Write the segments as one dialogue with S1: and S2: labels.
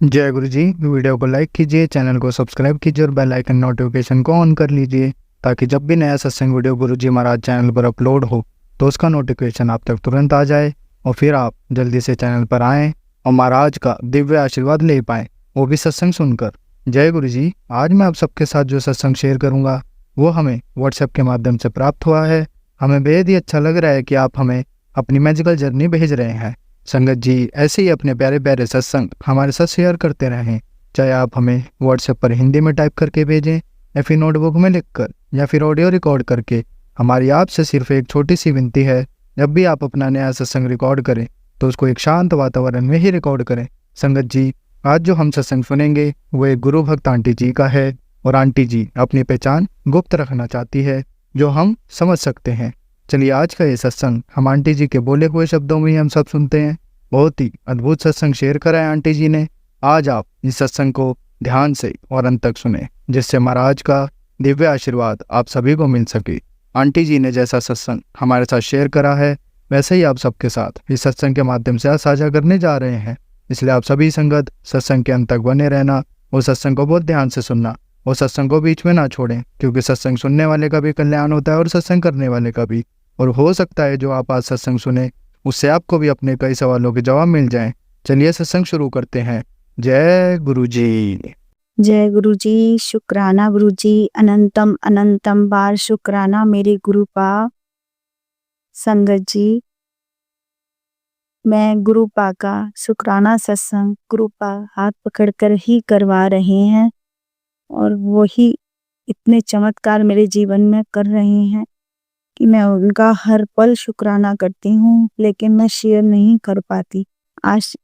S1: जय गुरु जी। वीडियो को लाइक कीजिए, चैनल को सब्सक्राइब कीजिए और बेल आइकन नोटिफिकेशन को ऑन कर लीजिए ताकि जब भी नया सत्संग वीडियो गुरु जी महाराज चैनल पर अपलोड हो तो उसका नोटिफिकेशन आप तक तुरंत आ जाए और फिर आप जल्दी से चैनल पर आएँ और महाराज का दिव्य आशीर्वाद ले पाएँ, वो भी सत्संग सुनकर। जय गुरु जी। आज मैं आप सबके साथ जो सत्संग शेयर करूँगा वो हमें व्हाट्सएप के माध्यम से प्राप्त हुआ है। हमें बेहद ही अच्छा लग रहा है कि आप हमें अपनी मैजिकल जर्नी भेज रहे हैं। संगत जी ऐसे ही अपने प्यारे प्यारे सत्संग हमारे साथ शेयर करते रहें, चाहे आप हमें व्हाट्सएप पर हिंदी में टाइप करके भेजें या फिर नोटबुक में लिखकर या फिर ऑडियो रिकॉर्ड करके। हमारी आपसे सिर्फ एक छोटी सी विनती है, जब भी आप अपना नया सत्संग रिकॉर्ड करें तो उसको एक शांत वातावरण में ही रिकॉर्ड करें। संगत जी आज जो हम सत्संग सुनेंगे वो एक गुरु भक्त आंटी जी का है और आंटी जी अपनी पहचान गुप्त रखना चाहती है जो हम समझ सकते हैं। चलिए आज का ये सत्संग हम आंटी जी के बोले हुए शब्दों में ही हम सब सुनते हैं। बहुत ही अद्भुत सत्संग शेयर करा है आंटी जी ने। आज आप इस सत्संग को ध्यान से और अंत तक सुने जिससे महाराज का दिव्य आशीर्वाद आप सभी को मिल सके। आंटी जी ने जैसा सत्संग हमारे साथ शेयर करा है वैसे ही आप सबके साथ इस सत्संग के माध्यम से आज साझा करने जा रहे हैं। इसलिए आप सभी संगत सत्संग के अंत तक बने रहना और सत्संग को बहुत ध्यान से सुनना और सत्संग को बीच में ना छोड़ें, क्योंकि सत्संग सुनने वाले का भी कल्याण होता है और सत्संग करने वाले का भी। और हो सकता है जो आप आज सत्संग सुने उससे आपको भी अपने कई सवालों के जवाब मिल जाएं। चलिए सत्संग शुरू करते हैं। जय गुरु जी।
S2: जय गुरु जी। शुक्राना गुरु जी, अनंतम अनंतम बार शुक्राना मेरे गुरु पा। संगत जी मैं गुरु पा का शुक्राना सत्संग गुरु पा हाथ पकड़कर ही करवा रहे हैं और वही इतने चमत्कार मेरे जीवन में कर रहे हैं कि मैं उनका हर पल शुक्राना करती हूँ, लेकिन मैं शेयर नहीं कर पाती। आज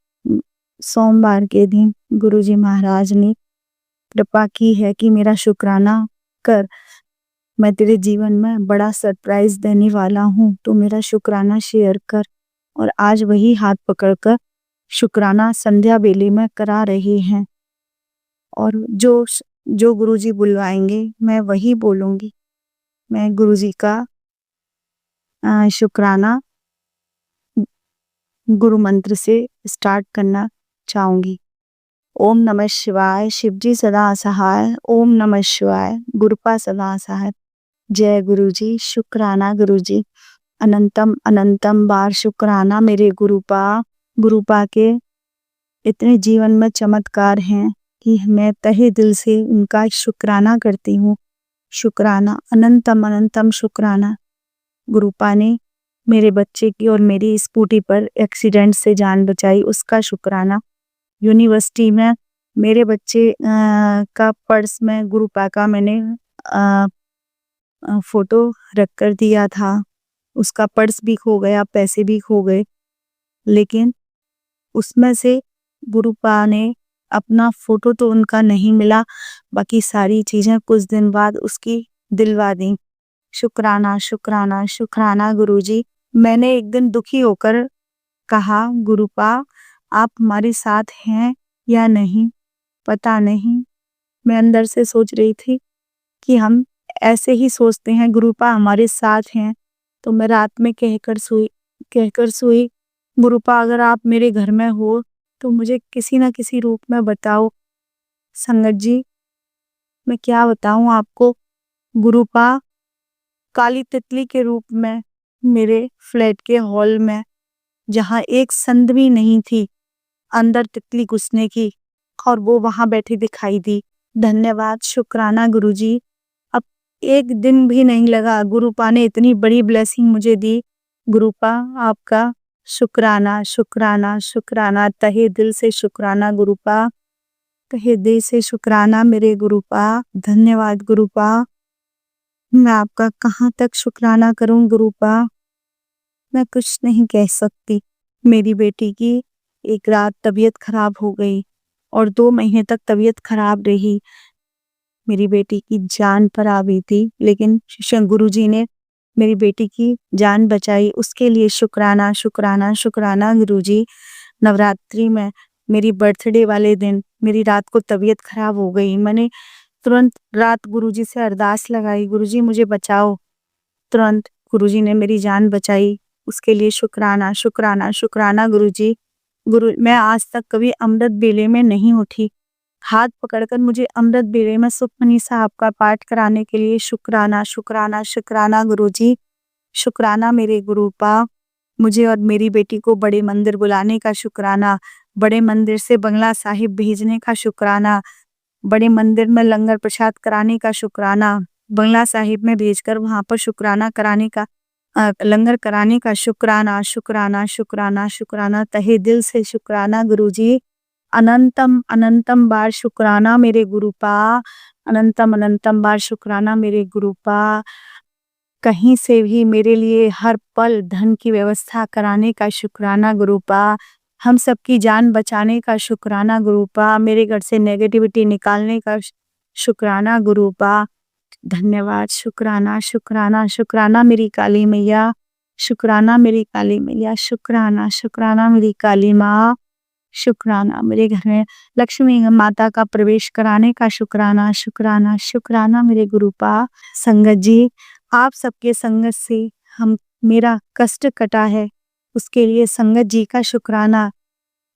S2: सोमवार के दिन गुरुजी महाराज ने कृपा की है कि मेरा शुक्राना कर, मैं तेरे जीवन में बड़ा सरप्राइज देने वाला हूँ, तो मेरा शुक्राना शेयर कर। और आज वही हाथ पकड़कर शुक्राना संध्या बेले में करा रहे हैं और जो गुरुजी बुलवाएंगे मैं वही बोलूँगी। मैं गुरुजी का शुक्राना गुरु मंत्र से स्टार्ट करना चाहूँगी। ओम नमः शिवाय, शिवजी सदा सहाय। ओम नमः शिवाय, गुरुपा सदा सहाय। जय गुरुजी। शुक्राना गुरुजी, अनंतम अनंतम बार शुक्राना मेरे गुरुपा के इतने जीवन में चमत्कार हैं कि मैं तहे दिल से उनका शुक्राना करती हूँ। शुक्राना, अनंतम अनंतम शुक्राना। गुरुपा ने मेरे बच्चे की और मेरी स्कूटी पर एक्सीडेंट से जान बचाई, उसका शुक्राना। यूनिवर्सिटी में मेरे बच्चे का पर्स में गुरुपा का मैंने फोटो रख कर दिया था, उसका पर्स भी खो गया, पैसे भी खो गए, लेकिन उसमें से गुरुपा ने अपना फोटो तो उनका नहीं मिला, बाकी सारी चीजें कुछ दिन बाद उसकी दिलवा दी। शुक्राना शुक्राना शुक्राना गुरुजी। मैंने एक दिन दुखी होकर कहा, गुरुपा आप हमारे साथ हैं या नहीं पता नहीं। मैं अंदर से सोच रही थी कि हम ऐसे ही सोचते हैं गुरुपा हमारे साथ हैं, तो मैं रात में कहकर सोई गुरुपा अगर आप मेरे घर में हो तो मुझे किसी न किसी रूप में बताओ। संगत जी मैं क्या बताऊं आपको, गुरुपा काली तितली के रूप में मेरे फ्लैट के हॉल में, जहां एक संद भी नहीं थी अंदर तितली घुसने की, और वो वहां बैठी दिखाई दी। धन्यवाद, शुक्राना गुरुजी। अब एक दिन भी नहीं लगा, गुरुपा ने इतनी बड़ी ब्लेसिंग मुझे दी। गुरुपा आपका शुक्राना शुक्राना शुक्राना, तहे दिल से शुक्राना गुरुपा, तहे दिल से शुक्राना मेरे गुरुपा। धन्यवाद गुरुपा। मैं आपका कहाँ तक शुक्राना करूं गुरुपा, मैं कुछ नहीं कह सकती। मेरी बेटी की एक रात तबीयत खराब हो गई और 2 महीने तक तबीयत खराब रही। मेरी बेटी की जान पर आ गई थी, लेकिन गुरुजी ने मेरी बेटी की जान बचाई, उसके लिए शुक्राना शुक्राना शुक्राना गुरुजी। नवरात्रि में मेरी बर्थडे वाले दिन मेरी रात को तबीयत खराब हो गई, मैंने तुरंत रात गुरुजी से अरदास लगाई, गुरुजी मुझे बचाओ। तुरंत गुरुजी ने मेरी जान बचाई, उसके लिए शुक्राना शुक्राना शुक्राना गुरुजी। गुरु मैं आज तक कभी अमृत बेले में नहीं उठी। हाथ पकड़कर मुझे अमृत बेले में सुखमनी साहब का पाठ कराने के लिए शुक्राना, शुक्राना, शुक्राना गुरुजी। शुक्राना मेरे गुरुपा। मुझे और मेरी बेटी को बड़े मंदिर बुलाने का शुक्राना, बड़े मंदिर से बंगला साहिब भेजने का शुक्राना, बड़े मंदिर में लंगर प्रसाद कराने का शुक्राना, बंगला साहिब में भेजकर वहां पर शुक्राना कराने का लंगर कराने का शुक्राना, शुक्राना, शुक्राना, शुक्राना, तहे दिल से शुक्राना गुरुजी। अनंतम अनंतम बार शुक्राना मेरे गुरुपा, अनंतम अनंतम बार शुक्राना मेरे गुरुपा। कहीं से भी मेरे लिए हर पल धन की व्यवस्था कराने का शुक्राना गुरुपा। हम सबकी जान बचाने का शुक्राना गुरुपा। मेरे घर से नेगेटिविटी निकालने का शुक्राना गुरुपा। धन्यवाद, शुक्राना, शुक्राना, शुक्राना मेरी काली मैया, शुक्राना मेरी काली मैया, शुक्राना, शुक्राना मेरी काली माँ, शुक्राना मेरे घर में लक्ष्मी माता का प्रवेश कराने का शुक्राना, शुक्राना, शुक्राना मेरे गुरुपा। संगत जी, आप सबके संगत से मेरा कष्ट कटा है, उसके लिए संगत जी का शुक्राना।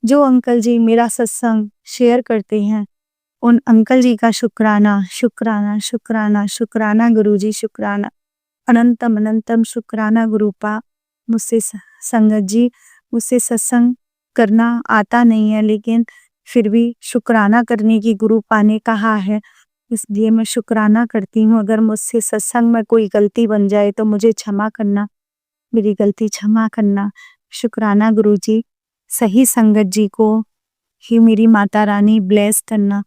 S2: जो अंकल जी मेरा सत्संग शेयर करते हैं, उन अंकल जी का शुक्राना, शुक्राना, शुक्राना, शुक्राना गुरुजी, शुक्राना। अनंतम अनंतम शुक्राना गुरुपा। मुझसे संगत जी, मुझसे सत्संग करना आता नहीं है, लेकिन फिर भी शुक्राना करने की गुरुपा ने कहा है, इसलिए मैं शुक्राना करती हूँ। अगर मुझसे सत्संग में कोई गलती बन जाए तो मुझे क्षमा करना, मेरी गलती क्षमा करना। शुक्राना गुरुजी। सही संगत जी को ही मेरी माता रानी ब्लेस करना।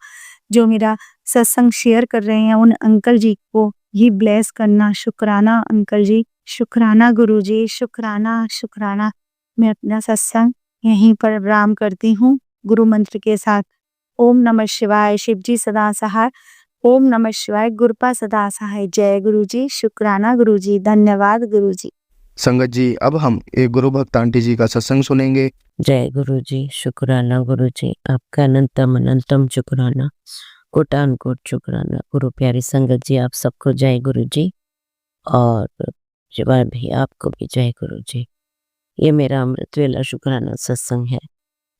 S2: जो मेरा सत्संग शेयर कर रहे हैं उन अंकल जी को ही ब्लेस करना। शुक्राना अंकल जी, शुक्राना गुरुजी, शुक्राना, शुक्राना। मैं अपना सत्संग यहीं पर विराम करती हूँ गुरु मंत्र के साथ। ओम नमः शिवाय, शिव जी सदा सहाय। ओम नमः शिवाय, गुरुपा सदा सहाय। जय गुरुजी, शुक्राना गुरुजी, धन्यवाद गुरुजी।
S1: संगत जी, अब हम एक गुरु भक्त आंटी जी का सत्संग सुनेंगे।
S3: जय गुरु जी, शुक्राना गुरु जी, आपका अनंतम अनंतम शुक्राना, कोटान कोट शुक्राना। गुरु प्यारी संगत जी, आप सबको जय गुरु जी, और शिवाय भी आपको भी जय गुरु जी। ये मेरा अमृत वेला शुक्राना सत्संग है।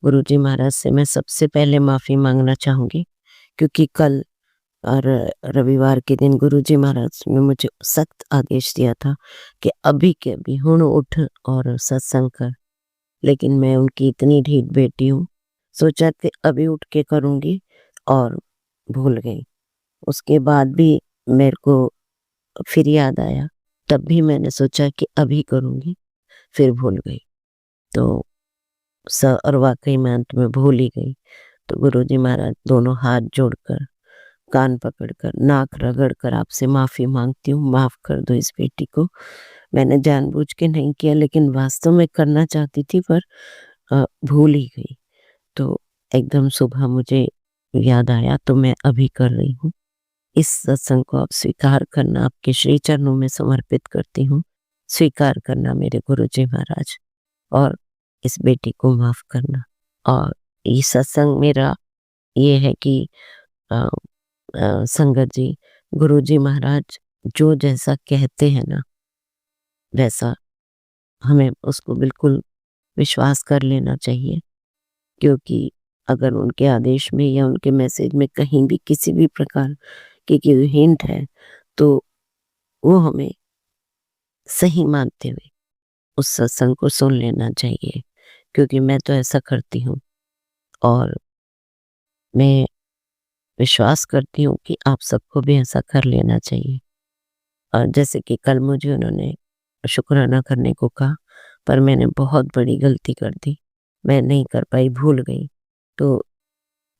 S3: गुरु जी महाराज से मैं सबसे पहले माफ़ी मांगना चाहूँगी, क्योंकि कल और रविवार के दिन गुरु जी महाराज ने मुझे सख्त आदेश दिया था कि अभी के अभी हुण उठ और सत्संग कर, लेकिन मैं उनकी इतनी ढीठ बेटी हूँ, सोचा कि अभी उठ के करूँगी और भूल गई। उसके बाद भी मेरे को फिर याद आया, तब भी मैंने सोचा कि अभी करूँगी, फिर भूल गई। तो और वाकई में अंत में भूल ही गई। तो गुरुजी महाराज दोनों हाथ जोड़कर, कान पकड़कर, नाक रगड़कर आपसे माफ़ी मांगती हूँ, माफ़ कर दो इस बेटी को। मैंने जानबूझ के नहीं किया, लेकिन वास्तव में करना चाहती थी, पर भूल ही गई। तो एकदम सुबह मुझे याद आया, तो मैं अभी कर रही हूँ। इस सत्संग को आप स्वीकार करना, आपके श्री चरणों में समर्पित करती हूँ। स्वीकार करना मेरे गुरुजी महाराज, और इस बेटी को माफ़ करना। और ये सत्संग मेरा ये है कि संगत जी, गुरुजी महाराज जो जैसा कहते हैं ना, वैसा हमें उसको बिल्कुल विश्वास कर लेना चाहिए। क्योंकि अगर उनके आदेश में या उनके मैसेज में कहीं भी किसी भी प्रकार की कोई हिंट है, तो वो हमें सही मानते हुए उस सत्संग को सुन लेना चाहिए। क्योंकि मैं तो ऐसा करती हूँ, और मैं विश्वास करती हूँ कि आप सबको भी ऐसा कर लेना चाहिए। और जैसे कि कल मुझे उन्होंने शुक्राना करने को कहा, पर मैंने बहुत बड़ी गलती कर दी, मैं नहीं कर पाई, भूल गई। तो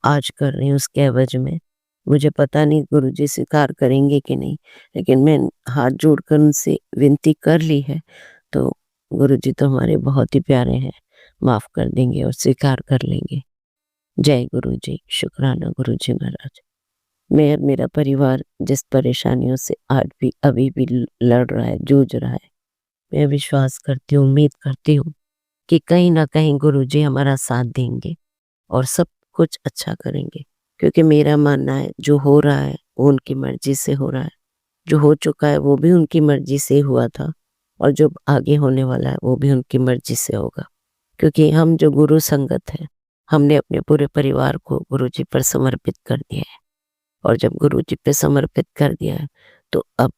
S3: आज कर रही हूँ उसके एवज में। मुझे पता नहीं गुरुजी स्वीकार करेंगे कि नहीं, लेकिन मैं हाथ जोड़कर उनसे विनती कर ली है, तो गुरुजी तो हमारे बहुत ही प्यारे हैं, माफ़ कर देंगे और स्वीकार कर लेंगे। जय गुरुजी, शुक्राना गुरुजी महाराज। मैं और मेरा परिवार जिस परेशानियों से आज भी अभी भी लड़ रहा है, जूझ रहा है, मैं विश्वास करती हूँ, उम्मीद करती हूँ कि कहीं ना कहीं गुरुजी हमारा साथ देंगे और सब कुछ अच्छा करेंगे। क्योंकि मेरा मानना है, जो हो रहा है वो उनकी मर्जी से हो रहा है, जो हो चुका है वो भी उनकी मर्जी से हुआ था, और जो आगे होने वाला है वो भी उनकी मर्जी से होगा। क्योंकि हम जो गुरु संगत है, हमने अपने पूरे परिवार को गुरु जी पर समर्पित कर दिया है। और जब गुरु जी पे समर्पित कर दिया है, तो अब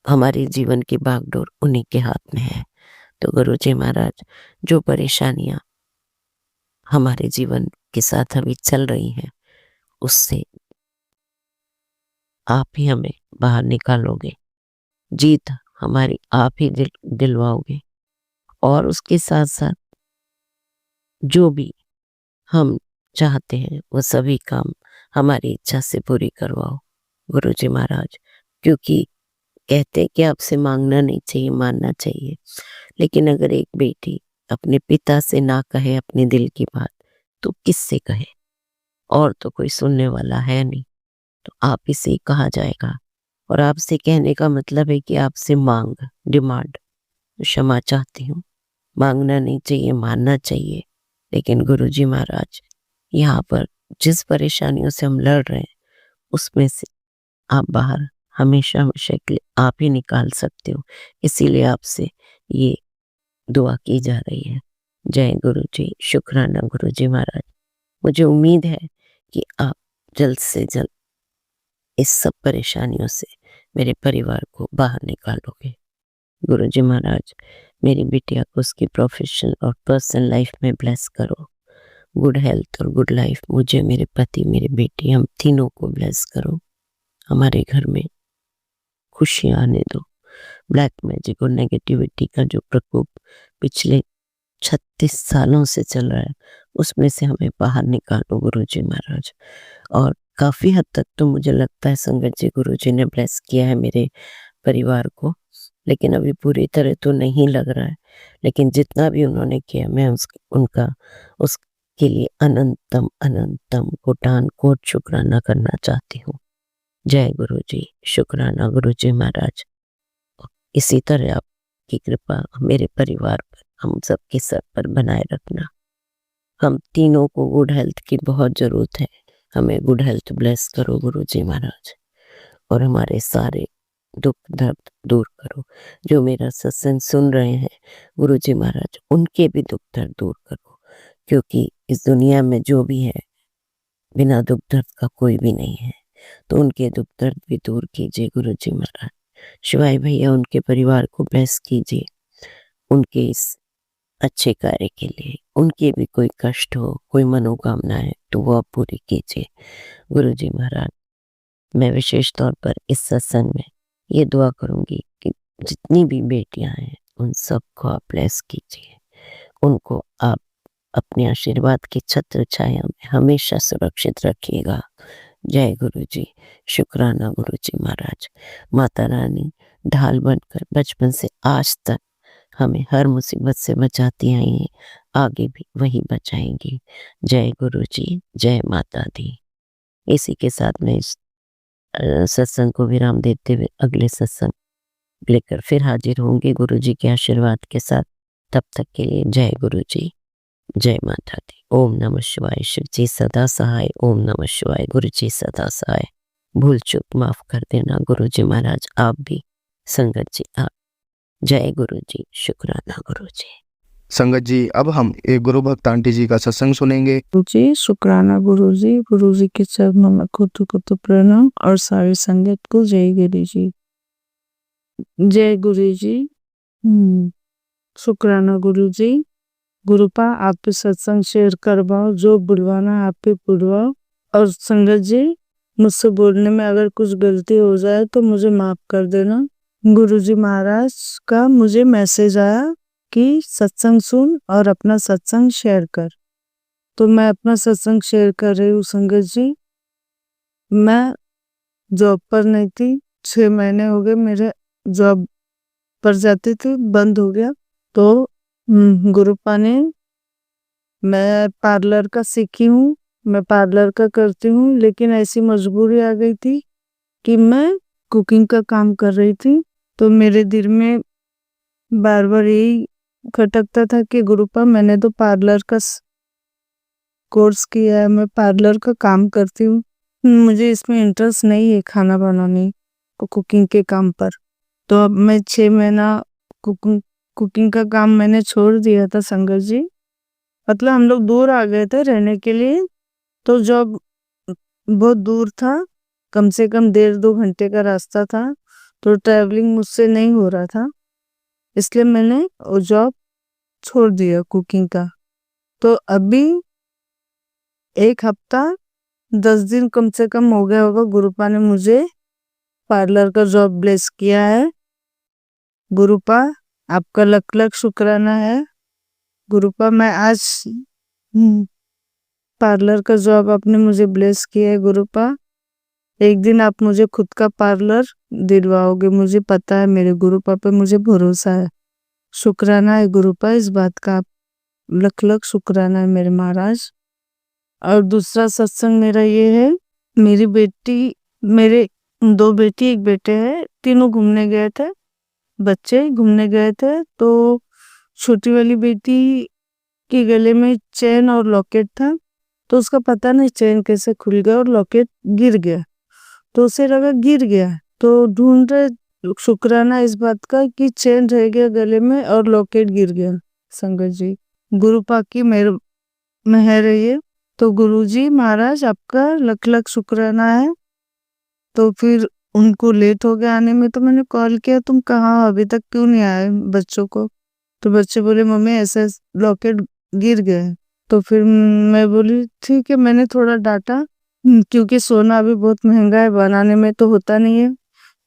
S3: हमारी जीवन की बागडोर उन्हीं के हाथ में है। तो गुरु जी महाराज, जो परेशानियां हमारे जीवन के साथ अभी चल रही हैं, उससे आप ही हमें बाहर निकालोगे, जीत हमारी आप ही दिलवाओगे। और उसके साथ साथ जो भी हम चाहते हैं वो सभी काम हमारी इच्छा से पूरी करवाओ गुरु जी महाराज। क्योंकि कहते हैं कि आपसे मांगना नहीं चाहिए, मानना चाहिए। लेकिन अगर एक बेटी अपने पिता से ना कहे अपने दिल की बात, तो किससे कहे? और तो कोई सुनने वाला है नहीं, तो आप ही से ही कहा जाएगा। और आपसे कहने का मतलब है कि आपसे मांग, डिमांड। क्षमा चाहती हूँ, मांगना नहीं चाहिए, मानना चाहिए। लेकिन गुरुजी महाराज, यहाँ पर जिस परेशानियों से हम लड़ रहे हैं, उसमें से आप बाहर हमेशा हमेशा के लिए आप ही निकाल सकते हो। इसीलिए आपसे ये दुआ की जा रही है। जय गुरु जी, शुक्राना गुरु जी महाराज। मुझे उम्मीद है कि आप जल्द से जल्द इस सब परेशानियों से मेरे परिवार को बाहर निकालोगे। गुरु जी महाराज, मेरी बिटिया को उसकी प्रोफेशनल और पर्सनल लाइफ में ब्लेस करो। गुड हेल्थ और गुड लाइफ मुझे, मेरे पति, मेरी बेटी, हम तीनों को ब्लेस करो। हमारे घर में खुशियाँ आने दो। ब्लैक मैजिक और नेगेटिविटी का जो प्रकोप पिछले 36 सालों से चल रहा है, उसमें से हमें बाहर निकालो गुरु जी महाराज। और काफ़ी हद तक तो मुझे लगता है संगत जी, गुरु जी ने ब्लेस किया है मेरे परिवार को, लेकिन अभी पूरी तरह तो नहीं लग रहा है। लेकिन जितना भी उन्होंने किया, मैं उनका उसके लिए अनंतम अनंतम कोटान कोट शुक्राना करना चाहती हूँ। जय गुरु जी, शुक्राना गुरु जी महाराज। इसी तरह आपकी कृपा मेरे परिवार पर, हम सबके सर पर बनाए रखना। हम तीनों को गुड हेल्थ की बहुत ज़रूरत है। हमें गुड हेल्थ ब्लेस करो गुरु जी महाराज। और हमारे सारे दुख दर्द दूर करो। जो मेरा सत्संग सुन रहे हैं गुरु जी महाराज, उनके भी दुख दर्द दूर करो। क्योंकि इस दुनिया में जो भी है, बिना दुख दर्द का कोई भी नहीं है। तो उनके दुख दर्द भी दूर कीजिए गुरु जी महाराज। शिवाय भैया, उनके परिवार को ब्लेस कीजिए उनके इस अच्छे कार्य के लिए। उनके भी कोई कष्ट हो, कोई मनोकामना है, तो वो आप पूरी कीजिए गुरु जी महाराज। मैं विशेष तौर पर इस सत्संग में ये दुआ करूंगी कि जितनी भी बेटियां हैं, उन सबको आप ब्लेस कीजिए। उनको आप अपने आशीर्वाद की छत्र छाया में हमेशा सुरक्षित रखिएगा। जय गुरु जी, शुक्राना गुरु जी महाराज। माता रानी ढाल बनकर बचपन से आज तक हमें हर मुसीबत से बचाती आई हैं, आगे भी वही बचाएंगी। जय गुरु जी, जय माता दी। इसी के साथ मैं इस सत्संग को विराम देते हुए अगले सत्संग लेकर फिर हाजिर होंगे गुरु जी के आशीर्वाद के साथ। तब तक के लिए जय गुरु जी, जय माता दी। ओम नमः शिवाय। शिव जी सदा सहाय। ओम नमः शिवाय। गुरु जी सदा सहाय। भूल चूक माफ कर देना गुरु जी महाराज, आप भी, संगत जी आप। जय गुरु जी, शुक्राना गुरु जी।
S1: संगत जी, अब हम एक गुरु भक्त आंटी जी का सत्संग सुनेंगे।
S2: गुरु जी, शुक्राना गुरु जी के चरणों में कुतु कुतु प्रणाम और सारी संगत को जय गुरु जी। जय गुरु जी। शुक्राना गुरु जी। गुरुपा आप पे सत्संग शेयर करवाओ, जो बुलवाना आप पे बुलवाओ। और संगत जी, मुझसे बोलने में अगर कुछ गलती हो जाए तो मुझे माफ कर देना। गुरुजी महाराज का मुझे मैसेज आया कि सत्संग सुन और अपना सत्संग शेयर कर, तो मैं अपना सत्संग शेयर कर रही हूँ। संगत जी, मैं जॉब पर नहीं थी, 6 महीने हो गए मेरे जॉब पर जाती थी, बंद हो गया। तो गुरुपा ने, मैं पार्लर का सीखी हूँ, मैं पार्लर का करती हूँ, लेकिन ऐसी मजबूरी आ गई थी कि मैं कुकिंग का काम कर रही थी। तो मेरे दिल में बार बार यही खटकता था कि गुरुपा, मैंने तो पार्लर का कोर्स किया है, मैं पार्लर का काम करती हूँ, मुझे इसमें इंटरेस्ट नहीं है खाना बनाने को, कुकिंग के काम पर। तो अब मैं 6 महीना कुकिंग का काम मैंने छोड़ दिया था संगत जी। मतलब हम लोग दूर आ गए थे रहने के लिए, तो जॉब बहुत दूर था, कम से कम 1.5-2 घंटे का रास्ता था, तो ट्रैवलिंग मुझसे नहीं हो रहा था, इसलिए मैंने वो जॉब छोड़ दिया कुकिंग का। तो अभी 1 हफ्ता 10 दिन कम से कम हो गया होगा, गुरुपा ने मुझे पार्लर का जॉब ब्लेस किया है। गुरुपा आपका लख लख शुक्राना है। गुरुपा मैं आज पार्लर का जॉब आपने मुझे ब्लेस किया है। गुरुपा एक दिन आप मुझे खुद का पार्लर दिलवाओगे, मुझे पता है, मेरे गुरुपा पे मुझे भरोसा है। शुक्राना है गुरुपा इस बात का, आप लख लख शुक्राना है मेरे महाराज। और दूसरा सत्संग मेरा ये है, मेरी बेटी, मेरे 2 बेटी 1 बेटे हैं, तीनों घूमने गए थे, बच्चे घूमने गए थे। तो छोटी वाली बेटी के गले में चेन और लॉकेट था, तो उसका पता नहीं चेन कैसे खुल गया और लॉकेट गिर गया, तो उसे लगा गिर गया, तो ढूंढ रहे, शुक्राना इस बात का कि चेन रह गया गले में और लॉकेट गिर गया। संगत जी गुरुपा की मेहर मेहर है ये। तो गुरुजी महाराज आपका लख लख शुक्राना है। तो फिर उनको लेट हो गया आने में, तो मैंने कॉल किया, तुम कहाँ हो, अभी तक क्यों नहीं आए बच्चों को? तो बच्चे बोले मम्मी ऐसे लॉकेट गिर गए। तो फिर मैं बोली ठीक है, मैंने थोड़ा डांटा, क्योंकि सोना अभी बहुत महंगा है, बनाने में तो होता नहीं है,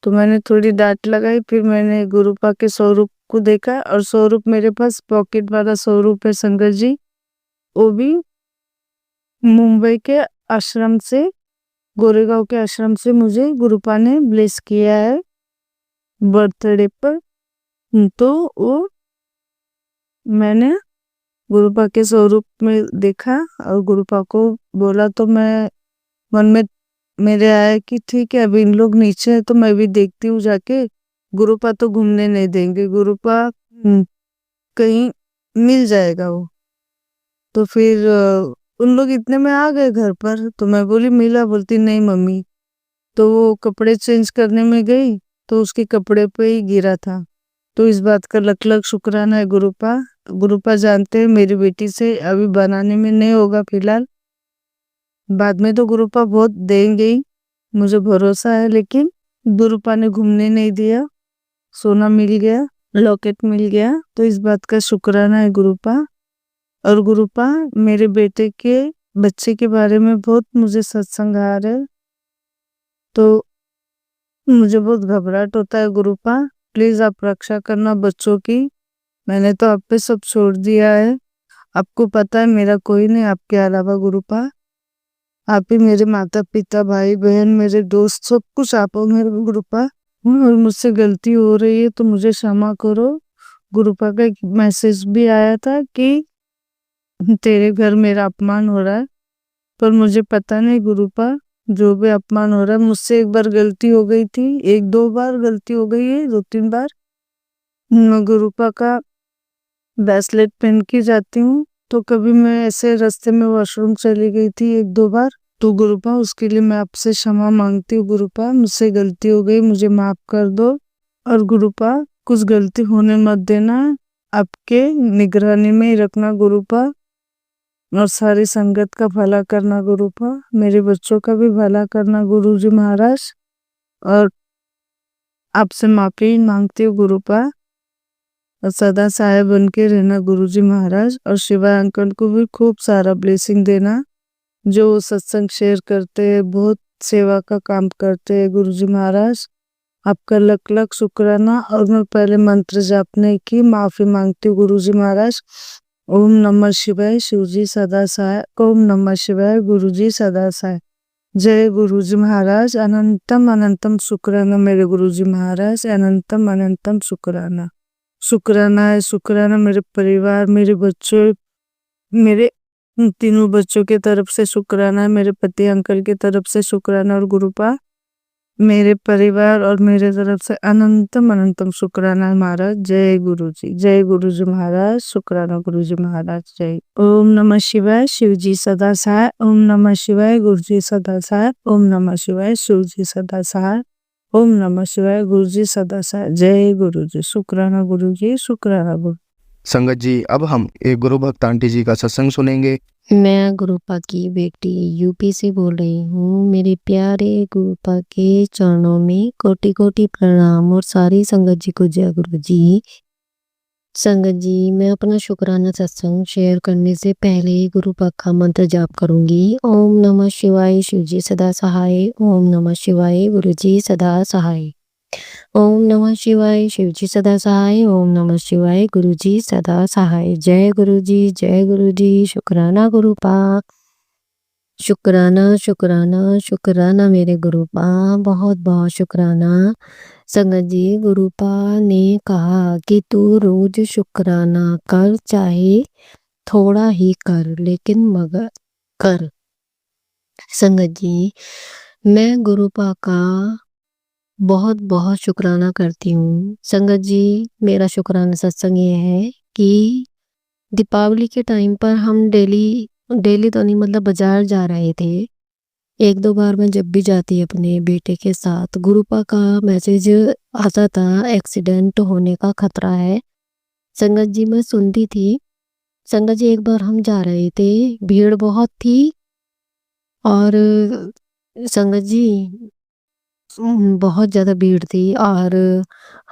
S2: तो मैंने थोड़ी डांट लगाई। फिर मैंने गुरुपा के स्वरूप को देखा, और स्वरूप मेरे पास पॉकेट वाला स्वरूप है संगत जी, वो भी मुंबई के आश्रम से, गोरेगांव के आश्रम से मुझे गुरुपा ने ब्लेस किया है बर्थडे पर। तो वो मैंने गुरुपा के स्वरूप में देखा और गुरुपा को बोला, तो मैं मन में मेरे आया कि ठीक है, अभी इन लोग नीचे है तो मैं भी देखती हूँ जाके, गुरुपा तो घूमने नहीं देंगे, गुरुपा कहीं मिल जाएगा वो। तो फिर उन लोग इतने में आ गए घर पर, तो मैं बोली मिला, बोलती नहीं मम्मी। तो वो कपड़े चेंज करने में गई, तो उसके कपड़े पे ही गिरा था। तो इस बात का लख लख शुक्राना है गुरुपा। गुरुपा जानते हैं मेरी बेटी से अभी बनाने में नहीं होगा फिलहाल, बाद में तो गुरुपा बहुत देंगे ही, मुझे भरोसा है। लेकिन गुरुपा ने घूमने नहीं दिया, सोना मिल गया, लॉकेट मिल गया, तो इस बात का शुक्राना है गुरुपा। और गुरुपा मेरे बेटे के बच्चे के बारे में बहुत मुझे सत्संग आ रहा है, तो मुझे बहुत घबराहट होता है गुरुपा, प्लीज आप रक्षा करना बच्चों की। मैंने तो आप पे सब छोड़ दिया है, आपको पता है मेरा कोई नहीं आपके अलावा गुरुपा, आप ही मेरे माता पिता भाई बहन मेरे दोस्त सब कुछ आप हो मेरे गुरुपा। और मुझसे गलती हो रही है तो मुझे क्षमा करो। गुरुपा का एक मैसेज भी आया था कि तेरे घर मेरा अपमान हो रहा है, पर मुझे पता नहीं गुरुपा, जो भी अपमान हो रहा है, मुझसे एक बार गलती हो गई थी, 1-2 बार गलती हो गई है, 2-3 बार। मैं गुरुपा का ब्रेसलेट पहन के जाती हूँ, तो कभी मैं ऐसे रास्ते में वॉशरूम चली गई थी 1-2 बार, तो गुरुपा उसके लिए मैं आपसे क्षमा मांगती हूँ गुरुपा, मुझसे गलती हो गई, मुझे माफ कर दो। और गुरुपा कुछ गलती होने मत देना, आपके निगरानी में ही रखना गुरुपा, और सारी संगत का भला करना गुरुपा, मेरे बच्चों का भी भला करना गुरुजी महाराज। और आपसे माफी मांगती हूँ गुरुपा, और सदा सहाय बन के रहना गुरुजी महाराज। और शिवा अंकल को भी खूब सारा ब्लेसिंग देना, जो सत्संग शेयर करते हैं, बहुत सेवा का काम करते हैं गुरुजी महाराज, आपका लख लख शुक्राना। और मैं पहले मंत्र जापने की माफी मांगती हूँ गुरुजी महाराज। ओम नमः शिवाय, शिवजी सदा सहाय। ओम नमः शिवाय, गुरुजी सदा सहाय। जय गुरुजी महाराज, अनंतम अनंतम शुक्राना मेरे गुरुजी महाराज, अनंतम अनंतम शुक्राना। शुक्राना है, शुक्राना मेरे परिवार, मेरे बच्चों, मेरे तीनों बच्चों के तरफ से शुक्राना है, मेरे पति अंकल के तरफ से शुक्राना, और गुरुपा मेरे परिवार और मेरे तरफ से अनंतम अनंतम शुक्राना है महाराज। जय गुरुजी महाराज, शुक्राना गुरुजी महाराज। जय। ओम नमः शिवाय, शिवजी सदा सहाय। ओम नमः शिवाय, गुरुजी सदा सहाय। ओम नमः शिवाय, शिवजी सदा सहाय। ओम नमः शिवाय, गुरुजी सदा सहाय। जय गुरुजी, शुक्राना गुरुजी, शुक्राना गुरु।
S1: संगत जी, अब हम एक गुरु भक्त आंटी जी का सत्संग सुनेंगे।
S3: मैं गुरुपा की बेटी यूपी से बोल रही हूँ। मेरे प्यारे गुरुपा के चरणों में कोटि कोटि प्रणाम और सारी संगत जी को जय गुरु जी। संगत जी, मैं अपना शुक्राना सत्संग शेयर करने से पहले गुरुपा का मंत्र जाप करूंगी। ओम नमः शिवाय, शिव जी सदा सहाय। ओम नमः शिवाय, गुरु जी सदा सहाय। ओम नमः शिवाय, शिव जी सदा सहाय। ओम नमः शिवाय, गुरु जी सदा सहाय। जय गुरु जी, जय गुरु जी। शुक्राना गुरुपा, शुक्राना शुक्राना शुक्राना मेरे गुरुपा, बहुत बहुत शुक्राना। संगत जी, गुरुपा ने कहा कि तू रोज शुक्राना कर, चाहे थोड़ा ही कर, लेकिन मगर कर। संगत जी, मैं गुरुपा का बहुत बहुत शुक्राना करती हूँ। संगत जी, मेरा शुक्राना सत्संग ये है कि दीपावली के टाइम पर हम डेली डेली तो नहीं, मतलब बाजार जा रहे थे। एक दो बार मैं जब भी जाती अपने बेटे के साथ, गुरुपा का मैसेज आता था एक्सीडेंट होने का खतरा है। संगत जी, मैं सुनती थी। संगत जी, एक बार हम जा रहे थे, भीड़ बहुत थी और संगत जी बहुत ज़्यादा भीड़ थी और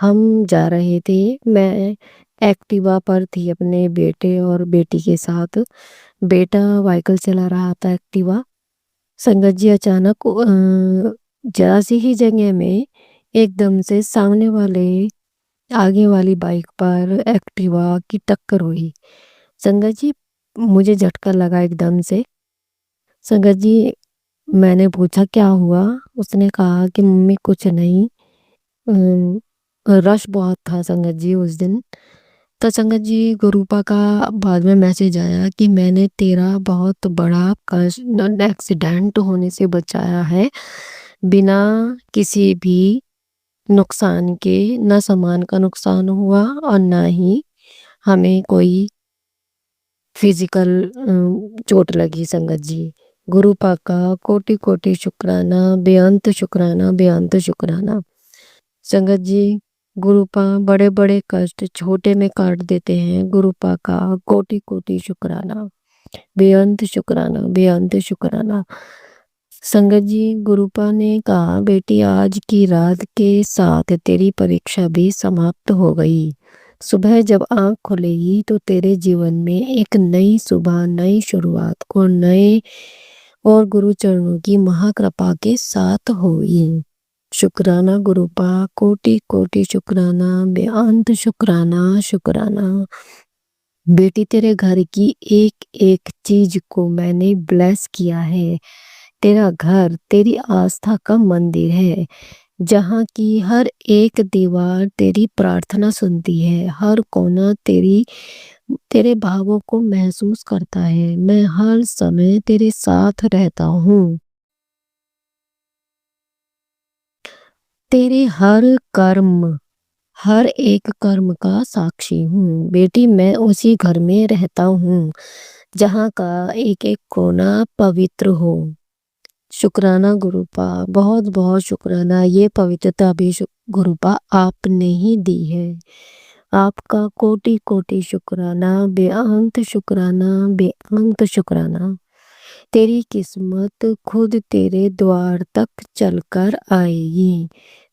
S3: हम जा रहे थे। मैं एक्टिवा पर थी अपने बेटे और बेटी के साथ। बेटा व्हीकल चला रहा था एक्टिवा। संगत जी, अचानक जरा सी ही जगह में एकदम से सामने वाले आगे वाली बाइक पर एक्टिवा की टक्कर हुई। संगत जी, मुझे झटका लगा एकदम से। संगत जी, मैंने पूछा क्या हुआ? उसने कहा कि मम्मी कुछ नहीं। रश बहुत था संगत जी उस दिन। तो संगत जी, गुरुपा का बाद में मैसेज आया कि मैंने तेरा बहुत बड़ा एक्सीडेंट होने से बचाया है, बिना किसी भी नुकसान के। ना सामान का नुकसान हुआ और ना ही हमें कोई फिजिकल चोट लगी। संगत जी, गुरुपा का कोटि कोटि शुक्राना, बेअंत शुक्राना, बेअंत शुक्राना। संगत जी, गुरुपा बड़े बड़े कष्ट छोटे में काट देते हैं। गुरुपा का कोटि कोटि शुक्राना, बेअंत शुक्राना, बेअंत शुक्राना। संगत जी, गुरुपा ने कहा बेटी, आज की रात के साथ तेरी परीक्षा भी समाप्त हो गई। सुबह जब आँख खुलेगी तो तेरे जीवन में एक नई सुबह, नई शुरुआत और गुरु चरणों की महाकृपा के साथ होगी। शुक्राना गुरुपा, कोटि कोटि शुक्राना, बेअंत शुक्राना, शुक्राना। बेटी, तेरे घर की एक एक चीज को मैंने ब्लेस किया है। तेरा घर तेरी आस्था का मंदिर है, जहाँ की हर एक दीवार तेरी प्रार्थना सुनती है, हर कोना तेरे भावों को महसूस करता है। मैं हर समय तेरे साथ रहता हूँ, तेरे हर एक कर्म का साक्षी हूँ। बेटी, मैं उसी घर में रहता हूँ जहाँ का एक एक कोना पवित्र हो। शुक्राना गुरुपा, बहुत बहुत शुक्राना। ये पवित्रता भी गुरुपा आपने ही दी है। आपका कोटि कोटि शुक्राना, बेअंत शुक्राना, बेअंत शुक्राना। तेरी किस्मत खुद तेरे द्वार तक चलकर आएगी।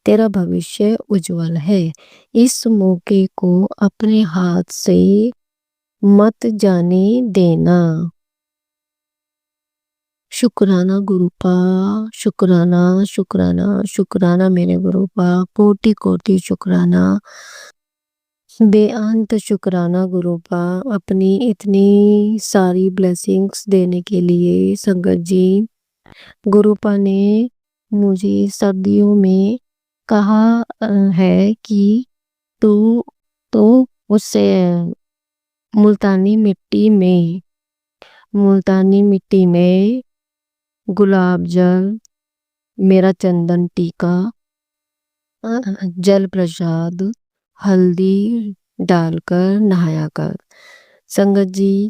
S3: तेरा भविष्य उज्जवल है। इस मौके को अपने हाथ से मत जाने देना। शुक्राना गुरुपा, शुक्राना शुक्राना शुक्राना मेरे गुरुपा, कोटि कोटि शुक्राना, बेअंत शुक्राना गुरुपा, अपनी इतनी सारी ब्लेसिंग्स देने के लिए। संगत जी, गुरुपा ने मुझे सर्दियों में कहा है कि तू तो उससे मुल्तानी मिट्टी में गुलाब जल, मेरा चंदन टीका, जल प्रसाद, हल्दी डालकर नहाया कर। संगत जी,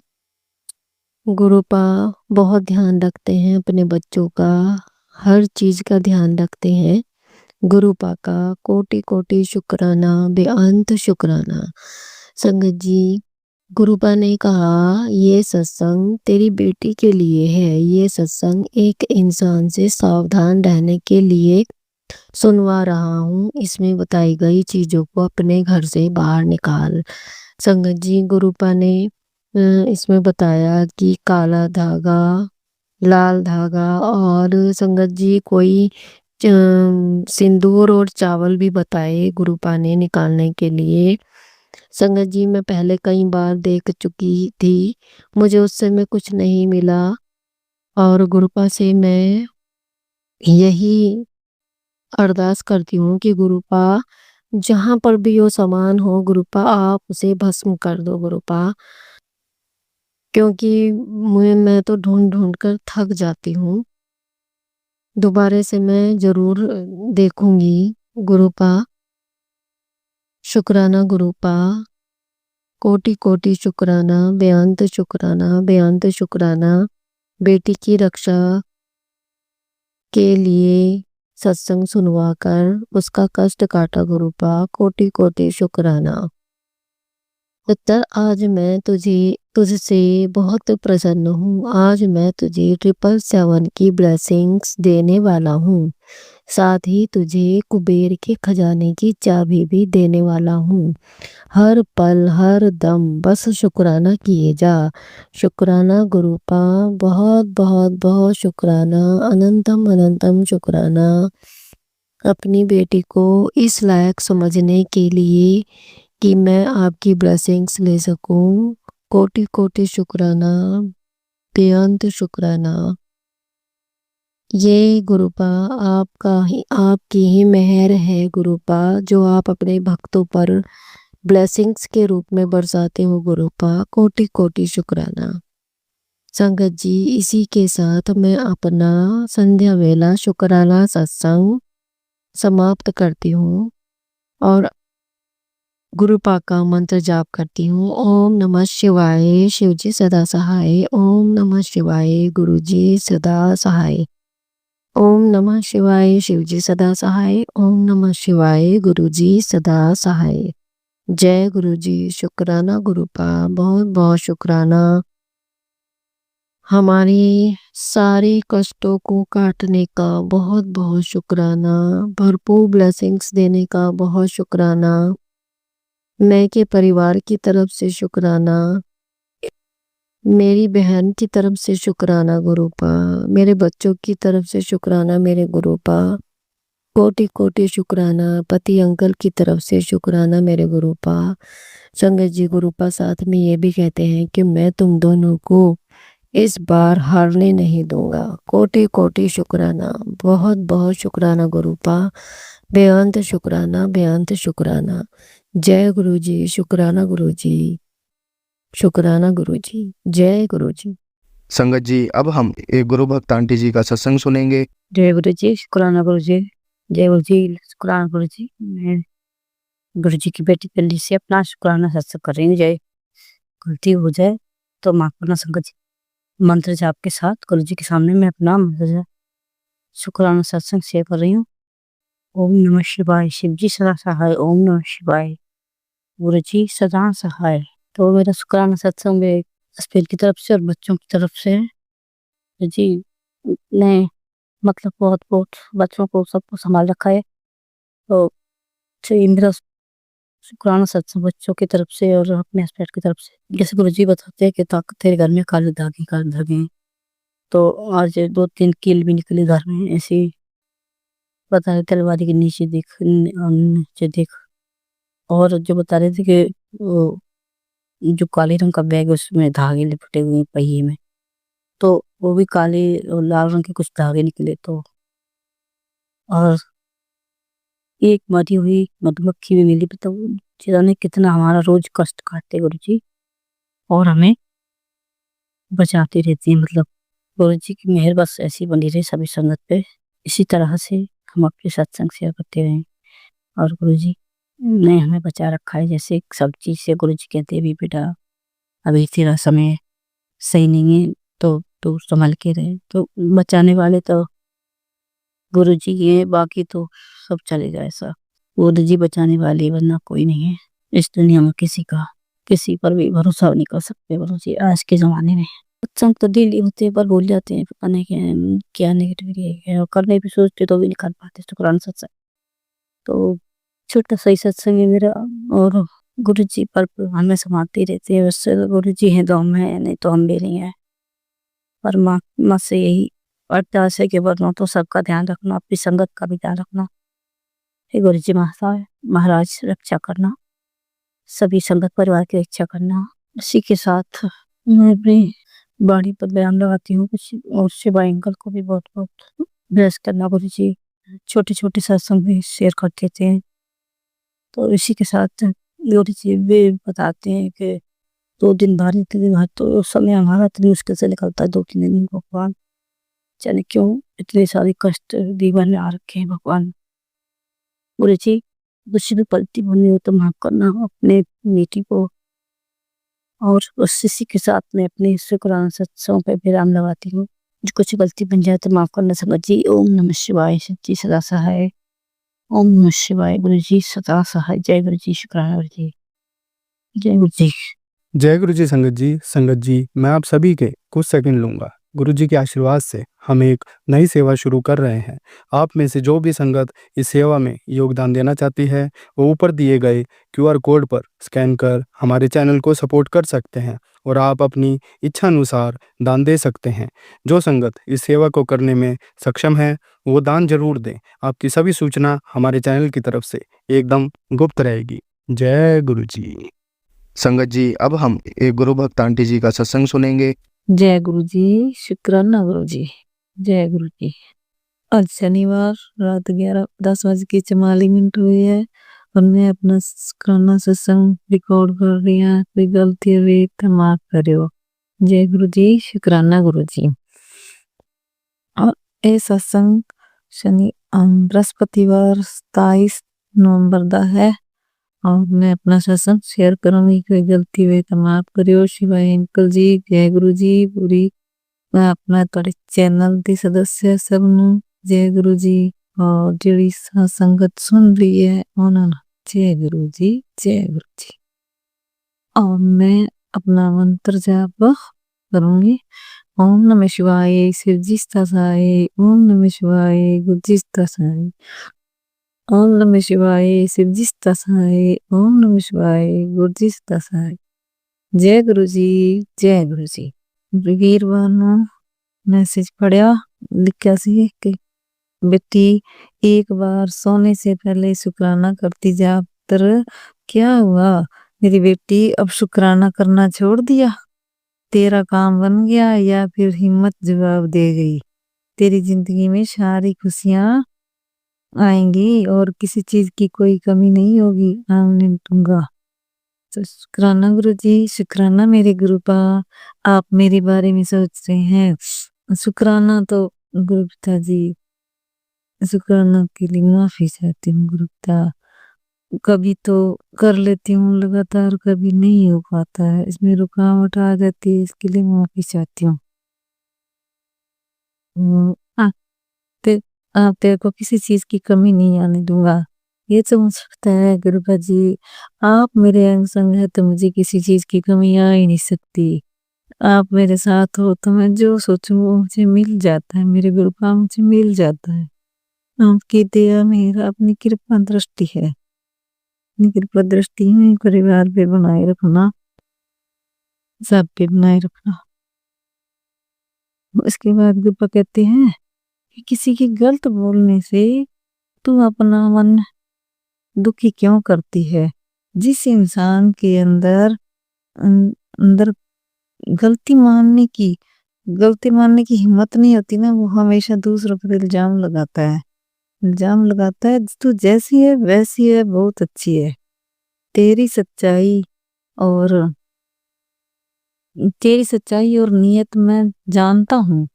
S3: गुरुपा बहुत ध्यान रखते हैं अपने बच्चों का, हर चीज का ध्यान रखते हैं। गुरुपा का कोटि कोटि शुक्राना, बेअंत शुक्राना। संगत जी, गुरुपा ने कहा, ये सत्संग तेरी बेटी के लिए है। ये सत्संग एक इंसान से सावधान रहने के लिए सुनवा रहा हूँ। इसमें बताई गई चीजों को अपने घर से बाहर निकाल। संगत जी, गुरुपा ने इसमें बताया कि काला धागा, लाल धागा और संगत जी कोई सिंदूर और चावल भी बताए गुरुपा ने निकालने के लिए। संगत जी, मैं पहले कई बार देख चुकी थी, मुझे उससे में कुछ नहीं मिला और गुरुपा से मैं यही अरदास करती हूँ कि गुरुपा जहाँ पर भी वो सामान हो गुरुपा आप उसे भस्म कर दो गुरुपा, क्योंकि मैं तो ढूंढ ढूंढ कर थक जाती हूँ। दोबारा से मैं जरूर देखूंगी गुरुपा। शुक्राना गुरुपा, कोटि कोटि शुक्राना, बेअंत शुक्राना, बेअंत शुक्राना। बेटी की रक्षा के लिए सत्संग सुनवा कर उसका कष्ट काटा गुरुपा, कोटि कोटि शुक्राना। उत्तर, आज मैं तुझसे बहुत प्रसन्न हूँ। आज मैं तुझे 777 की ब्लेसिंग्स देने वाला हूँ। साथ ही तुझे कुबेर के खजाने की चाबी भी देने वाला हूँ। हर पल हर दम बस शुक्राना किए जा। शुक्राना गुरुपा, बहुत बहुत बहुत शुक्राना, अनंतम अनंतम शुक्राना अपनी बेटी को इस लायक समझने के लिए कि मैं आपकी ब्लेसिंग्स ले सकूं। कोटि कोटि शुक्राना, बेअंत शुक्राना। ये गुरुपा आपकी ही मेहर है गुरुपा, जो आप अपने भक्तों पर ब्लेसिंग्स के रूप में बरसाते हो गुरुपा। कोटि कोटि शुक्राना। संगत जी, इसी के साथ मैं अपना संध्या वेला शुक्राना सत्संग समाप्त करती हूँ और गुरुपा का मंत्र जाप करती हूँ। ओम नमः शिवाय, शिवजी सदा सहाय। ओम नमः शिवाय, गुरुजी सदा सहाय। ओम नमः शिवाय, शिवजी सदा सहाय। ओम नमः शिवाय, गुरुजी सदा सहाय। जय गुरुजी। शुक्राना गुरुपा, बहुत बहुत शुक्राना हमारी सारे कष्टों को काटने का बहुत बहुत शुक्राना, भरपूर ब्लेसिंग्स देने का बहुत शुक्राना। मैं के परिवार की तरफ से शुक्राना, मेरी बहन की तरफ से शुक्राना गुरुपा, मेरे बच्चों की तरफ से शुक्राना मेरे गुरुपा। कोटि कोटि शुक्राना पति अंकल की तरफ से शुक्राना मेरे गुरुपा। संगत जी, गुरुपा साथ में ये भी कहते हैं कि मैं तुम दोनों को इस बार हारने नहीं दूंगा। कोटि कोटि शुक्राना, बहुत बहुत शुक्राना गुरुपा, बेअंत शुक्राना, बेअंत शुक्राना। जय गुरुजी। शुक्राना गुरुजी, शुक्राना गुरुजी, जय गुरुजी।
S1: संगत जी, अब हम एक गुरु भक्त आंटी जी का सत्संग सुनेंगे।
S4: जय गुरु जी। शुक्राना गुरु जी। जय गुरु जी। शुक्राना गुरु जी। मैं गुरु जी की बेटी पिल्ली से अपना शुक्राना सत्संग कर रही हूँ। जय गलती हो जाए तो माफ करना संगत जी। मंत्र जाप के साथ गुरु जी के सामने मैं अपना मंत्र जाप शुक्राना सत्संग शेयर कर रही हूँ। ओम नमः शिवाय, शिव जी सदा सहाय। ओम नमः शिवाय, गुरु जी सदा सहाय। तो मेरा शुक्राना सत्संग मेरे हस्बैंड की तरफ से और बच्चों की तरफ से है। गुरु जी ने मतलब बहुत बहुत बच्चों को सबको संभाल रखा है। तो मेरा शुक्राना सत्संग बच्चों की तरफ से और अपने हस्बैंड की तरफ से। जैसे गुरु जी बताते हैं कि तेरे घर में काले धागे हैं। तो आज 2-3 कील भी निकली घर में ऐसे बता रहे, तलवारी के नीचे देख नीचे देख। और जो बता रहे थे कि वो जो काले रंग का बैग उसमें धागे लिपटे हुए हैं पहिए में, तो वो भी काले और लाल रंग के कुछ धागे निकले। तो और एक मरी हुई मधुमक्खी भी मिली। तो जिन्होंने कितना हमारा रोज कष्ट काटते गुरु जी और हमें बचाती रहती है। मतलब गुरु जी की मेहर बस ऐसी बनी रहे सभी संगत पे, इसी तरह से हम अपने सत्संग शेयर करते रहें। और गुरु जी ने हमें बचा रखा है। जैसे सब चीज से गुरु जी कहते हैं भी बेटा अभी तेरा समय सही नहीं है, तो तू संभल के रहे। तो बचाने वाले तो गुरु जी है, बाकी तो सब चले जाए सब। गुरु जी बचाने वाले वरना कोई नहीं है इस दुनिया में किसी का। किसी पर भी भरोसा नहीं कर सकते गुरु जी आज के ज़माने में। सत्संग तो डेली होते हैं पर भूल जाते हैं, पता नहीं क्या नेगेटिविटी है, और करने भी सोचते तो भी नहीं कर पाते शुक्राना सत्संग। तो छोटा सा ही सत्संग है मेरा, और गुरु जी पर हमें समाते रहते हैं, वैसे तो गुरु जी हैं तो हम हैं, नहीं तो हम भी नहीं है। परमात्मा से यही अरदास है कि वरना तो सबका ध्यान रखना, अपनी संगत का भी ध्यान रखना। हे गुरु जी महाराज रक्षा करना, सभी संगत परिवार की रक्षा करना। इसी के साथ मैं अपनी बाणी पर बयान लगाती हूँ कुछ, और शिवाय अंकल को भी बहुत बहुत ब्लेस करना गुरु जी। छोटे छोटे सत्संग भी शेयर कर देते हैं। तो इसी के साथ गुरु जी भी बताते हैं कि 2 दिन बाहर, 3 दिन बाहर, तो उस समय हमारा इतनी मुश्किल से निकलता है 2-3 दिन भगवान जाने क्यों इतने सारे कष्ट जीवन में आ रखे हैं भगवान। गुरु जी कुछ भी गलती बनी हो तो माफ करना अपने बेटी को, और उस इसी के साथ मैं अपने शुक्राना सत्संग पे विराम लगाती हूँ। जो कुछ गलती बन जाए तो माफ करना संगत जी। ओम नमः शिवाय, सच्ची सदा सहाय। ओम नमः शिवाय, गुरु जी सदा सहाय। जय गुरु जी, शुक्राना गुरु जी, जय गुरु जी।
S1: जय गुरु जी संगत जी। संगत जी, मैं आप सभी के कुछ सेकंड लूंगा। गुरु जी के आशीर्वाद से हम एक नई सेवा शुरू कर रहे हैं। आप में से जो भी संगत इस सेवा में योगदान देना चाहती है, वो ऊपर दिए गए QR कोड पर स्कैन कर हमारे चैनल को सपोर्ट कर सकते हैं, और आप अपनी इच्छा अनुसार दान दे सकते हैं। जो संगत इस सेवा को करने में सक्षम है, वो दान जरूर दें। आपकी सभी सूचना हमारे चैनल की तरफ से एकदम गुप्त रहेगी। जय गुरु जी। संगत जी, अब हम एक गुरु भक्त आंटी जी का सत्संग सुनेंगे।
S4: जय गुरु जी, शुक्राना गुरु जी, जय गुरु जी। आज शनिवार रात 11:10 हुई है, और मैं अपना शुक्राना सत्संग रिकॉर्ड कर रही हूँ। कोई गलती हुई तो माफ करियो। जय गुरु जी, शुक्राना गुरु जी। और ये सत्संग बृहस्पतिवार 27 नवंबर दा है, और मैं अपना सत्संग शेयर करूंगी। कोई गलती हुई तो माफ करियो। शिवाय अंकल जी, जय गुरु जी। पूरी मैं अपना थोड़े चैनल दी सदस्य सबनू जय गुरु जी, और जिड़ी संगत सुन रही है उन्होंने जय गुरु जी, जय गुरु जी। और मैं अपना मंत्र जाप करूंगी। ओम नमः शिवाय, शिवजी तसाय। ओम नमः शिवाय, गुरुजी तसाय। ओम नमः शिवाय, शिवजी तसाय। ओम नमः शिवाय, गुरुजी तसाय। जय गुरु जी, जय गुरु जी। वीरवार नू मैसेज पढ़िया, लिखा सी कि बेटी एक बार सोने से पहले शुक्राना करती जा, तर क्या हुआ मेरी बेटी, अब शुक्राना करना छोड़ दिया? तेरा काम बन गया या फिर हिम्मत जवाब दे गई? तेरी जिंदगी में सारी खुशियां आएंगी और किसी चीज की कोई कमी नहीं होगी। आमीन दूंगा। तो शुक्राना गुरु जी, शुक्राना मेरे गुरु पा, आप मेरे बारे में सोच रहे हैं। शुक्राना तो गुरु पिताजी, शुक्राना के लिए माफी चाहती हूँ गुरु पिता। कभी तो कर लेती हूँ लगातार, कभी नहीं हो पाता है, इसमें रुकावट आ जाती है, इसके लिए माफी चाहती हूँ। हाँ, तेरे को किसी चीज की कमी नहीं आने दूंगा। ये तो हो सकता है गुरुपा जी, आप मेरे अंग संग है तो मुझे किसी चीज की कमी आ ही नहीं सकती। आप मेरे साथ हो तो मैं जो सोचूं वो मुझे मिल जाता है, मेरे गुरुपा मुझे मिल जाता है। आपकी दया मेरा अपनी कृपा दृष्टि है, अपनी कृपा दृष्टि में परिवार पे बनाए रखना, सब पे बनाए रखना। उसके बाद गुरुपा कहते हैं कि किसी के गलत बोलने से तू अपना मन दुखी क्यों करती है? जिस इंसान के अंदर अंदर गलती मानने की हिम्मत नहीं होती ना, वो हमेशा दूसरों पर इल्जाम लगाता है। तू जैसी है वैसी है, बहुत अच्छी है। तेरी सच्चाई और नीयत मैं जानता हूँ।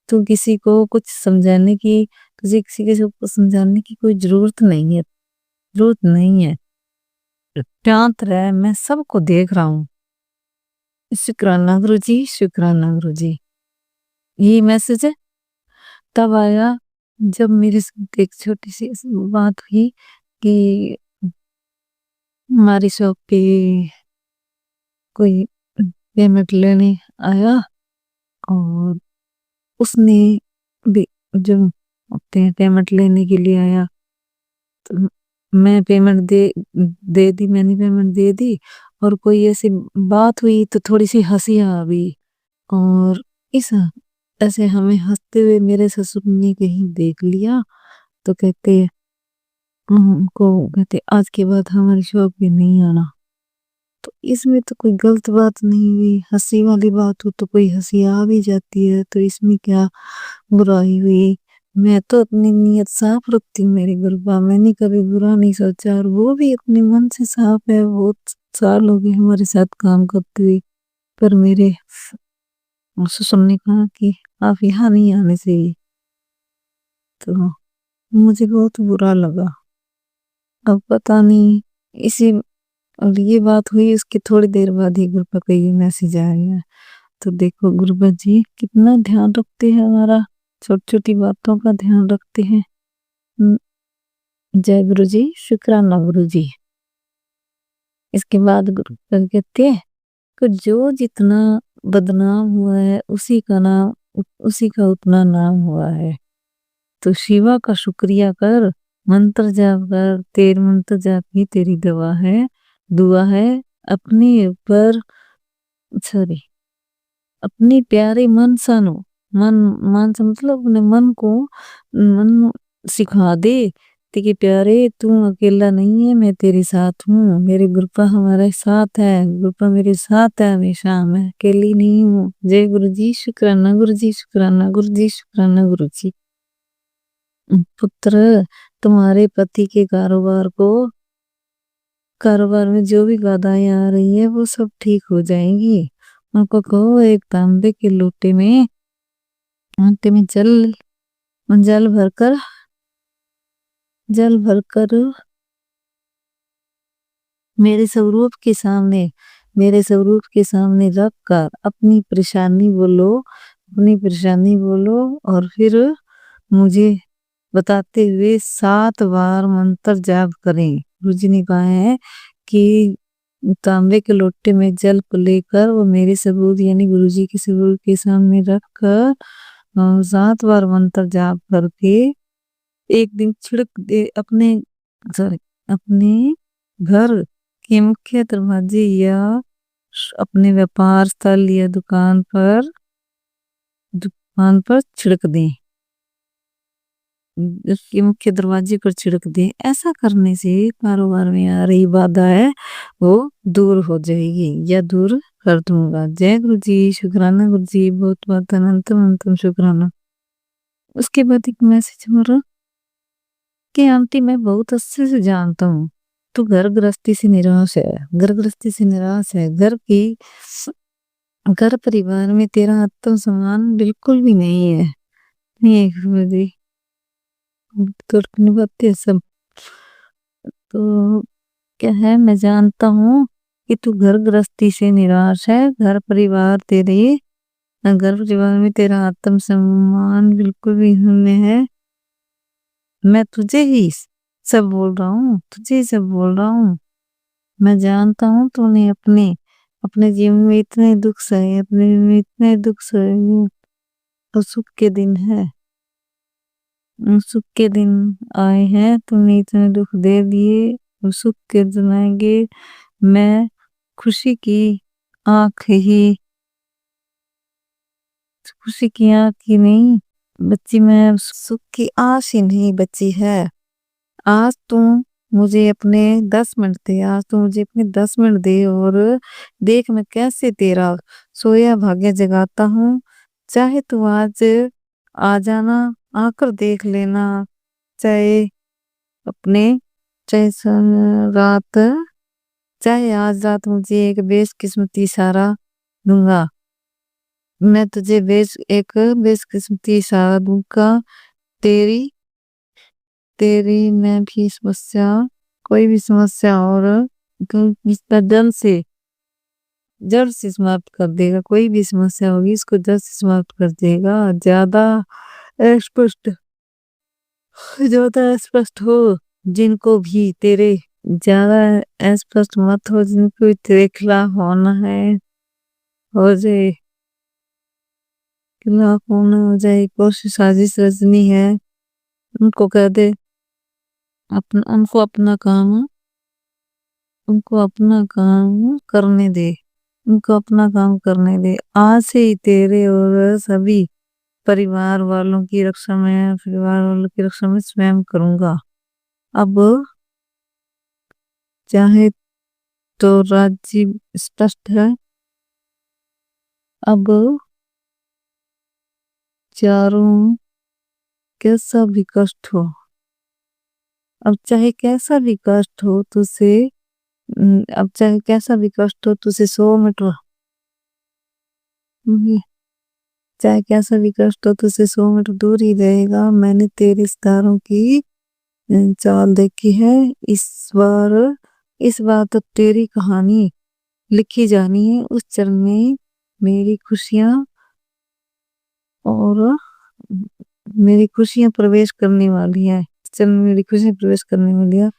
S4: तू किसी को कुछ समझाने की, तुझे किसी को समझाने की कोई जरूरत नहीं है। शांत रह, मैं सबको देख रहा हूँ। शुक्राना गुरु जी, शुक्राना गुरु जी। ये मैसेज तब आया जब मेरे साथ एक छोटी सी बात हुई कि हमारी शॉप पे कोई पेमेंट लेने आया और उसने भी जो पेमेंट लेने के लिए आया तो मैं पेमेंट दे दी, मैंने पेमेंट दे दी और कोई ऐसी बात हुई तो थोड़ी सी हंसी आ गई और इस ऐसे हमें हंसते हुए मेरे ससुर ने कहीं देख लिया तो कहते उनको कहते आज के बाद हमारी शॉप पे नहीं आना। तो इसमें तो कोई गलत बात नहीं हुई, हंसी वाली बात हो तो कोई हंसी आ भी जाती है तो इसमें क्या बुराई हुई। मैं तो अपनी नीयत साफ रखती हूँ मेरे गुरुबा, मैंने कभी बुरा नहीं सोचा और वो भी अपने मन से साफ है। बहुत साल हो गए हमारे साथ काम करते हुए पर मेरे ससुर ने कहा कि आप यहाँ नहीं आने चाहिए तो मुझे बहुत बुरा लगा। अब पता नहीं इसी और ये बात हुई उसके थोड़ी देर बाद ही गुरुपा का ये मैसेज आया। तो देखो गुरुबा जी कितना ध्यान रखते हैं हमारा, छोटी छोटी बातों का ध्यान रखते हैं। जय गुरु जी, शुक्राना गुरु जी। इसके बाद गुरुपा कहते हैं कि जो जितना बदनाम हुआ है उसी का उतना नाम हुआ है। तो शिवा का शुक्रिया कर, मंत्र जाप कर, तेरे मंत्र जाप ही तेरी दुआ है। अपने ऊपर सॉरी अपनी प्यारे मन से मतलब अपने मन सिखा दे कि प्यारे तू अकेला नहीं है, मैं तेरे साथ हूँ, मेरे गुरुपा हमारे साथ है, गुरुपा मेरे साथ है हमेशा, मैं अकेली नहीं हूँ। जय गुरु जी, शुक्राना गुरु जी, शुक्राना गुरु जी, शुक्राना गुरु जी। पुत्र तुम्हारे पति के कारोबार में जो भी बाधाएं आ रही है वो सब ठीक हो जाएंगी। उनको कहो एक तांबे के लोटे में जल भरकर मेरे स्वरूप के सामने रख कर अपनी परेशानी बोलो और फिर मुझे बताते हुए 7 बार मंत्र जाप करें। गुरुजी ने कहा है कि तांबे के लोटे में जल को लेकर वो मेरे सबूत यानी गुरुजी के सबूत के सामने रख कर 7 बार मंत्र जाप करके एक दिन छिड़क दे अपने घर के मुख्य दरवाजे या अपने व्यापार स्थल या दुकान पर छिड़क दें, उसके मुख्य दरवाजे पर छिड़क दें। ऐसा करने से कारोबार में आ रही बाधा है वो दूर हो जाएगी या दूर कर दूंगा। जय गुरु जी, शुक्राना गुरु जी, बहुत बहुत अनंतम शुक्राना। उसके बाद एक मैसेज हमारा कि आंटी मैं बहुत अच्छे से जानता हूँ तू घर गृहस्थी से निराश है, घर परिवार में तेरा आत्मसम्मान बिल्कुल भी नहीं है। नहीं गुरु जी तो निभाते सब तो क्या है, मैं जानता हूँ कि तू घर गृहस्थी से निराश है, घर परिवार में तेरा आत्मसम्मान बिल्कुल भी नहीं है। मैं तुझे ही सब बोल रहा हूँ, मैं जानता हूँ तूने अपने जीवन में इतने दुख सहे, और सुख के दिन आए हैं, तुमने इतने दुख दे दिए और सुख के दिन आएंगे। मैं खुशी की आंख ही नहीं बच्ची, मैं सुख की आस ही नहीं बच्ची है। आज तू मुझे अपने 10 मिनट दे और देख मैं कैसे तेरा सोया भाग्य जगाता हूँ। चाहे तू आज आ जाना, आकर देख लेना, चाहे आज रात मुझे एक बेशकिस्मती इशारा दूंगा, मैं तुझे एक बेशकिस्मती इशारा दूंगा। तेरी मैं भी कोई भी समस्या और इसका जड़ से समाप्त कर देगा। कोई भी समस्या होगी इसको जड़ से समाप्त कर देगा। ज्यादा स्पष्ट हो जिनको भी तेरे
S2: ज्यादा अस्पष्ट मत हो, जिनको देखला होना है हो जाए, खिलाफ होना हो जाए, कोशिश साजिश रचनी है, उनको कह दे उनको अपना काम करने दे, उनको अपना काम करने दे। आज से ही तेरे और सभी परिवार वालों की रक्षा मैं स्वयं करूंगा। अब चाहे तो राज्य स्पष्ट है। अब चारों कैसा भी कष्ट हो, अब चाहे कैसा भी कष्ट हो तुझसे, अब चाहे कैसा भी कष्ट हो तुझसे 100 मीटर, चाहे कैसा भी कष्ट हो तुझसे 100 मीटर दूर ही रहेगा। मैंने तेरे सितारों की चाल देखी है। इस बार तो तेरी कहानी लिखी जानी है। उस चरण में मेरी खुशियां और मेरी खुशियां प्रवेश करने वाली है। इस चरण में मेरी खुशियां प्रवेश करने वाली है।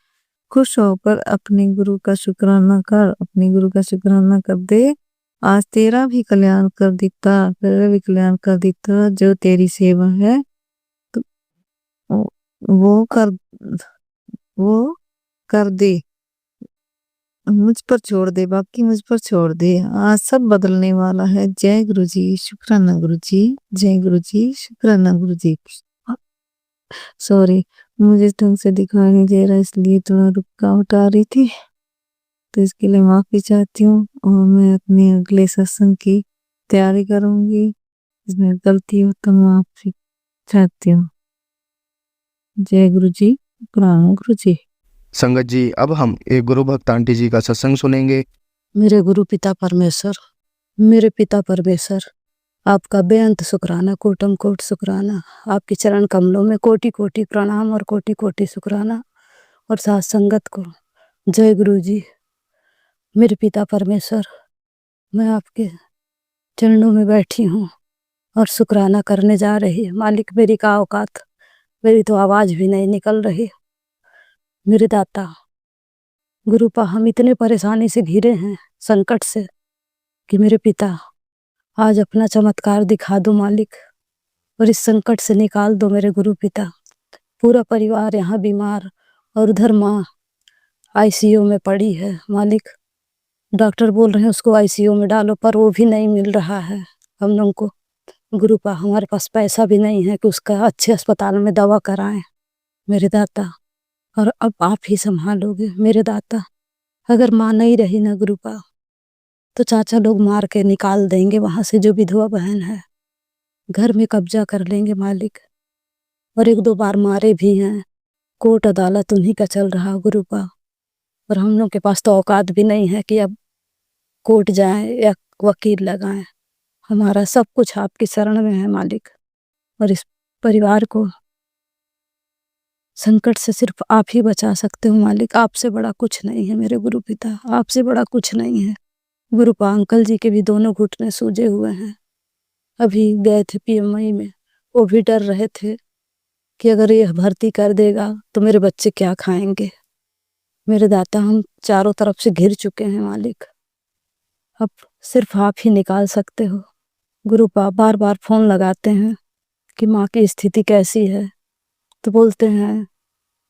S2: खुश होकर अपने गुरु का शुक्राना कर, अपने गुरु का शुक्राना कर दे। आज तेरा भी कल्याण कर देता, जो तेरी सेवा है तो वो कर वो कर दे, मुझ पर छोड़ दे, बाकी मुझ पर छोड़ दे। आज सब बदलने वाला है। जय गुरु जी, शुक्राना गुरु जी, जय गुरु जी, शुक्राना गुरु जी। सॉरी, मुझे इस ढंग से दिखाई नहीं दे रहा, इसलिए थोड़ा रुकावट आ रही थी, तो इसके लिए माफी चाहती हूँ। और मैं अपने अगले सत्संग की तैयारी करूंगी। इसमें गलती हो तो माफी चाहती हूँ। जय गुरु जी, शुक्राना गुरु जी।
S1: संगत जी, अब हम एक गुरु भक्त आंटी जी का सत्संग सुनेंगे।
S4: मेरे गुरु पिता परमेश्वर, मेरे पिता परमेश्वर, आपका बेअंत शुक्राना, कोटम कोट शुक्राना। आपके चरण कमलों में कोटि कोटि प्रणाम और कोटि कोटि शुक्राना। और साथ संगत को जय गुरु जी। मेरे पिता परमेश्वर, मैं आपके चरणों में बैठी हूँ और शुक्राना करने जा रही। मालिक, मेरी का औकात, मेरी तो आवाज भी नहीं निकल रही। मेरे दाता गुरुपा, हम इतने परेशानी से घिरे हैं, संकट से, कि मेरे पिता आज अपना चमत्कार दिखा दो मालिक, और इस संकट से निकाल दो मेरे गुरु पिता। पूरा परिवार यहाँ बीमार, और उधर माँ आईसीयू में पड़ी है मालिक। डॉक्टर बोल रहे हैं उसको आईसीयू में डालो, पर वो भी नहीं मिल रहा है हम लोगों को। गुरुपा, हमारे पास पैसा भी नहीं है कि उसका अच्छे अस्पताल में दवा कराएं मेरे दाता। और अब आप ही संभालोगे मेरे दाता। अगर माँ नहीं रही ना गुरुपा, तो चाचा लोग मार के निकाल देंगे वहां से, जो विधवा बहन है, घर में कब्जा कर लेंगे मालिक। और 1-2 बार मारे भी हैं। कोर्ट अदालत उन्हीं का चल रहा गुरुपा। और हम लोग के पास तो औकात भी नहीं है कि अब कोर्ट जाएं या वकील लगाएं। हमारा सब कुछ आपकी शरण में है मालिक। और इस परिवार को संकट से सिर्फ आप ही बचा सकते हो मालिक। आपसे बड़ा कुछ नहीं है मेरे गुरु पिता, आपसे बड़ा कुछ नहीं है। गुरुपा, अंकल जी के भी दोनों घुटने सूजे हुए हैं। अभी गए थे पीएमआई में, वो भी डर रहे थे कि अगर ये भर्ती कर देगा तो मेरे बच्चे क्या खाएंगे। मेरे दाता, हम चारों तरफ से घिर चुके हैं मालिक। अब सिर्फ आप ही निकाल सकते हो। गुरुपा, बार बार फोन लगाते हैं कि माँ की स्थिति कैसी है, तो बोलते हैं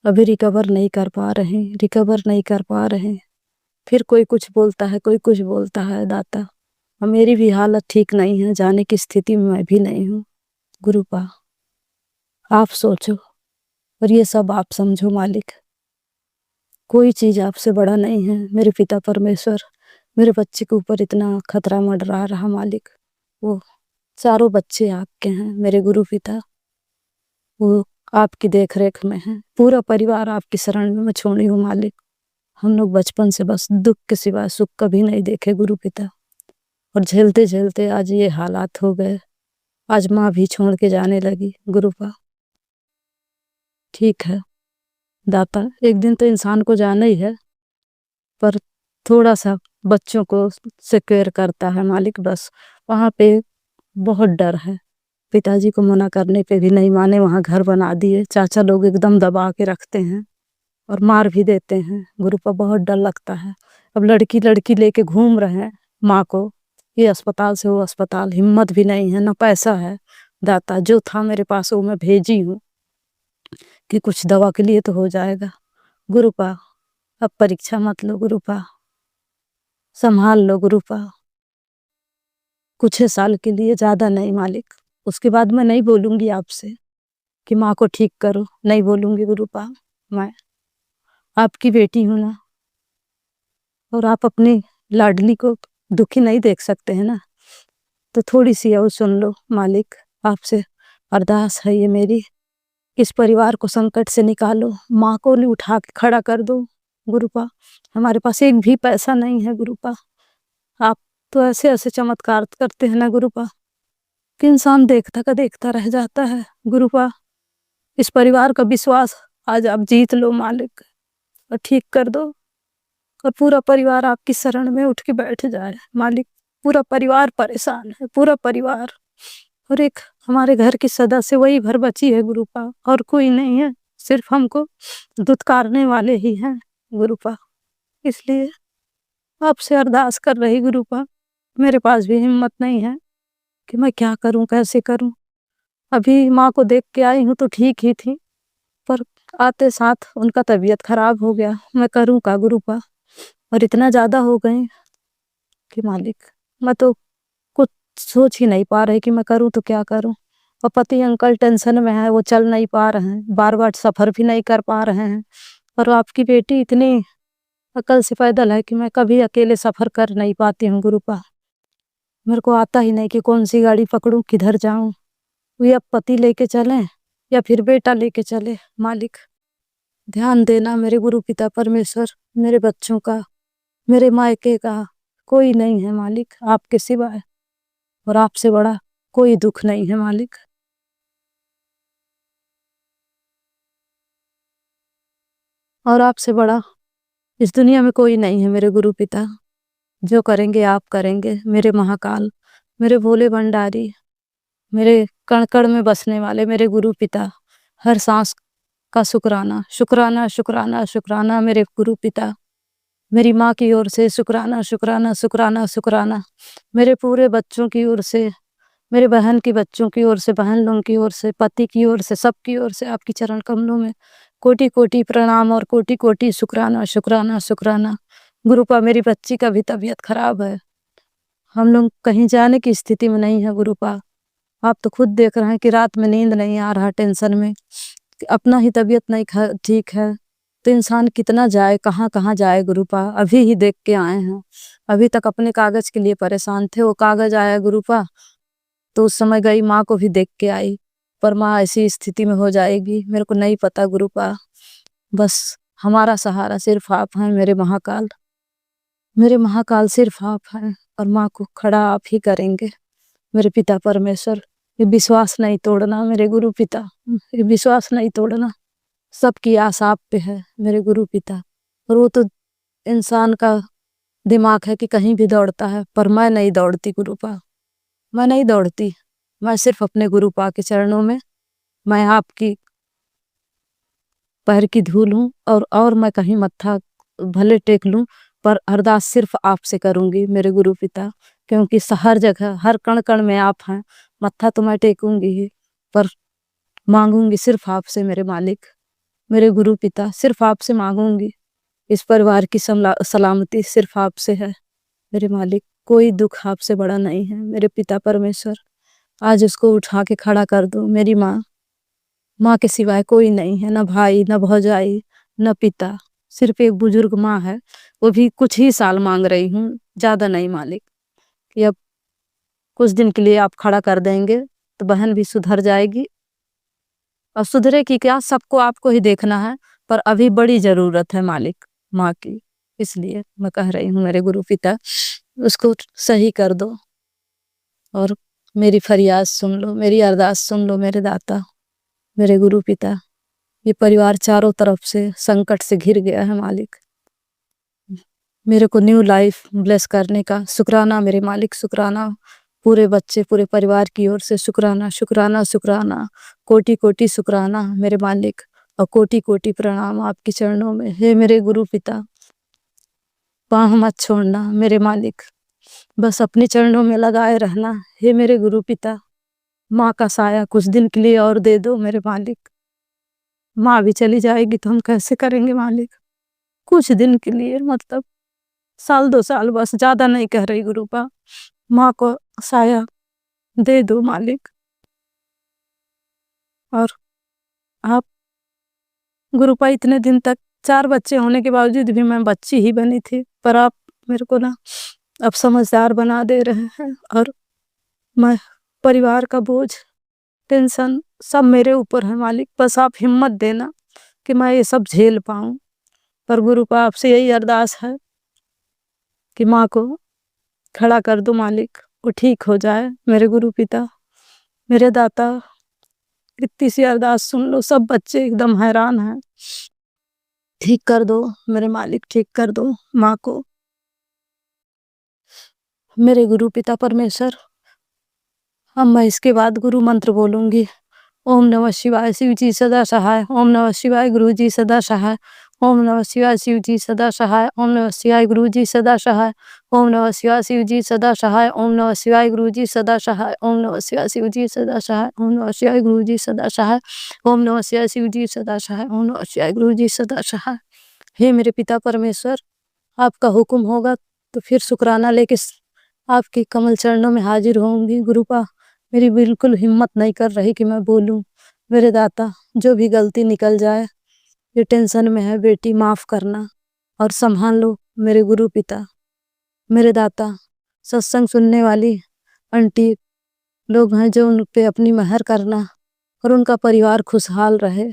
S4: अभी रिकवर नहीं कर पा रहे। फिर कोई कुछ बोलता है, कोई कुछ बोलता है दाता। और मेरी भी हालत ठीक नहीं है, जाने की स्थिति में मैं भी नहीं हूँ। गुरुपा, आप सोचो और ये सब आप समझो मालिक। कोई चीज आपसे बड़ा नहीं है मेरे पिता परमेश्वर। मेरे बच्चे के ऊपर इतना खतरा मंडरा रहा मालिक। वो चारों बच्चे आपके हैं मेरे गुरु पिता, वो आपकी देख रेख में है। पूरा परिवार आपकी शरण में मैं छोड़ी हूँ मालिक। हम लोग बचपन से बस दुख के सिवा सुख कभी नहीं देखे गुरु पिता। और झेलते झेलते आज ये हालात हो गए। आज माँ भी छोड़ के जाने लगी गुरुपा। ठीक है दाता, एक दिन तो इंसान को जाना ही है, पर थोड़ा सा बच्चों को से केयर करता है मालिक। बस वहाँ पे बहुत डर है। पिताजी को मना करने पे भी नहीं माने, वहाँ घर बना दिए। चाचा लोग एकदम दबा के रखते हैं। और मार भी देते हैं। गुरुपा बहुत डर लगता है। अब लड़की लड़की लेके घूम रहे हैं माँ को, ये अस्पताल से वो अस्पताल, हिम्मत भी नहीं है, ना पैसा है। दाता जो था मेरे पास वो मैं भेजी हूँ कि कुछ दवा के लिए तो हो जाएगा। गुरुपा अब परीक्षा मत लो गुरुपा, संभाल लो गुरुपा, कुछ ही साल के लिए, ज्यादा नहीं मालिक। उसके बाद मैं नहीं बोलूंगी आपसे कि माँ को ठीक करो, नहीं बोलूंगी गुरुपा। मैं आपकी बेटी हूं ना, और आप अपनी लाडली को दुखी नहीं देख सकते हैं ना, तो थोड़ी सी और सुन लो मालिक। आपसे अरदास है ये मेरी, इस परिवार को संकट से निकालो, माँ को नहीं उठा के खड़ा कर दो गुरुपा। हमारे पास एक भी पैसा नहीं है गुरुपा। आप तो ऐसे ऐसे चमत्कार करते हैं ना गुरुपा कि इंसान देखता का देखता रह जाता है गुरुपा। इस परिवार का विश्वास आज आप जीत लो मालिक, और ठीक कर दो, और पूरा परिवार आपकी शरण में उठ के बैठ जाए मालिक। पूरा परिवार परेशान है, पूरा परिवार, और एक हमारे घर की सदस्य वही भर बची है गुरुपा, और कोई नहीं है, सिर्फ हमको दुत्कारने वाले ही हैं गुरुपा। इसलिए आपसे अरदास कर रही गुरुपा, मेरे पास भी हिम्मत नहीं है कि मैं क्या करूं, कैसे करूं। अभी माँ को देख के आई हूं तो ठीक ही थी, पर आते साथ उनका तबीयत खराब हो गया। मैं करूं का गुरुपा, और इतना ज्यादा हो गए कि मालिक मैं तो कुछ सोच ही नहीं पा रही कि मैं करूं तो क्या करूं। और पति अंकल टेंशन में है, वो चल नहीं पा रहे हैं, बार बार सफर भी नहीं कर पा रहे हैं। और आपकी बेटी इतनी अकल से पैदल है कि मैं कभी अकेले सफर कर नहीं पाती हूँ गुरुपा। मेरे को आता ही नहीं कि कौन सी गाड़ी पकड़ूं, किधर जाऊं। वो अब पति लेके चले या फिर बेटा लेके चले मालिक। ध्यान देना मेरे गुरु पिता परमेश्वर, मेरे बच्चों का, मेरे मायके का कोई नहीं है मालिक आपके सिवाय, और आपसे बड़ा कोई दुख नहीं है मालिक। और आपसे बड़ा इस दुनिया में कोई नहीं है मेरे गुरु पिता। जो करेंगे आप करेंगे मेरे महाकाल, मेरे भोले भंडारी, मेरे कण कण में बसने वाले मेरे गुरु पिता। हर सांस का शुक्राना शुक्राना शुक्राना शुक्राना मेरे गुरु पिता। मेरी माँ की ओर से शुक्राना शुक्राना शुक्राना शुक्राना, मेरे पूरे बच्चों की ओर से, मेरे बहन की बच्चों की ओर से, बहन लोगों की ओर से, पति की ओर से, सबकी ओर से आपकी चरण कमलों में कोटि कोटि प्रणाम और कोटि कोटि शुक्राना शुक्राना शुक्राना। गुरुपा मेरी बच्ची का भी तबीयत खराब है, हम लोग कहीं जाने की स्थिति में नहीं है गुरुपा। आप तो खुद देख रहे हैं कि रात में नींद नहीं आ रहा, टेंशन में, अपना ही तबीयत नहीं ठीक है, तो इंसान कितना जाए, कहाँ कहाँ जाए गुरुपा। अभी ही देख के आए हैं, अभी तक अपने कागज के लिए परेशान थे, वो कागज आया गुरुपा, तो उस समय गई माँ को भी देख के आई, पर माँ ऐसी स्थिति में हो जाएगी मेरे को नहीं पता गुरुपा। बस हमारा सहारा सिर्फ आप हैं मेरे महाकाल, मेरे महाकाल सिर्फ आप हैं, और माँ को खड़ा आप ही करेंगे मेरे पिता परमेश्वर। ये विश्वास नहीं तोड़ना मेरे गुरु पिता, ये विश्वास नहीं तोड़ना। सबकी आस आप पे है मेरे गुरु पिता। और वो तो इंसान का दिमाग है कि कहीं भी दौड़ता है, पर मैं नहीं दौड़ती गुरुपा, मैं नहीं दौड़ती। मैं सिर्फ अपने गुरुपा के चरणों में, मैं आपकी पैर की धूल हूँ, और मैं कहीं मत्था भले टेक लूं, पर अरदास सिर्फ आपसे करूंगी मेरे गुरु पिता, क्योंकि हर जगह हर कण कण में आप हैं। मत्था तो मैं टेकूंगी ही, पर मांगूंगी सिर्फ आपसे मेरे मालिक, मेरे गुरु पिता, सिर्फ आपसे मांगूंगी। इस परिवार की सलामती सिर्फ आपसे है मेरे मालिक, कोई दुख आपसे बड़ा नहीं है मेरे पिता परमेश्वर। आज उसको उठा के खड़ा कर दो। मेरी माँ, माँ के सिवाय कोई नहीं है, न भाई, न भौजाई, न पिता, सिर्फ एक बुजुर्ग माँ है, वो भी कुछ ही साल मांग रही हूँ, ज्यादा नहीं मालिक, कि अब कुछ दिन के लिए आप खड़ा कर देंगे तो बहन भी सुधर जाएगी। और सुधरे की क्या, सबको आपको ही देखना है, पर अभी बड़ी जरूरत है मालिक माँ की, इसलिए मैं कह रही हूँ मेरे गुरु पिता, उसको सही कर दो, और मेरी फरियाद सुन लो, मेरी अरदास सुन लो मेरे दाता, मेरे गुरु पिता। ये परिवार चारों तरफ से संकट से घिर गया है मालिक, मेरे को न्यू लाइफ ब्लेस करने का शुक्राना मेरे मालिक, शुक्राना पूरे बच्चे पूरे परिवार की ओर से, शुक्राना शुक्राना शुक्राना, कोटि कोटि शुक्राना मेरे मालिक। और कोटि कोटि प्रणाम आपके चरणों में। हे मेरे गुरु पिता, पाँव मत छोड़ना मेरे मालिक, बस अपने चरणों में लगाए रहना। हे मेरे गुरु पिता, माँ का साया कुछ दिन के लिए और दे दो मेरे मालिक। माँ भी चली जाएगी तो हम कैसे करेंगे मालिक। कुछ दिन के लिए, मतलब साल 2 साल, बस ज़्यादा नहीं कह रही गुरुपा। माँ को साया दे दो मालिक। और आप गुरुपा, इतने दिन तक 4 बच्चे होने के बावजूद भी मैं बच्ची ही बनी थी, पर आप मेरे को ना अब समझदार बना दे रहे हैं। और मैं परिवार का बोझ, टेंशन सब मेरे ऊपर है मालिक। बस आप हिम्मत देना कि मैं ये सब झेल पाऊँ। पर गुरुपा, आपसे यही अरदास है कि माँ को खड़ा कर दो मालिक, वो ठीक हो जाए। मेरे गुरु पिता, मेरे दाता, इतनी सी अरदास सुन लो, सब बच्चे एकदम हैरान हैं। ठीक कर दो मेरे मालिक, ठीक कर दो माँ को। मेरे गुरु पिता परमेश्वर, अब मैं इसके बाद गुरु मंत्र बोलूँगी। ओम नमः शिवाय, शिव जी सदा सहाय। ओम नमः शिवाय, गुरु जी सदा सहाय। ओम नमः शिवाय, शिव जी सदा सहाय। ओम नमः शिवाय, गुरु जी सदा सहाय। ओम नमः शिवाय, शिव जी सदा सहाय। ओम नमः शिवाय, गुरु जी सदा सहाय। ओम नमः शिवाय, शिव जी सदा सहाय। ओम नमः शिवाय, गुरु जी सदा सहाय। ओम नमः शिवाय, शिव जी सदा सहाय। ओम नमः शिवाय, गुरु जी सदा सहाय। हे मेरे पिता परमेश्वर, आपका हुक्म होगा तो फिर शुक्राना लेके आपके कमल चरणों में हाजिर होंगी। गुरुपा, मेरी बिल्कुल हिम्मत नहीं कर रही कि मैं बोलूं। मेरे दाता, जो भी गलती निकल जाए, ये टेंशन में है बेटी, माफ़ करना और संभाल लो मेरे गुरु पिता। मेरे दाता, सत्संग सुनने वाली आंटी लोग हैं जो उन पे अपनी मेहर करना और उनका परिवार खुशहाल रहे।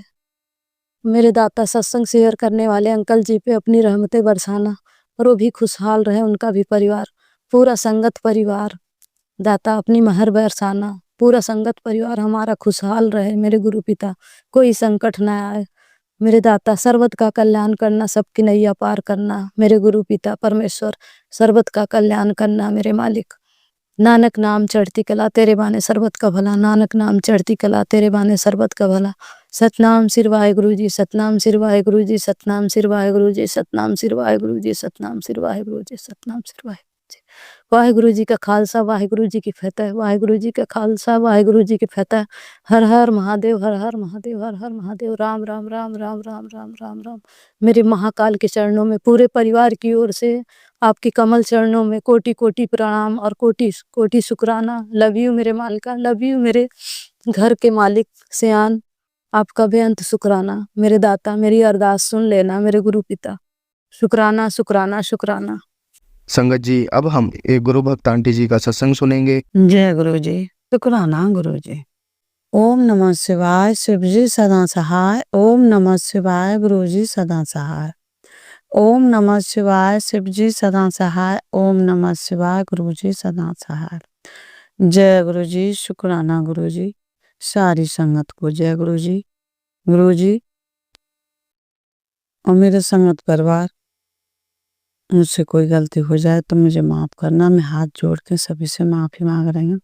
S4: मेरे दाता, सत्संग शेयर करने वाले अंकल जी पे अपनी रहमतें बरसाना और वो भी खुशहाल रहे, उनका भी परिवार, पूरा संगत परिवार। दाता, अपनी मेहर बरसाना, पूरा संगत परिवार हमारा खुशहाल रहे। मेरे गुरु पिता, कोई संकट न आए। मेरे दाता, सर्वत का कल्याण करना, सबकी नैया पार करना। मेरे गुरु पिता परमेश्वर, सर्वत का कल्याण करना मेरे मालिक। नानक नाम चढ़ती कला, तेरे बाने सर्वत का भला। नानक नाम चढ़ती कला, तेरे बाने सर्वत का भला। सतनाम सिर वाहेगुरु जी, सतनाम सिर वाहेगुरु जी, सतनाम सिर वाहेगुरु जी, सतनाम सिर वाहेगुरु जी, सतनाम सिर वाहेगुरु जी, सतनाम सिर वाहेगुरु जी। वाहेगुरु जी का खालसा, वाहेगुरु जी की फतेह। वाहेगुरु जी का खालसा, वाहेगुरु जी की फतेह। हर हर महादेव, हर हर महादेव, हर हर महादेव। राम राम राम राम राम राम राम राम। मेरे महाकाल के चरणों में पूरे परिवार की ओर से आपके कमल चरणों में कोटि कोटि प्रणाम और कोटि कोटि शुक्राना। लव यू मेरे मालिका, लव यू मेरे घर के मालिक सियान, आपका बेअंत शुक्राना। मेरे दाता, मेरी अरदास सुन लेना मेरे गुरु पिता। शुक्राना शुक्राना शुक्राना।
S1: संगत जी, अब हम एक गुरु भक्त आंटी जी का सत्संग सुनेंगे।
S5: जय गुरु जी, शुक्राना गुरु जी। ओम नमः शिवाय, शिव जी सदा सहाय। ओम नमः शिवाय, गुरु जी सदा सहाय। ओम नमः शिवाय, शिव जी सदा सहाय। ओम नमः शिवाय, गुरु जी सदा सहाय। जय गुरु जी, शुक्राना गुरु जी। सारी संगत को जय गुरु जी। गुरु जी और मेरे संगत परिवार, मुझसे कोई गलती हो जाए तो मुझे माफ करना। मैं हाथ जोड़ के सभी से माफी मांग रही हूँ।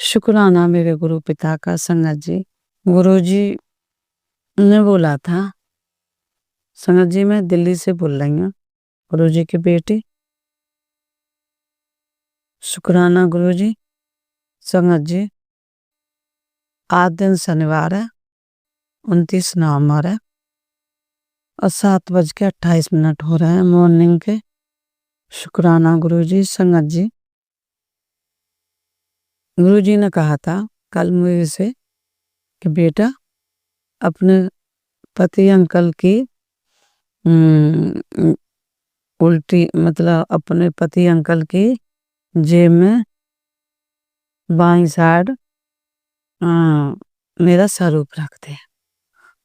S5: शुक्राना मेरे गुरु पिता का। संगत जी, गुरु जी ने बोला था, संगत जी मैं दिल्ली से बोल रही हूँ, गुरु जी की बेटी। शुक्राना गुरु जी। संगत जी, आज दिन शनिवार है, 29 नवंबर है और 7:28 हो रहे हैं मॉर्निंग के। शुक्राना गुरु जी। संगत जी, गुरु जी ने कहा था कल मुझे से कि बेटा अपने पति अंकल की उल्टी, मतलब अपने पति अंकल की जेब में बाईं साइड मेरा स्वरूप रख दे,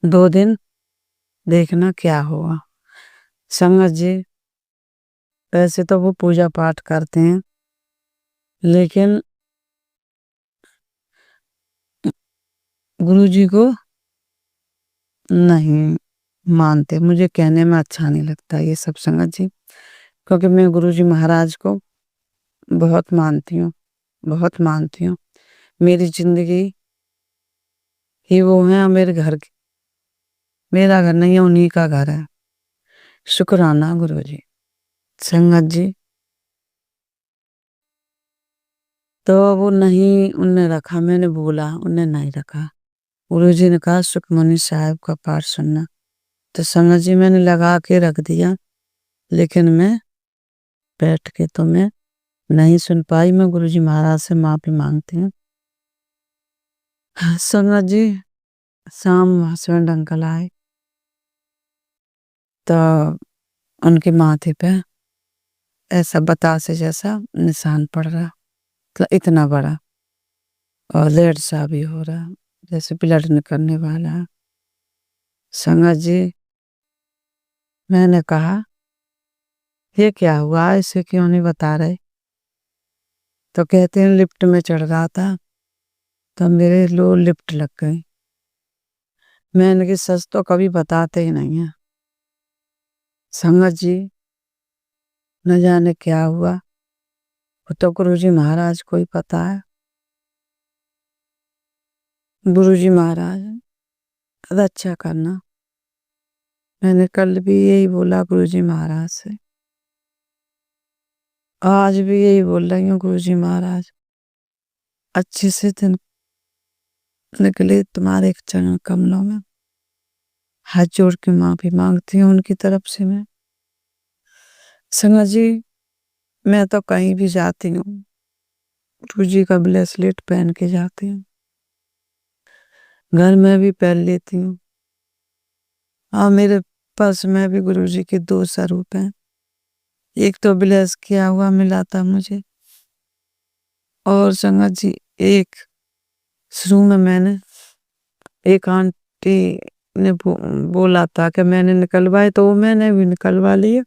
S5: 2 दिन देखना क्या हुआ। संगत जी, वैसे तो वो पूजा पाठ करते हैं, लेकिन गुरु जी को नहीं मानते। मुझे कहने में अच्छा नहीं लगता ये सब संगत जी, क्योंकि मैं गुरु जी महाराज को बहुत मानती हूँ, बहुत मानती हूँ। मेरी जिंदगी ही वो है, मेरे घर की मेरा घर नहीं है, उन्हीं का घर है। शुक्राना गुरुजी। संगत जी, तो वो नहीं उनने रखा, मैंने बोला, उनने नहीं रखा। गुरुजी ने कहा सुखमनी साहब का पाठ सुनना। तो संगत जी मैंने लगा के रख दिया, लेकिन मैं बैठ के तो मैं नहीं सुन पाई। मैं गुरुजी महाराज से माफी मांगती हूँ। संगत जी, शाम हस्बैंड अंकल आए तो उनके माथे पे ऐसा बतासे जैसा निशान पड़ रहा, मतलब इतना बड़ा, और रेड सा भी हो रहा, जैसे ब्लड निकलने वाला है। संगत जी, मैंने कहा ये क्या हुआ, इसे क्यों नहीं बता रहे? तो कहते हैं लिफ्ट में चढ़ रहा था तो मेरे लो लिफ्ट लग गई। मैंने कि सच तो कभी बताते ही नहीं है। संगत जी, न जाने क्या हुआ, वो तो गुरुजी महाराज को ही पता है। गुरुजी महाराज रक्षा करना। मैंने कल भी यही बोला गुरुजी महाराज से, आज भी यही बोल रही हूँ। गुरुजी महाराज, अच्छे से दिन निकले तुम्हारे चरण कमलों में। हाथ जोड़ के माफी मांगती हूँ उनकी तरफ से मैं। संगत जी, मैं तो कहीं भी जाती हूँ गुरुजी का ब्रेसलेट पहन के जाती हूँ, घर में भी पहन लेती हूँ। और मेरे पर्स में भी गुरुजी के 2 स्वरूप हैं। एक तो ब्लेस किया हुआ मिला था मुझे, और संगत जी एक शुरू में मैंने एक आंटी ने बोला था कि मैंने निकलवाए, तो वो मैंने भी निकलवा लिए।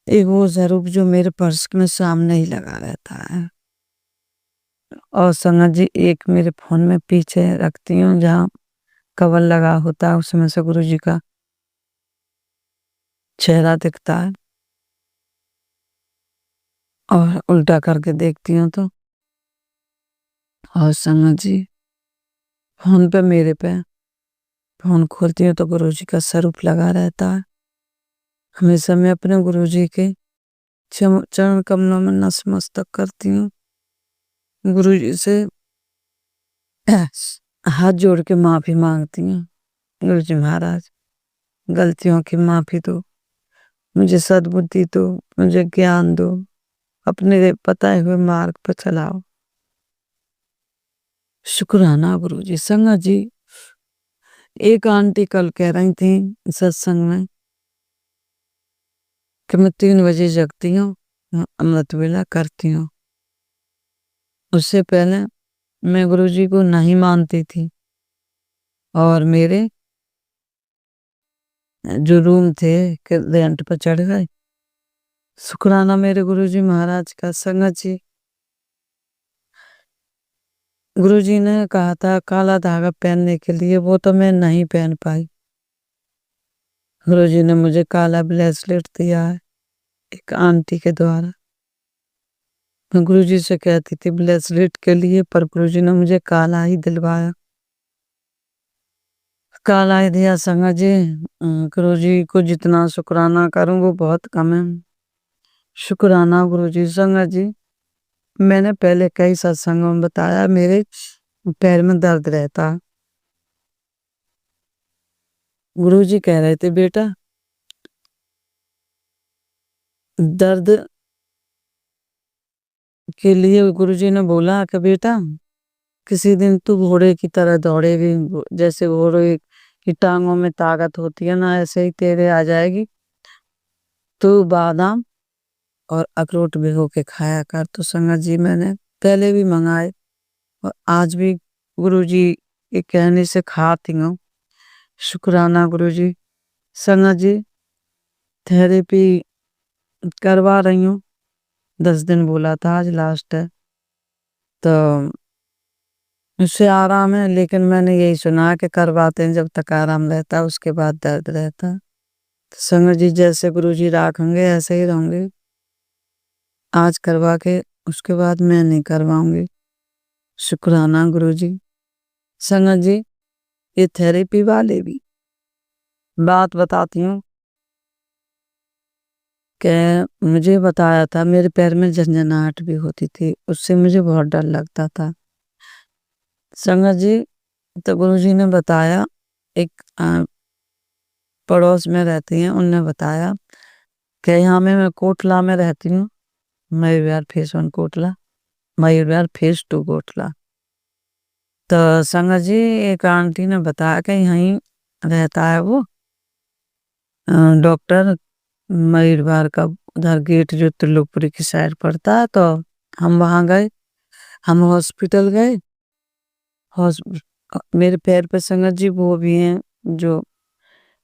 S5: एक वो स्वरूप जो मेरे पर्स में सामने ही लगा रहता है। और संगत जी, एक मेरे फोन में पीछे रखती हूँ, जहाँ कवर लगा होता है, उसमें से गुरुजी का चेहरा दिखता है। और उल्टा करके देखती हूँ तो, और संगत जी, फोन पे मेरे पे फोन खोलती हूँ तो गुरुजी का स्वरूप लगा रहता है। हमेशा मैं अपने गुरुजी के चरण कमलों में नतमस्तक करती हूँ। गुरुजी से हाथ जोड़ के माफी मांगती हूँ। गुरुजी महाराज, गलतियों की माफी दो, मुझे सद्बुद्धि दो, मुझे ज्ञान दो, अपने बताए हुए मार्ग पर चलाओ। शुक्राना गुरुजी। संगत जी, एक आंटी कल कह रही थी सत्संग में कि मैं 3 बजे जगती हूँ, अमृत वेला करती हूँ। उससे पहले मैं गुरुजी को नहीं मानती थी, और मेरे जो रूम थे कि रेंट पर चढ़ गए। शुक्राना मेरे गुरुजी महाराज का। संगत जी, गुरुजी ने कहा था काला धागा पहनने के लिए, वो तो मैं नहीं पहन पाई। गुरुजी ने मुझे काला ब्रेसलेट दिया है एक आंटी के द्वारा। मैं गुरुजी से कहती थी ब्रेसलेट के लिए, पर गुरुजी ने मुझे काला ही दिलवाया, काला ही दिया। संगत जी, गुरुजी को जितना शुक्राना करूं वो बहुत कम है। शुक्राना गुरुजी। संगत जी, मैंने पहले कई सत्संगों में बताया मेरे पैर में दर्द रहता। गुरुजी कह रहे थे बेटा, दर्द के लिए गुरुजी ने बोला कि बेटा किसी दिन तू घोड़े की तरह दौड़ेगी, जैसे घोड़े की टांगों में ताकत होती है ना, ऐसे ही तेरे आ जाएगी। तू बादाम और अखरोट भिगो के खाया कर। तो संगत जी, मैंने पहले भी मंगाए और आज भी गुरुजी के कहने से खाती हूँ। शुक्राना गुरुजी। संगत जी, थेरेपी करवा रही हूँ, 10 दिन बोला था, आज लास्ट है, तो उससे आराम है। लेकिन मैंने यही सुना कि करवाते हैं जब तक आराम रहता है, उसके बाद दर्द रहता है। तो संगत जी, जैसे गुरुजी राखेंगे ऐसे ही रहूंगे। आज करवा के उसके बाद मैं नहीं करवाऊंगी। शुक्राना गुरुजी। संगत जी, ये थेरेपी वाले भी बात बताती हूँ कि मुझे बताया था मेरे पैर में झंझनाहट भी होती थी, उससे मुझे बहुत डर लगता था। संगत जी, तो गुरुजी ने बताया, एक पड़ोस में रहती हैं, उनने बताया कि यहाँ में मैं कोटला में रहती हूँ, मयूर विहार फेस 1 कोटला, मयूर विहार फेस 2 कोटला। तो संगत जी, एक आंटी ने बताया कि यहीं रहता है वो डॉक्टर, मयूर विहार का उधर गेट जो त्रिलोकपुरी की साइड पड़ता है। तो हम वहाँ गए, हम हॉस्पिटल गए। मेरे पैर पे संगत जी वो भी हैं जो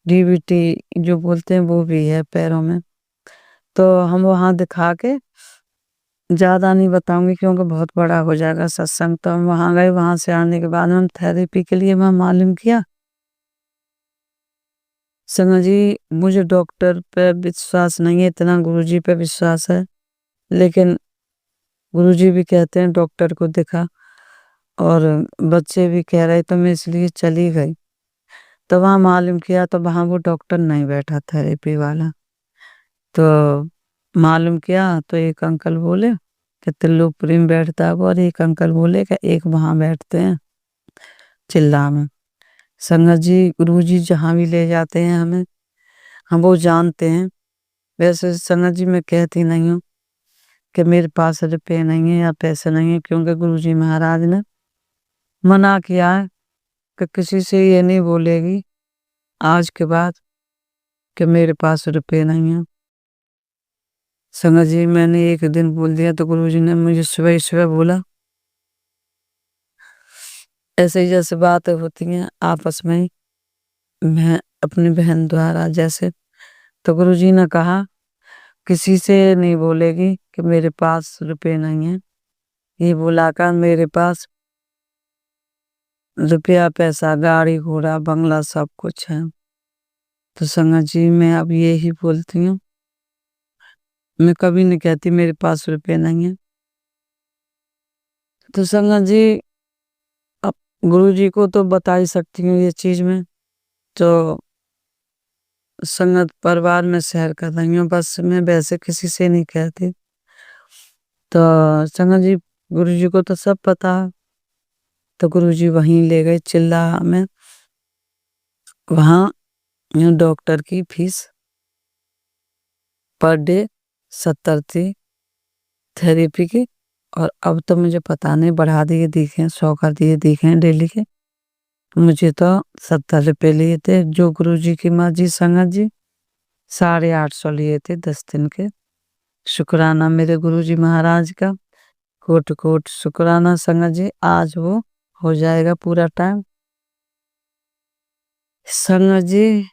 S5: डीवीटी जो बोलते हैं, वो भी है पैरों में। तो हम वहाँ दिखा के, ज़्यादा नहीं बताऊंगी क्योंकि बहुत बड़ा हो जाएगा सत्संग। तो हम वहाँ गए, वहाँ से आने के बाद हम थेरेपी के लिए मैं मालूम किया। संगत जी, मुझे डॉक्टर पे विश्वास नहीं है, इतना गुरुजी पे विश्वास है। लेकिन गुरुजी भी कहते हैं डॉक्टर को दिखा, और बच्चे भी कह रहे, तो मैं इसलिए चली गई। तो वहाँ मालूम किया, तो वहाँ वो डॉक्टर नहीं बैठा थेरेपी वाला। तो मालूम किया तो एक अंकल बोले कि त्रिलोकपुरी में बैठता है वो, और एक अंकल बोले कि एक वहाँ बैठते हैं चिल्ला में। संगत जी, गुरुजी जहाँ भी ले जाते हैं हमें, हम वो जानते हैं। वैसे संगत जी, मैं कहती नहीं हूँ कि मेरे पास रुपये नहीं है या पैसे नहीं है, क्योंकि गुरुजी महाराज ने मना किया है कि किसी से ये नहीं बोलेगी आज के बाद कि मेरे पास रुपये नहीं है। संगत जी, मैंने एक दिन बोल दिया तो गुरुजी ने मुझे सुबह ही सुबह बोला, ऐसे ही जैसे बातें होती हैं आपस में ही, मैं अपनी बहन द्वारा जैसे, तो गुरुजी ने कहा किसी से नहीं बोलेगी कि मेरे पास रुपए नहीं है। ये बोला कर मेरे पास रुपया पैसा, गाड़ी घोड़ा बंगला सब कुछ है। तो संगत जी, मैं अब यही बोलती हूँ, मैं कभी नहीं कहती मेरे पास रुपये नहीं है। तो संगत जी, अब गुरुजी को तो बता ही सकती हूँ ये चीज में, तो संगत परिवार में शेयर कर रही हूँ, बस मैं वैसे किसी से नहीं कहती। तो संगत जी, गुरुजी को तो सब पता है। तो गुरुजी वहीं ले गए चिल्ला में, वहाँ डॉक्टर की फीस पर डे 70 थी थेरेपी की, और अब तो मुझे पता नहीं बढ़ा दिए दिखे 100 कर दिए दिखे डेली के। मुझे तो 70 रुपये लिए थे, जो गुरुजी की मर्जी संगत जी 850 लिए थे 10 दिन के। शुक्राना मेरे गुरुजी महाराज का, कोट कोट शुक्राना संगत जी। आज वो हो जाएगा पूरा टाइम। संगत जी,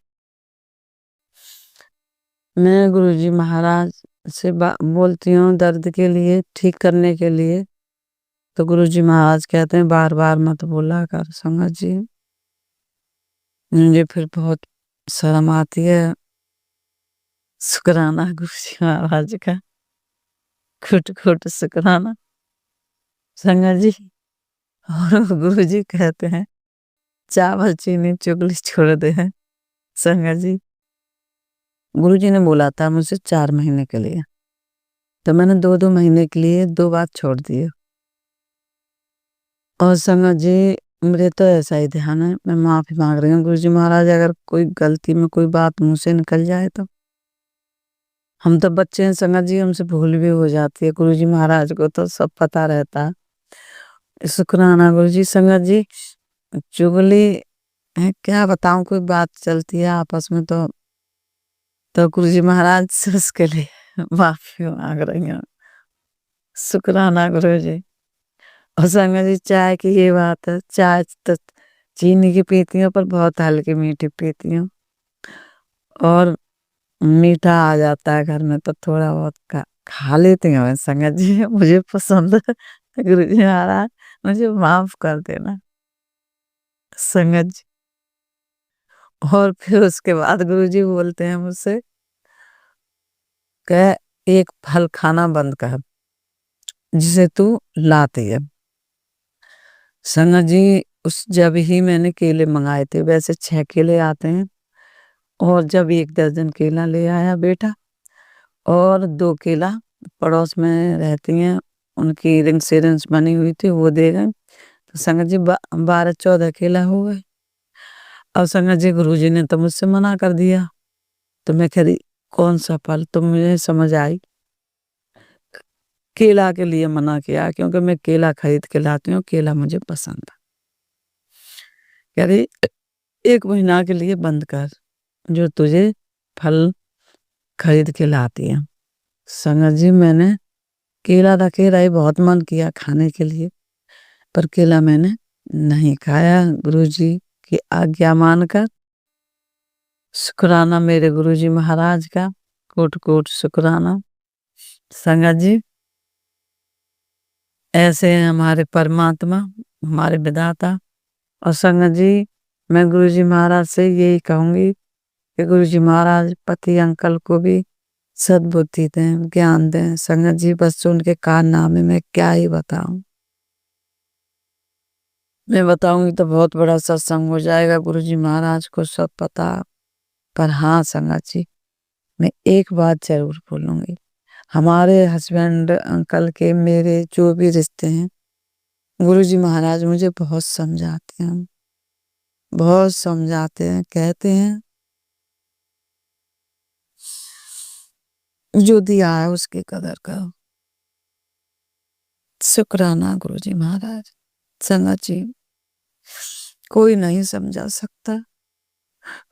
S5: मैं गुरुजी महाराज से बोलती हूँ दर्द के लिए, ठीक करने के लिए। तो गुरुजी महाराज कहते हैं बार बार मत बोला कर संगत जी। मुझे फिर बहुत शर्म आती है। शुक्राना गुरुजी महाराज का, खुट खुट शुक्राना संगत जी। और गुरुजी कहते हैं चावल चीनी चुगली छोड़ दे हैं संगत जी। गुरुजी ने बोला था मुझसे 4 महीने के लिए, तो मैंने 2-2 महीने के लिए 2 बार छोड़ दिए। और संगत जी, मेरे तो ऐसा ही ध्यान है, मैं माफी मांग रही हूँ गुरुजी महाराज, अगर कोई गलती में कोई बात मुंह से निकल जाए तो। हम तो बच्चे हैं संगत जी, हमसे भूल भी हो जाती है, गुरुजी महाराज को तो सब पता रहता है। शुक्राना गुरुजी। संगत जी, चुगली है क्या बताऊं, कोई बात चलती है आपस में तो गुरुजी महाराज से उसके लिए माफी मांग रही हूँ। शुक्राना गुरुजी। और संगत जी, चाय की ये बात है, चाय तो चीनी की पीती हूँ पर बहुत हल्की मीठी पीती हूँ, और मीठा आ जाता है घर में तो थोड़ा बहुत खा लेती हूँ मैं संगत जी, मुझे पसंद है। गुरुजी महाराज मुझे माफ कर देना संगत जी। और फिर उसके बाद गुरुजी बोलते हैं मुझसे कि एक फल खाना बंद कर जिसे तू लाती है। संगत जी, उस जब ही मैंने केले मंगाए थे, वैसे 6 केले आते हैं, और जब 1 दर्जन केला ले आया बेटा और 2 केला पड़ोस में रहती हैं, उनकी रिंग सेरेंस बनी हुई थी, वो दे गए। तो संगत जी 12-14 केला हो गए। अब संगत जी गुरुजी ने तो मुझसे मना कर दिया। तो मैं कह रही कौन-सा फल? तो मुझे समझ आई, केला के लिए मना किया क्योंकि मैं केला खरीद के लाती हूँ, केला मुझे पसंद है। कह रही 1 महीना के लिए बंद कर, जो तुझे फल खरीद के लाती है। संगत जी मैंने केला था, केला ही बहुत मन किया खाने के लिए, पर केला मैंने नहीं खाया। गुरुजी की आज्ञा मानकर शुक्राना मेरे गुरुजी महाराज का, कोट-कोट शुक्राना। संगत जी ऐसे हैं हमारे परमात्मा, हमारे विधाता। और संगत जी मैं गुरुजी महाराज से यही कहूँगी कि गुरुजी महाराज पति अंकल को भी सद्बुद्धि दें, ज्ञान दें। संगत जी बस उनके कारनामे में क्या ही बताऊँ। मैं बताऊँगी तो बहुत बड़ा सत्संग हो जाएगा, गुरुजी महाराज को सब पता। पर हाँ संगत जी, मैं एक बात ज़रूर बोलूँगी, हमारे हस्बैंड अंकल के मेरे जो भी रिश्ते हैं, गुरुजी महाराज मुझे बहुत समझाते हैं, बहुत समझाते हैं, कहते हैं जो दिया है उसकी कदर करो। शुक्राना गुरुजी महाराज। संगत जी कोई नहीं समझा सकता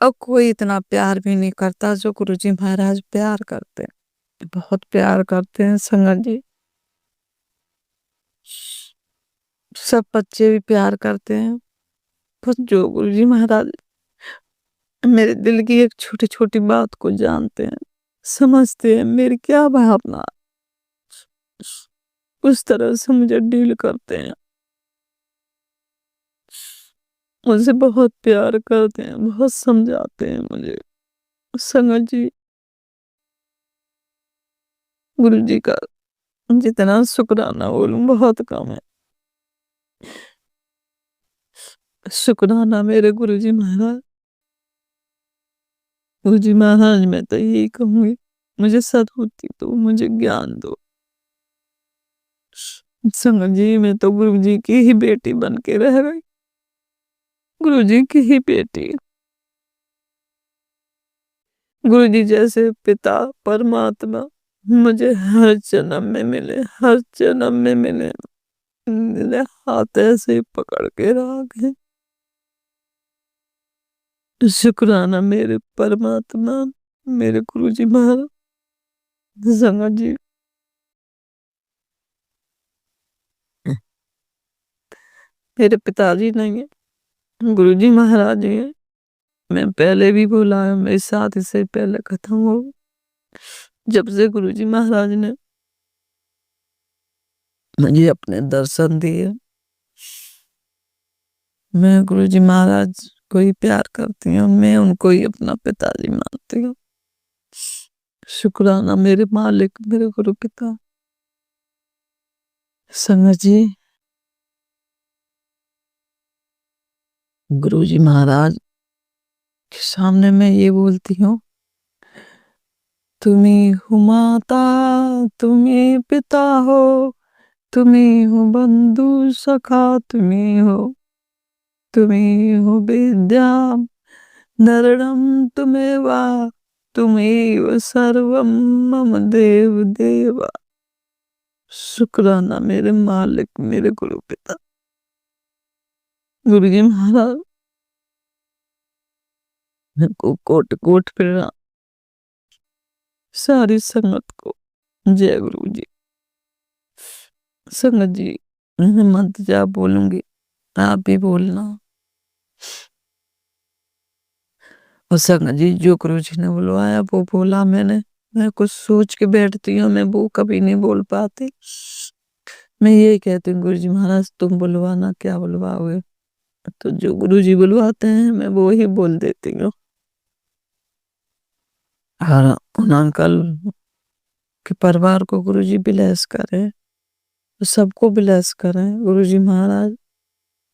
S5: और कोई इतना प्यार भी नहीं करता जो गुरुजी महाराज प्यार करते हैं, बहुत प्यार करते हैं संगत जी। सब बच्चे भी प्यार करते हैं, बस जो गुरुजी महाराज मेरे दिल की एक छोटी-छोटी बात को जानते हैं, समझते हैं मेरी क्या भावना, उस तरह से मुझे डील करते हैं। मुझसे बहुत प्यार करते हैं, बहुत समझाते हैं मुझे। संगत जी गुरुजी का जितना शुक्राना बोलूं बहुत कम है। शुक्राना मेरे गुरुजी महाराज। गुरुजी महाराज मैं तो यही कहूंगी, मुझे सद्बुद्धि दो, मुझे ज्ञान दो। संगत जी मैं तो गुरुजी की ही बेटी बन के रह गई, गुरुजी की ही बेटी। गुरुजी जैसे पिता परमात्मा मुझे हर जन्म में मिले, हर जन्म में मिले। मेरे हाथ ऐसे पकड़ के रखे। शुक्राना मेरे परमात्मा, मेरे गुरुजी महाराज। संगत जी मेरे पिताजी नहीं है, गुरुजी महाराज ही है। मैं पहले भी बोला है, मेरी शादी से पहले खत्म हो, जब से गुरुजी महाराज ने मुझे अपने दर्शन दिए, मैं गुरुजी महाराज को ही प्यार करती हूँ, मैं उनको ही अपना पिताजी मानती हूँ। शुक्राना मेरे मालिक, मेरे गुरु पिता। संगत जी गुरुजी महाराज के सामने मैं ये बोलती हूँ, तुम्ही हो माता, तुम्ही पिता हो, तुम्ही हो बंधु सखा, तुम्ही हो विद्या नरणम तुम्हें तुम्हें सर्वम मम देव देवा। शुक्राना मेरे मालिक, मेरे गुरु पिता। गुरुजी महाराज मेरे को कोट कोट प्रणाम। सारी संगत को जय गुरु जी। संगत जी मैं मंत्र जाप बोलूंगी, आप भी बोलना। और संगत जी जो गुरु जी ने बुलवाया वो बोला मैंने। मैं कुछ सोच के बैठती हूँ, मैं वो कभी नहीं बोल पाती। मैं यही कहती हूँ गुरु जी महाराज तुम बुलवाना, क्या बुलवाओगे। तो जो गुरु जी बुलवाते हैं मैं वो ही बोल देती हूँ। और उन अंकल के परिवार को गुरु जी ब्लेस करें, सबको ब्लेस करें। गुरु जी महाराज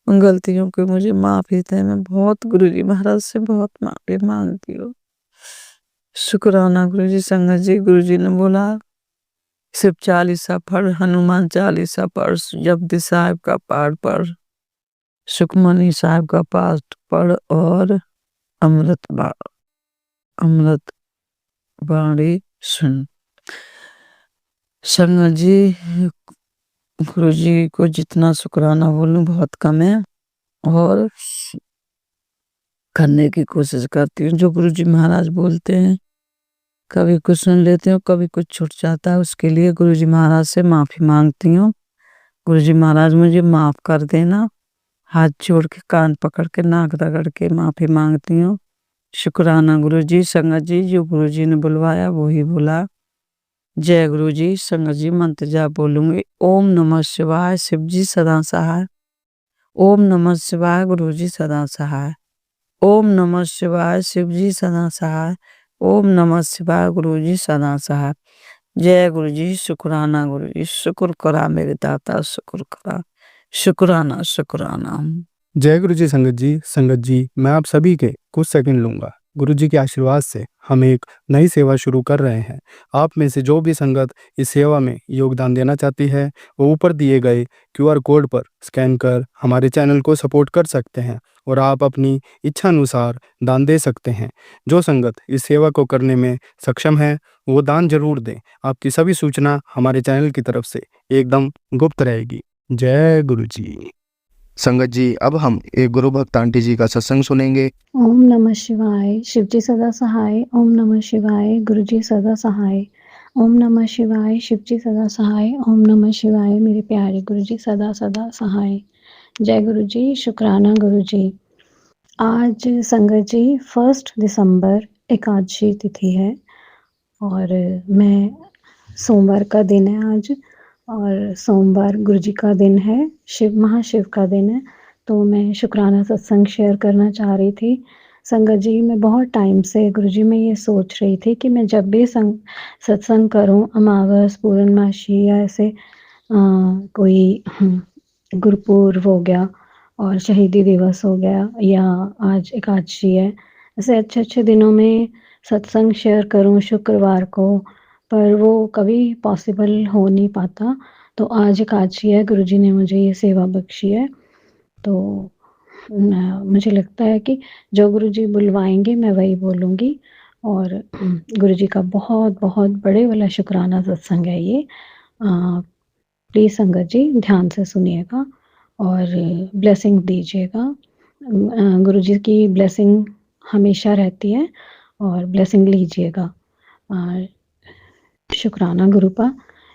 S5: उन गलतियों की मुझे माफी दें। मैं बहुत गुरु जी महाराज से बहुत माफी मांगती हूँ। शुक्राना गुरुजी। संगत जी, गुरुजी ने बोला शिव चालीसा पढ़, हनुमान चालीसा पढ़, जपजी साहिब का पाठ पढ़, सुखमनी साहिब का पाठ पढ़ और अमृत बाणी सुन। संगत जी, गुरुजी को जितना शुक्राना बोलूं बहुत कम है और करने की कोशिश करती हूँ। जो गुरुजी महाराज बोलते हैं कभी कुछ सुन लेती हूँ, कभी कुछ छूट जाता है, उसके लिए गुरुजी महाराज से माफी मांगती हूँ। गुरुजी महाराज मुझे माफ कर देना। हाथ जोड़ के, कान पकड़ के, नाक रगड़ के माफी मांगती हूँ। शुक्राना गुरुजी। संगत जी, जो गुरुजी ने बुलवाया वो ही बोला। जय गुरुजी। संगत जी, मंत्र जाप बोलूंगी। ओम नमः शिवाय, शिव जी सदा सहाय। ओम नमः शिवाय, गुरुजी सदा सहाय। ओम नमः शिवाय, शिव जी सदा सहाय। ओम नमः शिवाय, गुरुजी सदा सहाय। जय गुरुजी। शुक्राना गुरुजी। शुक्र करा मेरे दाता, शुक्र करा। शुक्राना शुक्राना।
S1: जय गुरु जी। संगत जी, मैं आप सभी के कुछ सेकंड लूंगा। गुरु जी के आशीर्वाद से हम एक नई सेवा शुरू कर रहे हैं। आप में से जो भी संगत इस सेवा में योगदान देना चाहती है वो ऊपर दिए गए QR कोड पर स्कैन कर हमारे चैनल को सपोर्ट कर सकते हैं और आप अपनी इच्छा अनुसार दान दे सकते हैं। जो संगत इस सेवा को करने में सक्षम है वो दान जरूर दें। आपकी सभी सूचना हमारे चैनल की तरफ से एकदम गुप्त रहेगी। जय गुरु जी। संगत जी, अब हम एक गुरु भक्त आंटी जी का सत्संग सुनेंगे।
S6: ओम नमः शिवाय, शिव जी सदा सहाय। ओम नमः शिवाय, गुरु जी सदा सहाय। ओम नमः शिवाय, शिव जी सदा सहाय। ओम नमः शिवाय, मेरे प्यारे गुरु जी सदा सदा सहाय। जय गुरु जी। शुक्राना गुरु जी। आज संगत जी 1 दिसंबर एकादशी तिथि है और मैं सोमवार का दिन है आज, और सोमवार गुरु जी का दिन है, महाशिव का दिन है। तो मैं शुक्राना सत्संग शेयर करना चाह रही थी। संगत जी, मैं बहुत टाइम से गुरु जी में ये सोच रही थी कि मैं जब भी सत्संग करूं, अमावस, पूर्णमासी या ऐसे कोई गुरुपूर्व हो गया और शहीदी दिवस हो गया या आज एकादशी है, ऐसे अच्छे अच्छे दिनों में सत्संग शेयर करूं शुक्रवार को, पर वो कभी पॉसिबल हो नहीं पाता। तो आज एकादशी है, गुरुजी ने मुझे ये सेवा बख्शी है। तो मुझे लगता है कि जो गुरुजी बुलवाएंगे मैं वही बोलूँगी। और गुरुजी का बहुत बहुत बड़े वाला शुक्राना सत्संग है ये। प्लीज़ संगत जी ध्यान से सुनिएगा और ब्लेसिंग दीजिएगा। गुरुजी की ब्लेसिंग हमेशा रहती है और ब्लेसिंग लीजिएगा। शुक्राना गुरुपा,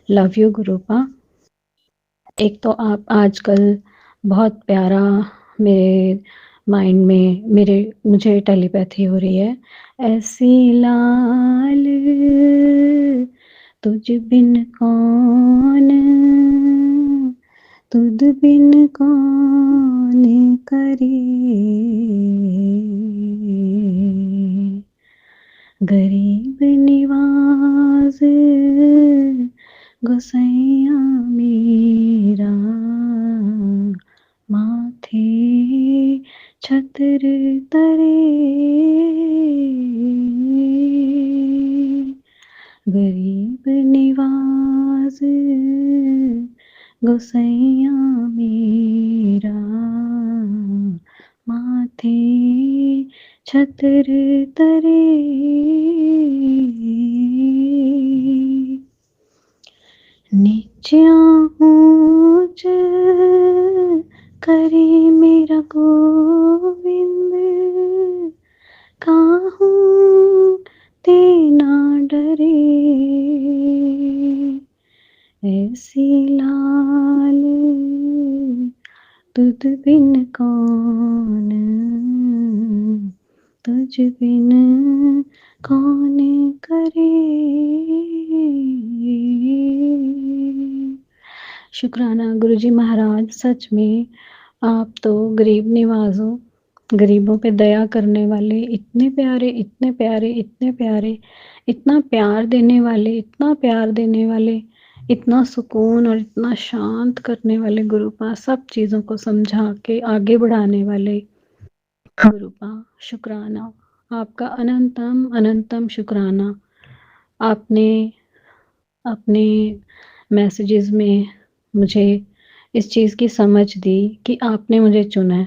S6: लव यू गुरुपा। एक तो आप आजकल बहुत प्यारा मेरे माइंड में मुझे टेलीपैथी हो रही है। ऐसी लाल तुझ बिन कौन, तुझ बिन कौन करे, गरीब निवाज गोसैया मेरा, माथे छतर तरे, गरीब निवाज गोसैया मेरा, माथे छतर तरे। नीचा ऊंच करे मेरा गोविंद, काहूँ ते ना डरे, ऐसी लाल तुझ बिन कौन, तुझ बिन कौन करे। शुक्राना गुरुजी महाराज, सच में आप तो गरीब निवाज हो, गरीबों पे दया करने वाले, इतने प्यारे इतने प्यारे इतने प्यारे, इतना प्यार देने वाले, इतना प्यार देने वाले, इतना सुकून और इतना शांत करने वाले गुरुपा, सब चीज़ों को समझा के आगे बढ़ाने वाले गुरुपा। शुक्राना, आपका अनंतम अनंतम शुक्राना। आपने अपने मैसेजेस में मुझे इस चीज़ की समझ दी कि आपने मुझे चुना है।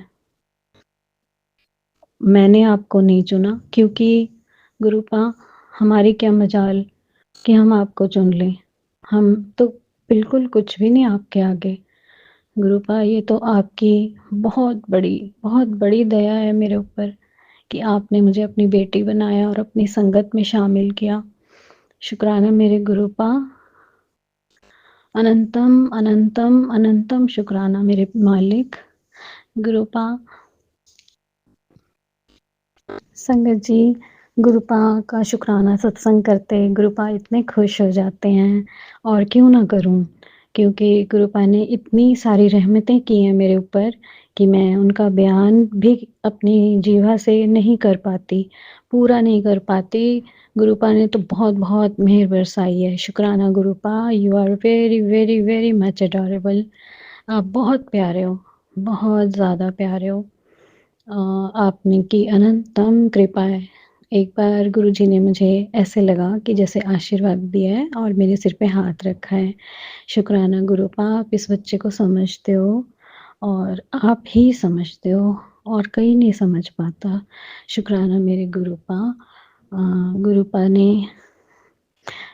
S6: मैंने आपको नहीं चुना, क्योंकि गुरुपा हमारी क्या मजाल कि हम आपको चुन लें। हम तो बिल्कुल कुछ भी नहीं आपके आगे। गुरुपा ये तो आपकी बहुत बड़ी दया है मेरे ऊपर कि आपने मुझे अपनी बेटी बनाया और अपनी संगत में शामिल किया। शुक्राना मेरे गुरुपा। अनंतम अनंतम अनंतम शुक्राना मेरे मालिक। गुरुपा संगत जी, गुरुपा का शुक्राना सत्संग करते गुरुपा इतने खुश हो जाते हैं, और क्यों ना करूं, क्योंकि गुरुपा ने इतनी सारी रहमतें की हैं मेरे ऊपर कि मैं उनका बयान भी अपनी जीवा से नहीं कर पाती, पूरा नहीं कर पाती। गुरुपा ने तो बहुत मेहर बरसाई है। शुक्राना Gurupa, you are very very very much adorable. आप बहुत प्यारे हो, बहुत ज़्यादा प्यारे हो। आपने की अनंतम कृपा है। एक बार गुरुजी ने मुझे ऐसे लगा कि जैसे आशीर्वाद दिया है और मेरे सिर पे हाथ रखा है। शुक्राना गुरुपा, आप इस बच्चे को समझते हो और आप ही समझते हो और कोई नहीं समझ पाता। शुक्राना मेरे गुरुपा। गुरुपा ने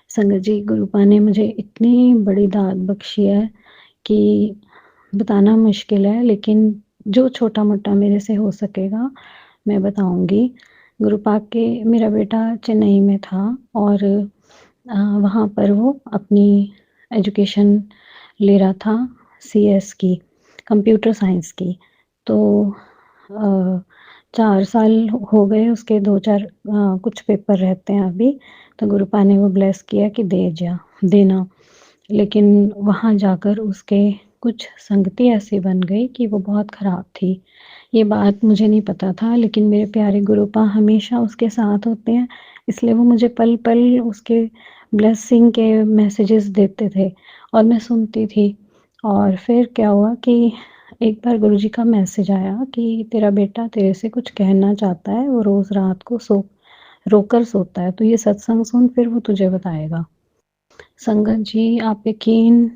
S6: संगत जी, गुरुपा ने मुझे इतनी बड़ी दात बख्शी है कि बताना मुश्किल है, लेकिन जो छोटा-मोटा मेरे से हो सकेगा मैं बताऊँगी। गुरुपा के मेरा बेटा चेन्नई में था और वहाँ पर वो अपनी एजुकेशन ले रहा था सीएस की, कंप्यूटर साइंस की। तो 4 साल हो गए उसके, 2-4 कुछ पेपर रहते हैं अभी, तो गुरुपा ने वो ब्लेस किया कि देना। लेकिन वहाँ जाकर उसके कुछ संगति ऐसी बन गई कि वो बहुत ख़राब थी। ये बात मुझे नहीं पता था, लेकिन मेरे प्यारे गुरुपा हमेशा उसके साथ होते हैं, इसलिए वो मुझे पल-पल उसके ब्लेसिंग के मैसेजेस देते थे और मैं सुनती थी। और फिर क्या हुआ कि एक बार गुरुजी का मैसेज आया कि तेरा बेटा तेरे से कुछ कहना चाहता है, वो रोज़ रात को रोकर सोता है, तो ये सत्संग सुन, फिर वो तुझे बताएगा। संगत जी, आप यकीन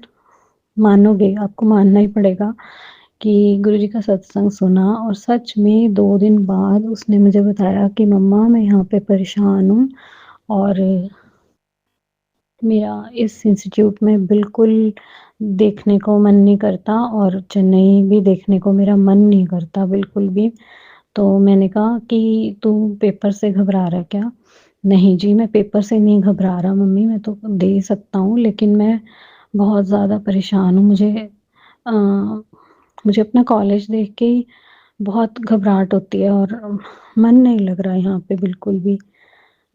S6: मानोगे, आपको मानना ही पड़ेगा कि गुरुजी का सत्संग सुना और सच में 2 दिन बाद उसने मुझे बताया कि मम्मा मैं यहाँ पे परेशान हूँ और मेरा इस इंस्टीट्यूट में बिल्कुल देखने को मन नहीं करता और चेन्नई भी देखने को मेरा मन नहीं करता बिल्कुल भी। तो मैंने कहा कि तू पेपर से घबरा रहा है क्या? नहीं जी, मैं पेपर से नहीं घबरा रहा मम्मी, मैं तो दे सकता हूँ, लेकिन मैं बहुत ज़्यादा परेशान हूँ। अ, मुझे अपना कॉलेज देख के ही बहुत घबराहट होती है और मन नहीं लग रहा है यहाँ पे बिल्कुल भी।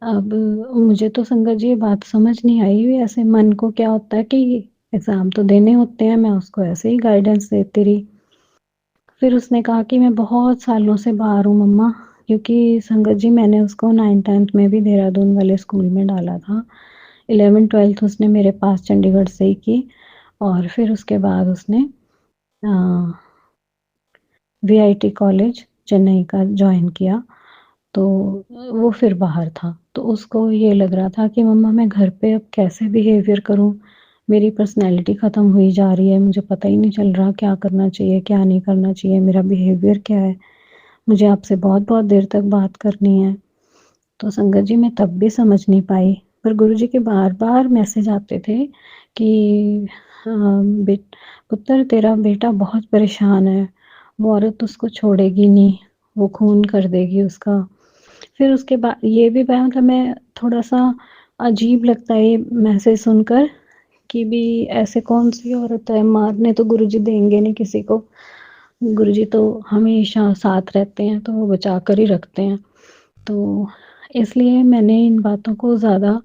S6: अब मुझे तो संगत जी ये बात समझ नहीं आई, ऐसे मन को क्या होता है कि एग्ज़ाम तो देने होते हैं, मैं उसको ऐसे ही गाइडेंस देती रही। फिर उसने कहा कि मैं बहुत सालों से बाहर हूँ मम्मा, क्योंकि संगत जी मैंने उसको 9th-10th में भी देहरादून वाले स्कूल में डाला था। 11th-12th उसने मेरे पास चंडीगढ़ से ही की और फिर उसके बाद उसने अ, वीआईटी कॉलेज चेन्नई का जॉइन किया, तो वो फिर बाहर था। तो उसको ये लग रहा था कि मम्मा मैं घर पे अब कैसे बिहेवियर करूँ? मेरी पर्सनैलिटी ख़त्म हुई जा रही है, मुझे पता ही नहीं चल रहा क्या करना चाहिए, क्या नहीं करना चाहिए, मेरा बिहेवियर क्या है? मुझे आपसे बहुत-बहुत देर तक बात करनी है। तो संगत जी मैं तब भी समझ नहीं पाई, पर गुरुजी के बार-बार मैसेज आते थे कि अ, बेट पुत्र तेरा बेटा बहुत परेशान है, वो औरत उसको छोड़ेगी नहीं, वो खून कर देगी उसका। फिर उसके बाद ये भी मतलब मैं थोड़ा-सा अजीब लगता है ये मैसेज सुनकर कि भी ऐसे कौन-सी औरत है, मारने तो गुरुजी देंगे नहीं किसी को। गुरुजी तो हमेशा साथ रहते हैं, तो वो बचा कर ही रखते हैं। तो इसलिए मैंने इन बातों को ज़्यादा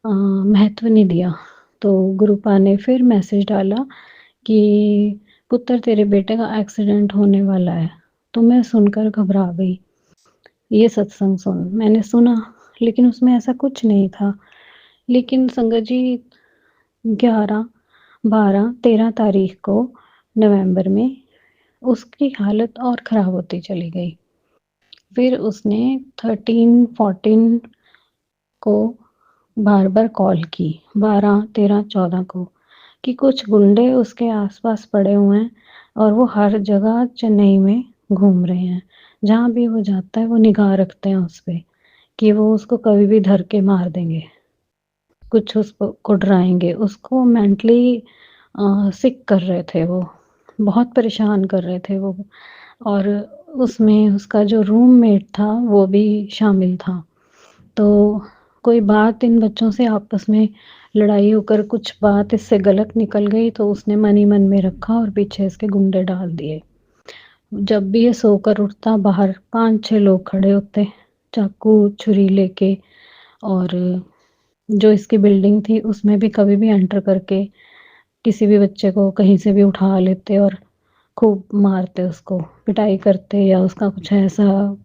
S6: महत्व नहीं दिया। तो गुरुपा ने फिर मैसेज डाला कि पुत्र तेरे बेटे का एक्सीडेंट होने वाला है। तो मैं सुनकर घबरा गई। ये सत्संग सुन मैंने सुना, लेकिन उसमें ऐसा कुछ नहीं था। लेकिन संगत जी 11, 12, 13 तारीख को नवंबर में उसकी हालत और ख़राब होती चली गई। फिर उसने 13-14 को बार-बार कॉल की, 12, 13, 14 को, कि कुछ गुंडे उसके आस-पास पड़े हुए हैं और वो हर जगह चेन्नई में घूम रहे हैं। जहाँ भी वो जाता है वो निगाह रखते हैं उस पे, कि वो उसको कभी भी धर के मार देंगे, कुछ उसको को डराएँगे। उसको मेंटली सिक कर रहे थे वो, बहुत परेशान कर रहे थे वो। और उसमें उसका जो रूममेट था वो भी शामिल था। तो कोई बात इन बच्चों से आपस में लड़ाई होकर कुछ बात इससे गलत निकल गई, तो उसने मन ही मन में रखा और पीछे इसके गुंडे डाल दिए। जब भी ये सोकर उठता, बाहर 5-6 लोग खड़े होते, चाकू, छुरी लेके। और जो इसकी बिल्डिंग थी उसमें भी कभी भी एंटर करके किसी भी बच्चे को कहीं से भी उठा लेते और खूब मारते उसको, पिटाई करते या उसका कुछ ऐसा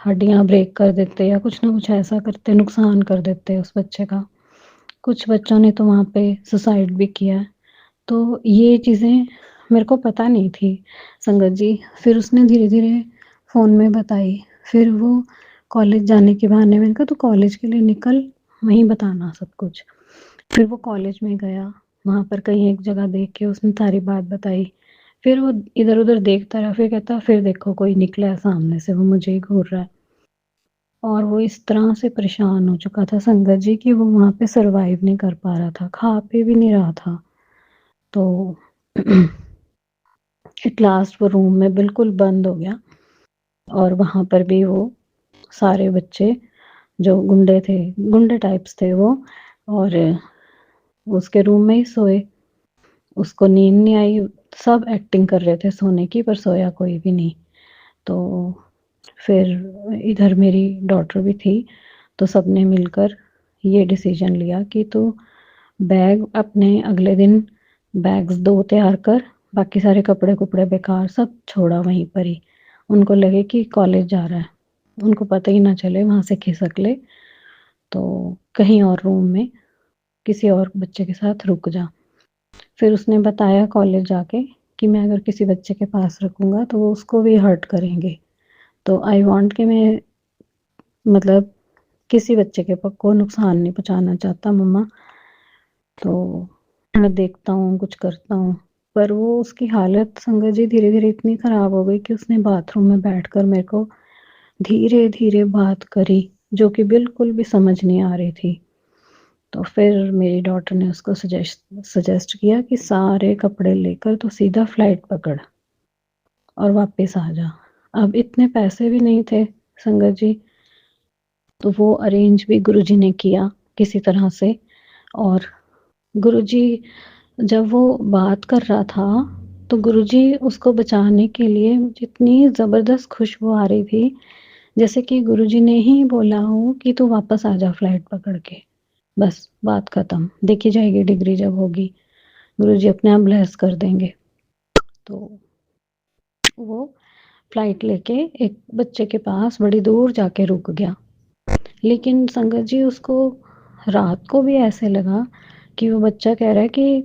S6: हड्डियाँ ब्रेक कर देते या कुछ ना कुछ ऐसा करते, नुकसान कर देते उस बच्चे का। कुछ बच्चों ने तो वहाँ पे सुसाइड भी किया है। तो ये चीज़ें मेरे को पता नहीं थी संगत जी। फिर उसने धीरे-धीरे फ़ोन में बताई। फिर वो कॉलेज जाने के बहाने मैंने कहा, "तू कॉलेज के लिए निकल, वहीं बताना सब कुछ।" फिर वो कॉलेज में गया, वहाँ पर कहीं एक जगह देख के उसने सारी बात बताई। फिर वो इधर-उधर देखता रहा, फिर कहता, "फिर देखो कोई निकला है सामने से, वो मुझे ही घूर रहा है।" और वो इस तरह से परेशान हो चुका था संगत जी कि वो वहाँ पे सर्वाइव नहीं कर पा रहा था, खा-पी भी नहीं रहा था। तो एट लास्ट वो रूम में बिल्कुल बंद हो गया और वहाँ पर भी वो सारे बच्चे जो गुंडे थे, गुंडे टाइप्स थे वो, और उसके रूम में ही सोए। उसको नींद नहीं आई, सब एक्टिंग कर रहे थे सोने की, पर सोया कोई भी नहीं। तो फिर इधर मेरी डॉटर भी थी, तो सबने मिलकर ये डिसीजन लिया कि तू बैग अपने अगले दिन बैग्स 2 तैयार कर, बाकी सारे कपड़े-कुपड़े बेकार सब छोड़ा वहीं पर ही। उनको लगे कि कॉलेज जा रहा है, उनको पता ही ना चले, वहाँ से खिसक ले, तो कहीं और रूम में किसी और बच्चे के साथ रुक जा। फिर उसने बताया कॉलेज जाके कि मैं अगर किसी बच्चे के पास रुकूँगा तो वो उसको भी हर्ट करेंगे। तो आई वांट कि मैं मतलब किसी बच्चे के को नुकसान नहीं पहुँचाना चाहता मम्मा, तो मैं देखता हूँ, कुछ करता हूँ। पर वो उसकी हालत संगत जी धीरे-धीरे इतनी ख़राब हो गई कि उसने बाथरूम में बैठकर मेरे को धीरे-धीरे बात करी, जो कि बिल्कुल भी समझ नहीं आ रही थी। तो फिर मेरी डॉटर ने उसको सजेस्ट किया कि सारे कपड़े लेकर तू सीधा फ्लाइट पकड़ और वापस आ जा। अब इतने पैसे भी नहीं थे संगत जी, तो वो अरेंज भी गुरुजी ने किया किसी तरह से। और गुरुजी जब वो बात कर रहा था, तो गुरुजी उसको बचाने के लिए जितनी ज़बरदस्त खुशबू आ रही थी, जैसे कि गुरुजी ने ही बोला हो कि तू वापस आ जा फ्लाइट पकड़ के, बस बात खत्म, देखी जाएगी डिग्री जब होगी, गुरुजी अपने आप ब्लेस कर देंगे। तो वो फ्लाइट लेके एक बच्चे के पास बड़ी दूर जाके रुक गया। लेकिन संगत जी उसको रात को भी ऐसे लगा कि वो बच्चा कह रहा है कि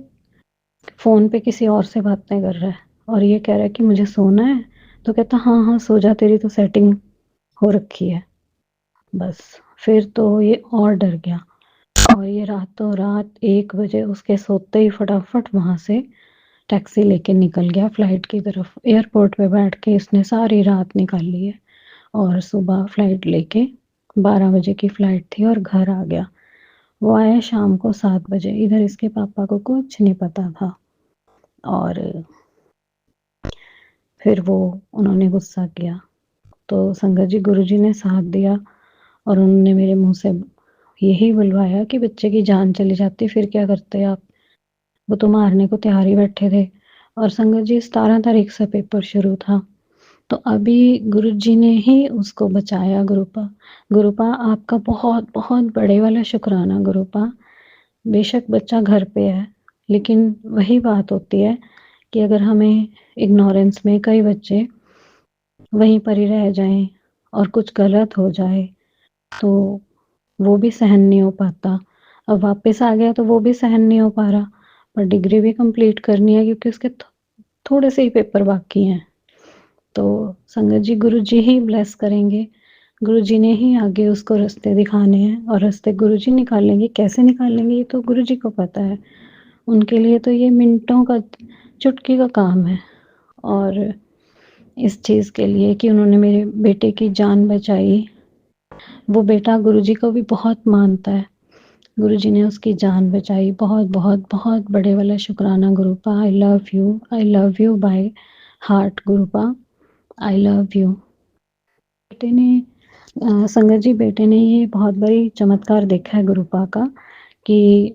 S6: फ़ोन पे किसी और से बातें कर रहा है और ये कह रहा है कि मुझे सोना है, तो कहता हाँ, हाँ, सो जा, तेरी तो सेटिंग हो रखी है। बस फिर तो ये और डर गया और ये रातों रात 1 बजे उसके सोते ही फटाफट वहाँ से टैक्सी लेके निकल गया फ्लाइट की तरफ। एयरपोर्ट पे बैठ के इसने सारी रात निकाली है और सुबह फ्लाइट लेके 12 बजे की फ्लाइट थी और घर आ गया। वो आया शाम को 7 बजे। इधर इसके पापा को कुछ नहीं पता था और फिर वो उन्होंने गुस्सा किया। तो संगत जी गुरुजी ने साथ दिया और उन्होंने मेरे मुँह से यही बुलवाया कि बच्चे की जान चली जाती फिर क्या करते आप? वो तो मारने को तैयार ही बैठे थे। और संगत जी 17 तारीख से पेपर शुरू था। तो अभी गुरुजी ने ही उसको बचाया गुरुपा। गुरुपा आपका बहुत-बहुत बड़े वाला शुक्राना गुरुपा। बेशक बच्चा घर पे है, लेकिन वही बात होती है कि अगर हमें इग्नोरेंस में कई बच्चे वहीं पर ही रह जाएँ और कुछ गलत हो जाए, तो वो भी सहन नहीं हो पाता। अब वापस आ गया तो वो भी सहन नहीं हो पा रहा, पर डिग्री भी कंप्लीट करनी है क्योंकि उसके थोड़े से ही पेपर बाकी हैं। तो संगत जी गुरु जी ही ब्लेस करेंगे, गुरु जी ने ही आगे उसको रास्ते दिखाने हैं और रास्ते गुरु जी निकालेंगे, कैसे निकालेंगे ये तो गुरु जी को पता है। उनके लिए तो ये मिनटों का, चुटकी का काम है। और इस चीज़ के लिए कि उन्होंने मेरे बेटे की जान बचाई, वो बेटा गुरु जी को भी बहुत मानता है, गुरु जी ने उसकी जान बचाई। बहुत बहुत बहुत बड़े वाला शुक्राना Gurupa. I love you by heart Gurupa, I love you. बेटे ने संगत जी बेटे ने ये बहुत बड़ी चमत्कार देखा है गुरुपा का कि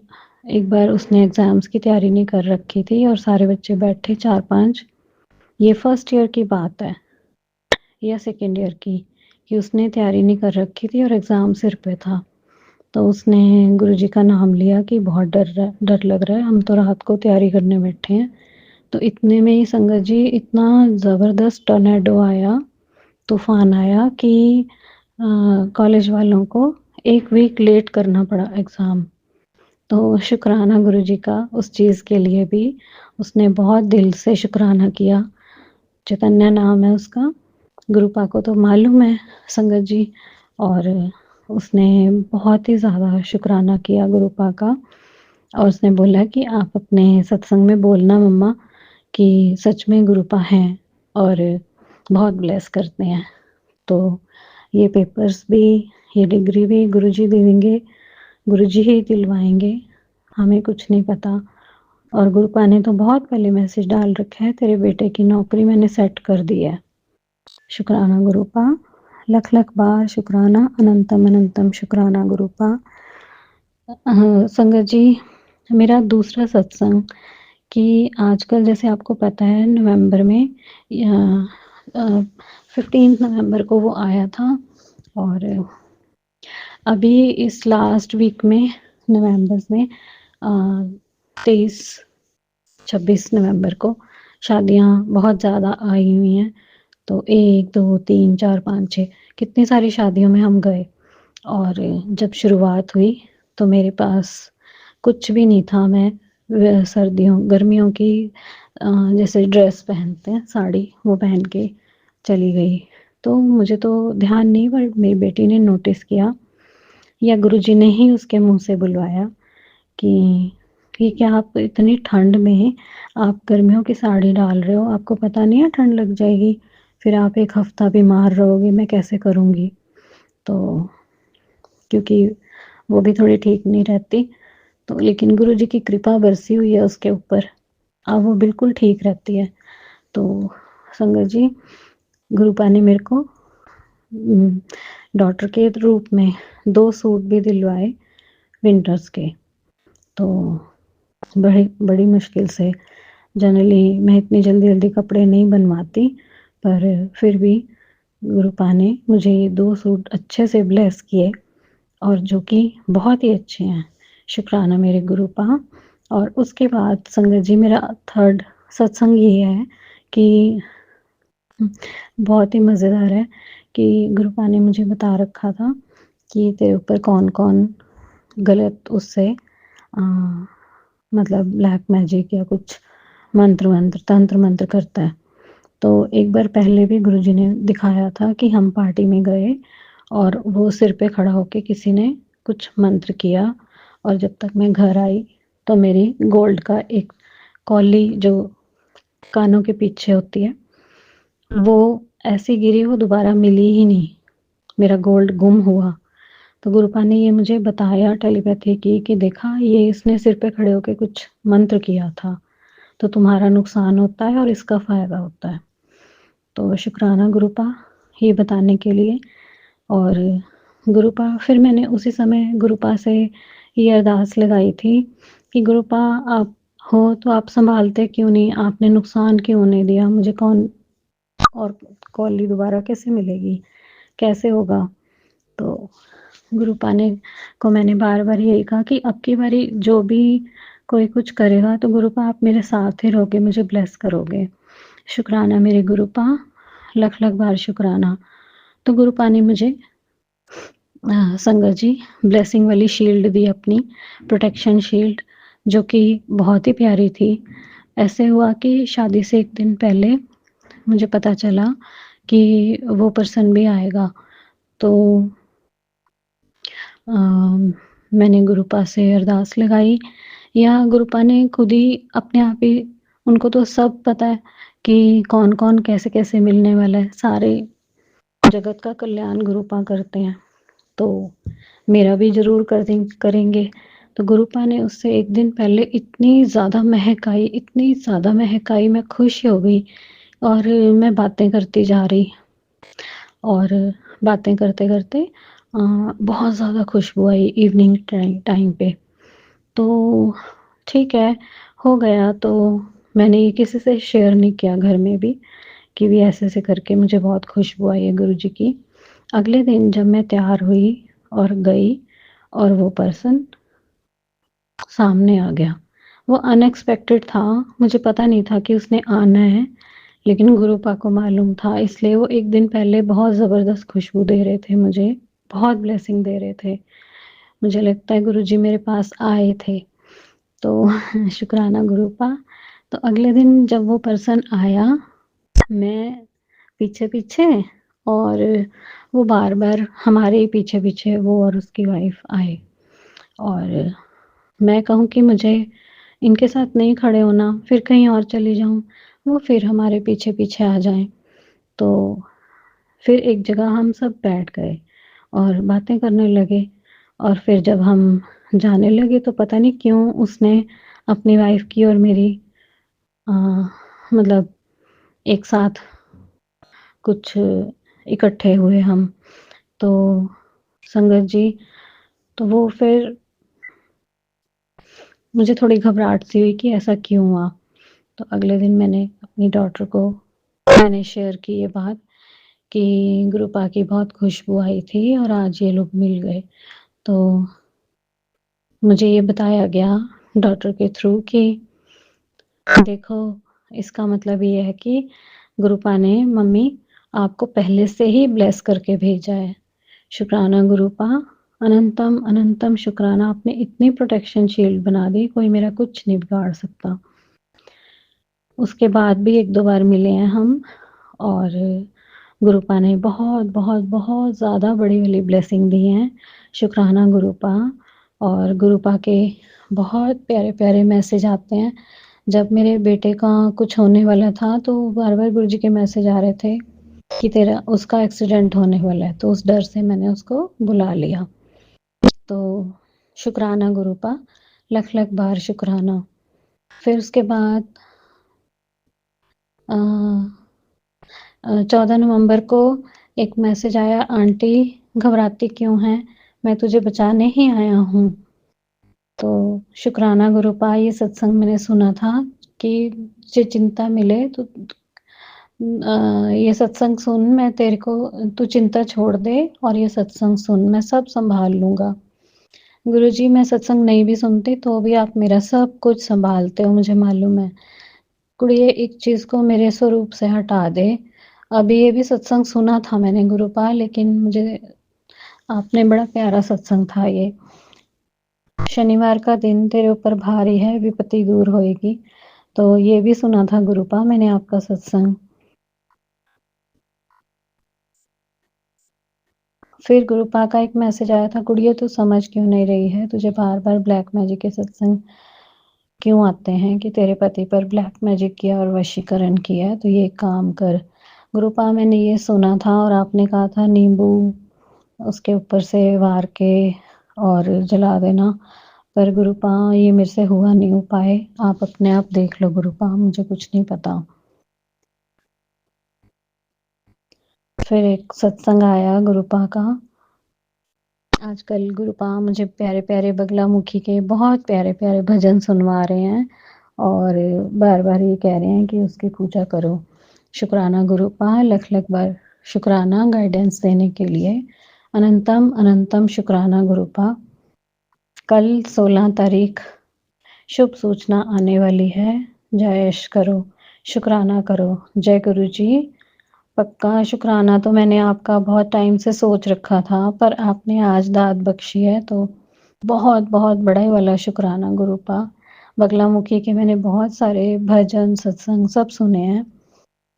S6: एक बार उसने एग्ज़ाम्स की तैयारी नहीं कर रखी थी और सारे बच्चे बैठे 4-5, ये फर्स्ट ईयर की बात है या सेकेंड ईयर की, कि उसने तैयारी नहीं कर रखी थी और एग्ज़ाम सिर पे था। तो उसने गुरुजी का नाम लिया कि बहुत डर लग रहा है, हम तो रात को तैयारी करने बैठे हैं। तो इतने में ही संगत जी इतना ज़बरदस्त टॉर्नेडो आया, तूफ़ान आया कि कॉलेज वालों को 1 वीक लेट करना पड़ा एग्ज़ाम। तो शुक्राना गुरुजी का उस चीज़ के लिए भी, उसने बहुत दिल से शुक्राना किया। चैतन्य नाम है उसका, गुरुपा को तो मालूम है संगत जी, और उसने बहुत ही ज़्यादा शुक्राना किया गुरुपा का। और उसने बोला कि आप अपने सत्संग में बोलना मम्मा कि सच में गुरुपा हैं और बहुत ब्लेस करते हैं। तो ये पेपर्स भी, ये डिग्री भी गुरुजी देंगे, गुरुजी ही दिलवाएंगे, हमें कुछ नहीं पता। और गुरुपा ने तो बहुत पहले मैसेज डाल रखा है, तेरे बेटे की नौकरी मैंने सेट कर दी है। शुक्राना गुरुपा, लख लख बार शुक्राना, अनंतम अनंतम शुक्राना गुरुपा। संगत जी मेरा दूसरा सत्संग कि आजकल जैसे आपको पता है नवंबर में 15 नवंबर को वो आया था, और अभी इस लास्ट वीक में नवंबर में 23-26 नवंबर को शादियां बहुत ज़्यादा आई हुई हैं। तो 1 2 3 4 5 6 कितनी सारी शादियों में हम गए। और जब शुरुआत हुई तो मेरे पास कुछ भी नहीं था। मैं गर्मियों की जैसे ड्रेस पहनते हैं, साड़ी, वो पहन के चली गई। तो मुझे तो ध्यान नहीं, पर मेरी बेटी ने नोटिस किया या गुरुजी ने ही उसके मुंह से बुलवाया कि क्या आप इतनी ठंड में आप गर्मियों की साड़ी डाल रहे हो, आपको पता नहीं है ठंड लग जाएगी, फिर आप 1 हफ्ता बीमार रहोगे, मैं कैसे करूँगी। तो क्योंकि वो भी थोड़ी ठीक नहीं रहती, तो लेकिन गुरुजी की कृपा बरसी हुई है उसके ऊपर, अब वो बिल्कुल ठीक रहती है। तो संगत जी गुरुपा ने मेरे को डॉटर के रूप में 2 सूट भी दिलवाए विंटर्स के। तो बड़ी मुश्किल से, जनरली मैं इतनी जल्दी कपड़े नहीं बनवाती, पर फिर भी गुरुपा ने मुझे ये 2 सूट अच्छे से ब्लेस किए, और जो कि बहुत ही अच्छे हैं। शुक्राना मेरे गुरुपा। और उसके बाद संगत जी मेरा थर्ड सत्संग ये है कि बहुत ही मज़ेदार है कि गुरुपा ने मुझे बता रखा था कि तेरे ऊपर कौन-कौन गलत उससे मतलब ब्लैक मैजिक या कुछ तंत्र मंत्र करता है। तो एक बार पहले भी गुरुजी ने दिखाया था कि हम पार्टी में गए और वो सिर पे खड़ा होके किसी ने कुछ मंत्र किया, और जब तक मैं घर आई तो मेरी गोल्ड का एक कौली जो कानों के पीछे होती है, वो ऐसी गिरी, वो दोबारा मिली ही नहीं, मेरा गोल्ड गुम हुआ। तो गुरुपा ने ये मुझे बताया टेलीपैथी की कि देखा ये इसने सिर पे खड़े होके कुछ मंत्र किया था, तो तुम्हारा नुकसान होता है और इसका फ़ायदा होता है। तो शुक्राना गुरुपा ये बताने के लिए। और गुरुपा फिर मैंने उसी समय गुरुपा से ये अरदास लगाई थी कि गुरुपा आप हो तो आप संभालते क्यों नहीं, आपने नुकसान क्यों नहीं दिया मुझे, कौन और कौली दोबारा कैसे मिलेगी, कैसे होगा। तो गुरुपा ने को मैंने बार-बार यही कहा कि अब की बारी जो भी कोई कुछ करेगा तो गुरुपा आप मेरे साथ ही रहोगे, मुझे ब्लेस करोगे। शुक्राना मेरे गुरुपा, लख लख बार शुक्राना। तो गुरुपा ने मुझे संगत जी ब्लेसिंग वाली शील्ड दी, अपनी प्रोटेक्शन शील्ड, जो कि बहुत ही प्यारी थी। ऐसे हुआ कि शादी से 1 दिन पहले मुझे पता चला कि वो पर्सन भी आएगा। तो मैंने गुरुपा से अरदास लगाई, या गुरुपा ने खुद ही अपने आप ही, उनको तो सब पता है कि कौन-कौन कैसे-कैसे मिलने वाला है, सारे जगत का कल्याण गुरुपा करते हैं, तो मेरा भी ज़रूर करेंगे। तो गुरुपा ने उससे 1 दिन पहले इतनी ज़्यादा महक आई, मैं खुश हो गई और मैं बातें करती जा रही, और बातें करते-करते बहुत ज़्यादा खुशबू आई इवनिंग टाइम पे। तो ठीक है, हो गया। तो मैंने ये किसी से शेयर नहीं किया घर में भी, कि भी ऐसे-ऐसे करके मुझे बहुत खुशबू आई है गुरुजी की। अगले दिन जब मैं तैयार हुई और गई, और वो पर्सन सामने आ गया। वो अनएक्सपेक्टेड था, मुझे पता नहीं था कि उसने आना है, लेकिन गुरुपा को मालूम था, इसलिए वो 1 दिन पहले बहुत ज़बरदस्त खुशबू दे रहे थे मुझे, बहुत ब्लेसिंग दे रहे थे। मुझे लगता है गुरुजी मेरे पास आए थे। तो शुक्राना गुरुपा। तो अगले दिन जब वो पर्सन आया, मैं पीछे-पीछे, और वो बार-बार हमारे ही पीछे-पीछे वो और उसकी वाइफ़ आए, और मैं कहूँ कि मुझे इनके साथ नहीं खड़े होना, फिर कहीं और चली जाऊँ, वो फिर हमारे पीछे-पीछे आ जाएँ। तो फिर एक जगह हम सब बैठ गए और बातें करने लगे, और फिर जब हम जाने लगे तो पता नहीं क्यों उसने अपनी वाइफ़ की और मेरी अ, मतलब एक साथ कुछ इकट्ठे हुए हम। तो संगत जी, तो वो फिर मुझे थोड़ी घबराहट सी हुई कि ऐसा क्यों हुआ? तो अगले दिन मैंने अपनी डॉटर को मैंने शेयर की ये बात, कि गुरुपा की बहुत खुशबू आई थी और आज ये लोग मिल गए। तो मुझे ये बताया गया डॉटर के थ्रू कि देखो, इसका मतलब ये है कि गुरुपा ने मम्मी आपको पहले से ही ब्लेस करके भेजा है। शुक्राना गुरुपा, अनंतम अनंतम शुक्राना, आपने इतनी प्रोटेक्शन शील्ड बना दी, कोई मेरा कुछ नहीं बिगाड़ सकता। उसके बाद भी 1-2 बार मिले हैं हम, और गुरुपा ने बहुत, बहुत, बहुत ज़्यादा बड़ी वाली ब्लेसिंग दी है। शुक्राना गुरुपा। और गुरुपा के बहुत प्यारे-प्यारे मैसेज आते हैं। जब मेरे बेटे का कुछ होने वाला था, तो बार-बार गुरुजी के मैसेज आ रहे थे कि तेरा उसका एक्सीडेंट होने वाला है, तो उस डर से मैंने उसको बुला लिया। तो शुक्राना गुरुपा, लख-लख बार शुक्राना। फिर उसके बाद 14 नवंबर को एक मैसेज आया, आंटी घबराती क्यों हैं? मैं तुझे बचाने ही आया हूँ। तो शुक्राना गुरुपा, ये सत्संग मैंने सुना था कि तुझे चिंता मिले तो ये सत्संग सुन, मैं तेरे को, तू चिंता छोड़ दे और ये सत्संग सुन, मैं सब सँभाल लूँगा। गुरुजी, मैं सत्संग नहीं भी सुनती तो भी आप मेरा सब कुछ सँभालते हो, मुझे मालूम है। कुड़िए, एक चीज़ को मेरे स्वरूप से हटा दे। अभी ये भी सत्संग सुना था मैंने गुरुपा, लेकिन मुझे आपने बड़ा प्यारा सत्संग था ये। शनिवार का दिन तेरे ऊपर भारी है, विपत्ति दूर होएगी। तो ये भी सुना था गुरुपा मैंने आपका सत्संग। फिर गुरुपा का एक मैसेज आया था, कुड़िए तू समझ क्यों नहीं रही है? तुझे बार-बार ब्लैक मैजिक के सत्संग क्यों आते हैं कि तेरे पति पर ब्लैक मैजिक किया और वशीकरण किया है, तो ये काम कर। गुरुपा, मैंने ये सुना था और आपने कहा था नींबू उसके ऊपर से वार के और जला देना, पर गुरुपा ये मेरे से हुआ नहीं उपाय, आप अपने आप देख लो गुरुपा, मुझे कुछ नहीं पता। फिर एक सत्संग आया गुरुपा का। आजकल गुरुपा मुझे प्यारे-प्यारे बगलामुखी के बहुत प्यारे-प्यारे भजन सुनवा रहे हैं, और बार-बार ये कह रहे हैं कि उसकी पूजा करो। शुक्राना गुरुपा, लख-लख बार शुक्राना गाइडेंस देने के लिए। अनंतम अनंतम शुक्राना गुरुपा। कल 16 तारीख शुभ सूचना आने वाली है, जयेश करो, शुक्राना करो। जय गुरुजी। पक्का शुक्राना तो मैंने आपका बहुत टाइम से सोच रखा था, पर आपने आज दात बख्शी है, तो बहुत बहुत बड़ा ही वाला शुक्राना गुरुपा। बगलामुखी के मैंने बहुत सारे भजन सत्संग सब सुने हैं,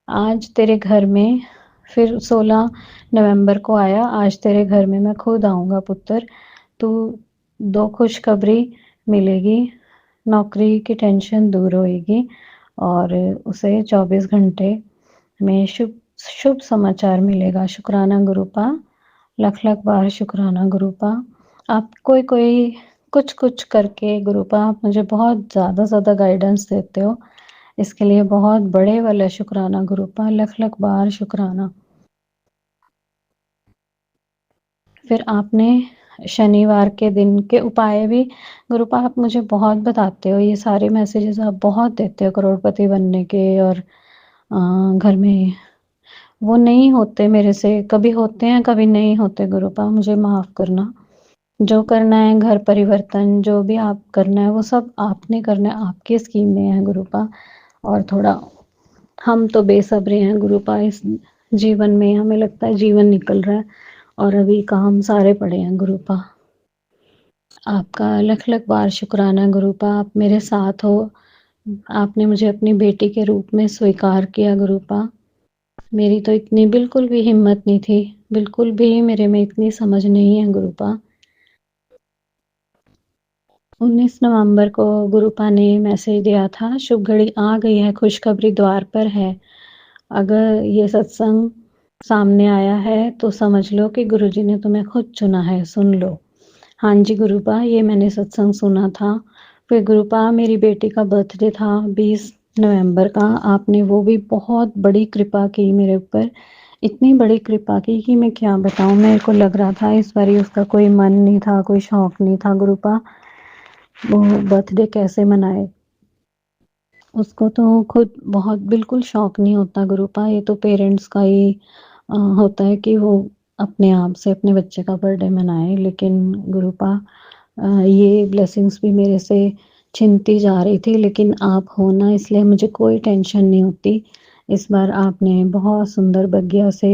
S6: आज तेरे घर में फिर 16 नवंबर को आया, आज तेरे घर में मैं खुद आऊँगा पुत्र। तू 2 खुशखबरी मिलेगी, नौकरी की टेंशन दूर होएगी और उसे 24 घंटे में शुभ शुभ समाचार मिलेगा। शुक्राना गुरुपा, लख-लख बार शुक्राना गुरुपा। आप कोई-कोई, कुछ-कुछ करके गुरुपा आप मुझे बहुत ज़्यादा गाइडेंस देते हो। इसके लिए बहुत बड़े वाला शुक्राना गुरुपा, लख-लख बार शुक्राना। फिर आपने शनिवार के दिन के उपाय भी गुरुपा आप मुझे बहुत बताते हो, ये सारे मैसेजेस आप बहुत देते हो करोड़पति बनने के और घर में वो नहीं होते मेरे से, कभी होते हैं कभी नहीं होते गुरुपा, मुझे माफ़ करना। जो करना है घर परिवर्तन, जो भी आप करना है वो सब आपने करना है, आपकी स्कीम में है गुरुपा। और थोड़ा हम तो बेसब्रे हैं गुरुपा, इस जीवन में हमें लगता है जीवन निकल रहा है और अभी काम सारे पड़े हैं गुरुपा। आपका लख-लख बार शुक्राना गुरुपा, आप मेरे साथ हो। आपने मुझे अपनी बेटी के रूप में स्वीकार किया गुरुपा। मेरी तो इतनी बिल्कुल भी हिम्मत नहीं थी, बिल्कुल भी मेरे में इतनी समझ नहीं है गुरुपा। 19 नवंबर को गुरुपा ने मैसेज दिया था, शुभ घड़ी आ गई है, खुशखबरी द्वार पर है। अगर ये सत्संग सामने आया है तो समझ लो कि गुरुजी ने तुम्हें खुद चुना है, सुन लो। हाँ जी गुरुपा, ये मैंने सत्संग सुना था। फिर गुरुपा मेरी बेटी का बर्थडे था 20 नवंबर का, आपने वो भी बहुत बड़ी कृपा की मेरे ऊपर, इतनी बड़ी कृपा की कि मैं क्या बताऊँ। मेरे को लग रहा था इस बारी उसका कोई मन नहीं था, कोई शौक नहीं था गुरुपा, वो बर्थडे कैसे मनाए। उसको तो खुद बहुत बिल्कुल शौक नहीं होता गुरुपा, ये तो पेरेंट्स का ही होता है कि वो अपने आप से अपने बच्चे का बर्थडे मनाए। लेकिन गुरुपा ये ब्लेसिंग्स भी मेरे से छिनती जा रही थी, लेकिन आप हो ना इसलिए मुझे कोई टेंशन नहीं होती। इस बार आपने बहुत सुंदर बगिया से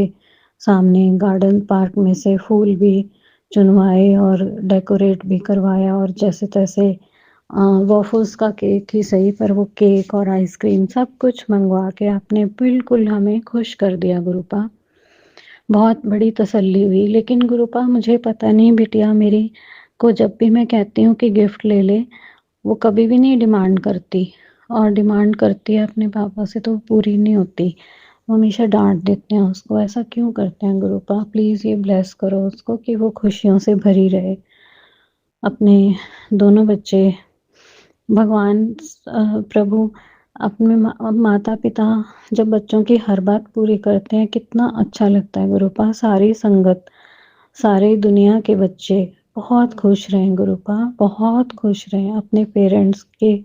S6: सामने गार्डन पार्क में से फूल भी चुनवाए और डेकोरेट भी करवाया और जैसे तैसे वॉफल्स का केक ही सही पर वो केक और आइसक्रीम सब कुछ मंगवा के आपने बिल्कुल हमें खुश कर दिया गुरुपा। बहुत बड़ी तसल्ली हुई। लेकिन गुरुपा मुझे पता नहीं बिटिया मेरी को जब भी मैं कहती हूँ कि गिफ्ट ले ले, वो कभी भी नहीं डिमांड करती और डिमांड करती है अपने पापा से तो पूरी नहीं होती। वो हमेशा डाँट देते हैं उसको, ऐसा क्यों करते हैं गुरुपा? प्लीज़ ये ब्लेस करो उसको कि वो खुशियों से भरी रहे। अपने दोनों बच्चे भगवान प्रभु अपने माता-पिता जब बच्चों की हर बात पूरी करते हैं कितना अच्छा लगता है गुरुपा। सारी संगत, सारी दुनिया के बच्चे बहुत खुश रहें गुरुपा, बहुत खुश रहें। अपने पेरेंट्स की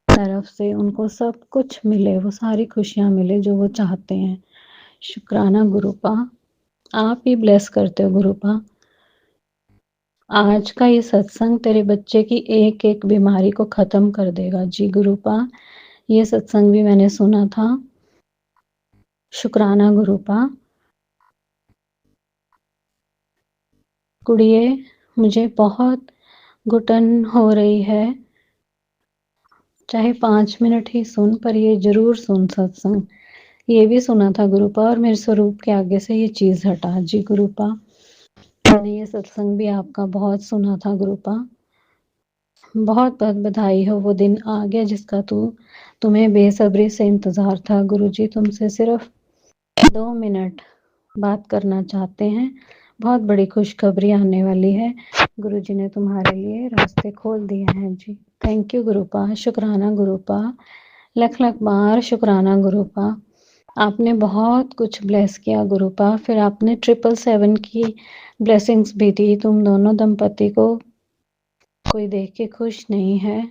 S6: तरफ से उनको सब कुछ मिले, वो सारी खुशियाँ मिले जो वो चाहते हैं। शुक्राना गुरुपा, आप ही ब्लेस करते हो गुरुपा। आज का ये सत्संग तेरे बच्चे की एक-एक बीमारी को ख़त्म कर देगा। जी गुरुपा, ये सत्संग भी मैंने सुना था। शुक्राना गुरुपा। कुड़िए, मुझे बहुत घुटन हो रही है। चाहे 5 मिनट ही सुन पर ये ज़रूर सुन सत्संग। ये भी सुना था गुरुपा और मेरे स्वरूप के आगे से ये चीज़ हटा। जी गुरुपा, मैंने ये सत्संग भी आपका बहुत सुना था गुरुपा। बहुत-बहुत बधाई हो, वो दिन आ गया जिसका तुम्हें बेसब्री से इंतज़ार था। गुरुजी तुमसे सिर्फ़ 2 मिनट बात करना चाहते हैं। बहुत बड़ी खुशखबरी आने वाली है। गुरुजी ने तुम्हारे लिए रास्ते खोल दिए हैं जी। थैंक यू गुरुपा, शुक्राना गुरुपा, लख-लख बार शुक्राना गुरुपा। आपने बहुत कुछ ब्लेस किया गुरुपा, फिर आपने 777 की ब्लेसिंग्स भी दी। तुम दोनों दंपति को कोई देख के खुश नहीं है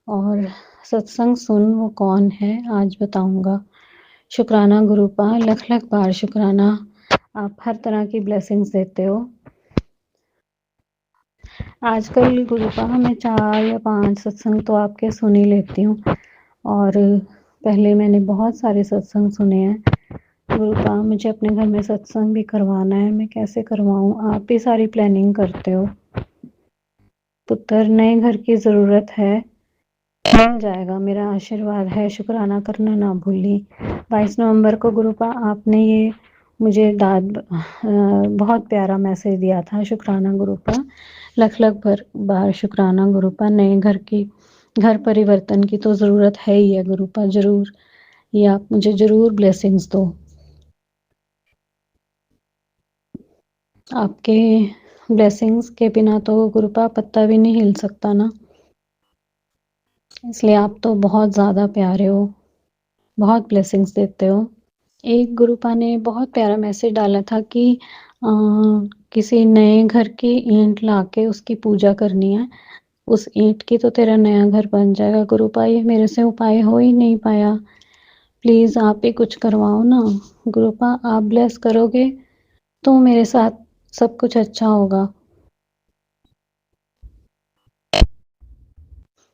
S6: और सत्संग सुन वो कौन है आज बताऊंगा। शुक्राना गुरुपा, लख-लख बार शुक्राना। आप हर तरह की ब्लेसिंग्स देते हो। आजकल गुरुपा मैं 4 या 5 सत्संग तो आपके सुन ही लेती हूँ और पहले मैंने बहुत सारे सत्संग सुने हैं। गुरुपा मुझे अपने घर में सत्संग भी करवाना है, मैं कैसे करवाऊँ? आप ही सारी प्लानिंग करते हो। पुत्र, नए घर की ज़रूरत है। मिल जाएगा, मेरा आशीर्वाद है, शुक्राना करना ना भूली। 22 नवंबर को गुरुपा आपने ये मुझे बहुत प्यारा मैसेज दिया था, शुक्राना गुरुपा, लख लख बार शुक्राना गुरुपा। नए घर परिवर्तन की तो ज़रूरत है ही है गुरुपा, ज़रूर ये आप मुझे ज़रूर ब्लेसिंग्स दो। आपके ब्लेसिंग्स के बिना तो गुरुपा पत्ता भी नहीं हिल सकता ना, इसलिए आप तो बहुत ज़्यादा प्यारे हो, बहुत ब्लेसिंग्स देते हो। एक गुरुपा ने बहुत प्यारा मैसेज डाला था कि किसी नए घर की ईंट लाके उसकी पूजा करनी है, उस ईंट की तो तेरा नया घर बन जाएगा। गुरुपा ये मेरे से उपाय हो ही नहीं पाया, प्लीज़ आप ही कुछ करवाओ ना। गुरुपा आप ब्लेस करोगे तो मेरे साथ सब कुछ अच्छा होगा।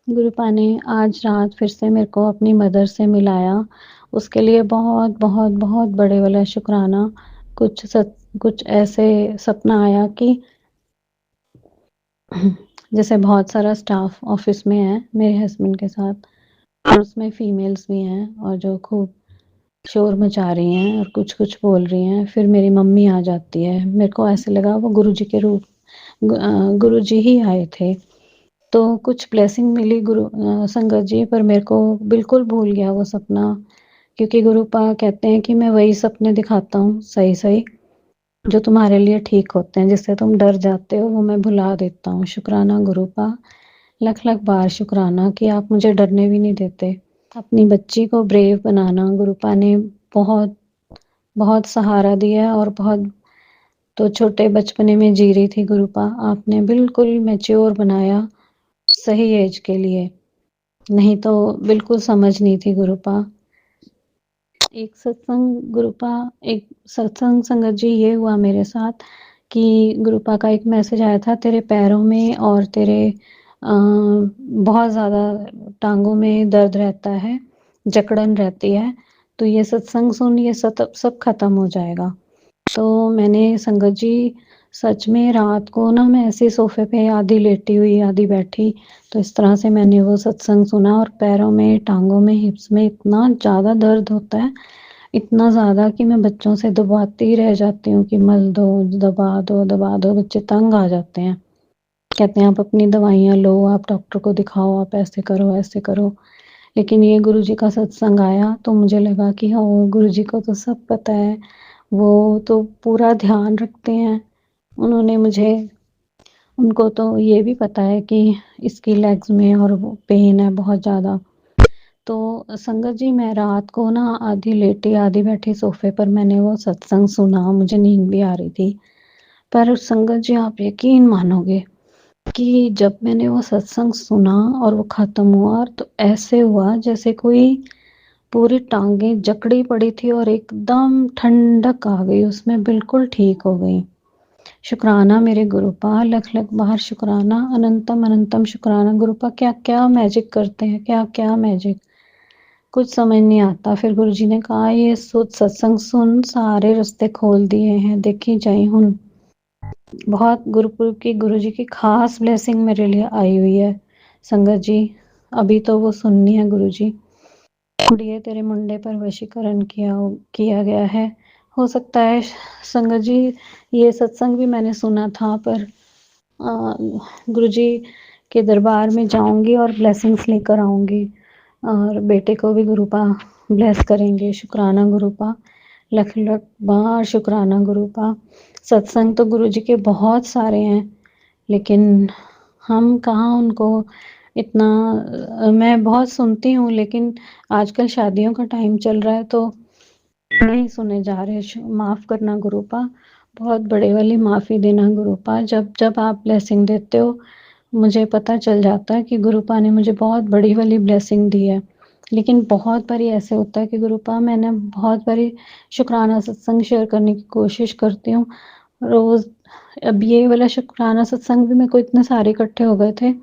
S6: गुरुपा ने आज रात फिर से मेरे को अपनी मदर से मिलाया, उसके लिए बहुत बहुत बहुत बड़े वाला शुक्राना। कुछ ऐसे सपना आया कि जैसे बहुत सारा स्टाफ ऑफिस में है मेरे हस्बैंड के साथ, और उसमें फीमेल्स भी हैं और जो खूब शोर मचा रही हैं और कुछ बोल रही हैं। फिर मेरी मम्मी आ जाती है, मेरे को ऐसे लगा वो गुरुजी के रूप गुरुजी ही आए थे। तो कुछ ब्लेसिंग मिली संगत जी, पर मेरे को बिल्कुल भूल गया वो सपना, क्योंकि गुरुपा कहते हैं कि मैं वही सपने दिखाता हूँ सही जो तुम्हारे लिए ठीक होते हैं, जिससे तुम डर जाते हो वो मैं भुला देता हूँ। शुक्राना गुरुपा, लख लख बार शुक्राना कि आप मुझे डरने भी नहीं देते। अपनी बच्ची को ब्रेव बनाना गुरुपा ने बहुत बहुत सहारा दिया, और बहुत तो छोटे बचपने में जी रही थी गुरुपा, आपने बिल्कुल मैच्योर बनाया सही एज के लिए, नहीं तो बिल्कुल समझ नहीं थी गुरुपा। एक सत्संग संगत जी ये हुआ मेरे साथ कि गुरुपा का एक मैसेज आया था, तेरे पैरों में और तेरे बहुत ज़्यादा टांगों में दर्द रहता है, जकड़न रहती है, तो ये सत्संग सुन, ये सब खत्म हो जाएगा। तो मैंने संगत जी सच में रात को ना मैं ऐसे सोफे पे आधी लेटी हुई आधी बैठी, तो इस तरह से मैंने वो सत्संग सुना, और पैरों में, टांगों में, हिप्स में इतना ज़्यादा दर्द होता है, इतना ज़्यादा कि मैं बच्चों से दबाती रह जाती हूँ कि मल दो, दबा दो, बच्चे तंग आ जाते हैं, कहते हैं आप अपनी दवाइयाँ लो, आप डॉक्टर को दिखाओ, आप ऐसे करो। लेकिन ये गुरुजी का सत्संग आया तो मुझे लगा कि हाँ गुरुजी को तो सब पता है, वो तो पूरा ध्यान रखते हैं, उनको तो ये भी पता है कि इसकी लेग्स में और वो पेन है बहुत ज़्यादा। तो संगत जी मैं रात को ना आधी लेटी आधी बैठी सोफे पर मैंने वो सत्संग सुना, मुझे नींद भी आ रही थी, पर संगत जी आप यकीन मानोगे कि जब मैंने वो सत्संग सुना और वो ख़त्म हुआ, तो ऐसे हुआ जैसे कोई पूरी टांगें जकड़ी पड़ी थी और एकदम ठंडक आ गई उसमें, बिल्कुल ठीक हो गई। शुक्राना मेरे गुरुपा, लख लख बार शुक्राना, अनंतम अनंतम शुक्राना गुरुपा। क्या क्या मैजिक करते हैं, क्या क्या मैजिक, कुछ समझ नहीं आता। फिर गुरुजी ने कहा ये सत्संग सुन, सारे रास्ते खोल दिए हैं, देखी जाए हुन। बहुत गुरुपुरब की गुरुजी की खास ब्लेसिंग मेरे लिए आई हुई है संगत जी, अभी तो वो सुननी है गुरुजी। कुड़िए तेरे मुंडे पर वशीकरण किया गया है। हो सकता है संगत जी ये सत्संग भी मैंने सुना था, पर गुरुजी के दरबार में जाऊंगी और ब्लेसिंग्स लेकर आऊंगी, और बेटे को भी गुरुपा ब्लेस करेंगे। शुक्राना गुरुपा, लख लख बार शुक्राना गुरुपा। सत्संग तो गुरुजी के बहुत सारे हैं, लेकिन हम कहाँ उनको इतना मैं बहुत सुनती हूँ, लेकिन आजकल शादियों का टाइम चल रहा है तो नहीं सुने जा रहे। माफ़ करना गुरुपा, बहुत बड़े वाली माफ़ी देना गुरुपा। जब आप ब्लेसिंग देते हो मुझे पता चल जाता है कि गुरुपा ने मुझे बहुत बड़ी वाली ब्लेसिंग दी है, लेकिन बहुत बारी ऐसे होता है कि गुरुपा मैंने बहुत बारी शुक्राना सत्संग शेयर करने की कोशिश करती हूँ रोज़। अब ये वाला शुक्राना सत्संग भी मेरे को इतने सारे इकट्ठे हो गए थे,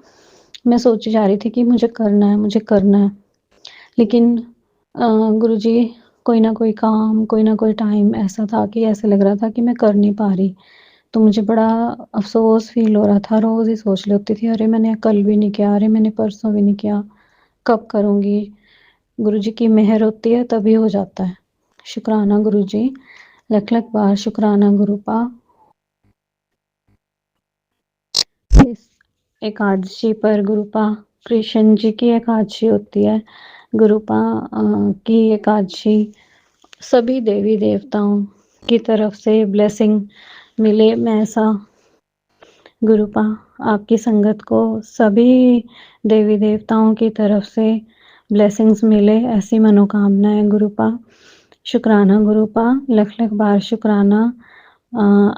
S6: मैं सोची जा रही थी कि मुझे करना है, लेकिन गुरुजी कोई ना कोई काम, कोई ना कोई टाइम ऐसा था कि ऐसे लग रहा था कि मैं कर नहीं पा रही, तो मुझे बड़ा अफ़सोस फ़ील हो रहा था। रोज़ ही सोच लेती थी, अरे मैंने कल भी नहीं किया, अरे मैंने परसों भी नहीं किया, कब करूँगी, गुरुजी की मेहर होती है तभी हो जाता है। शुक्राना गुरुजी, लख-लख बार शुक्राना गुरुपा। इस एकादशी पर गुरुपा कृष्ण जी की एकादशी होती है। गुरुपा की एकादशी सभी देवी देवताओं की तरफ से ब्लेसिंग मिले, मैं ऐसा गुरुपा आपकी संगत को सभी देवी देवताओं की तरफ से ब्लेसिंग्स मिले, ऐसी मनोकामना है गुरुपा। शुक्राना गुरुपा, लख लख बार शुक्राना।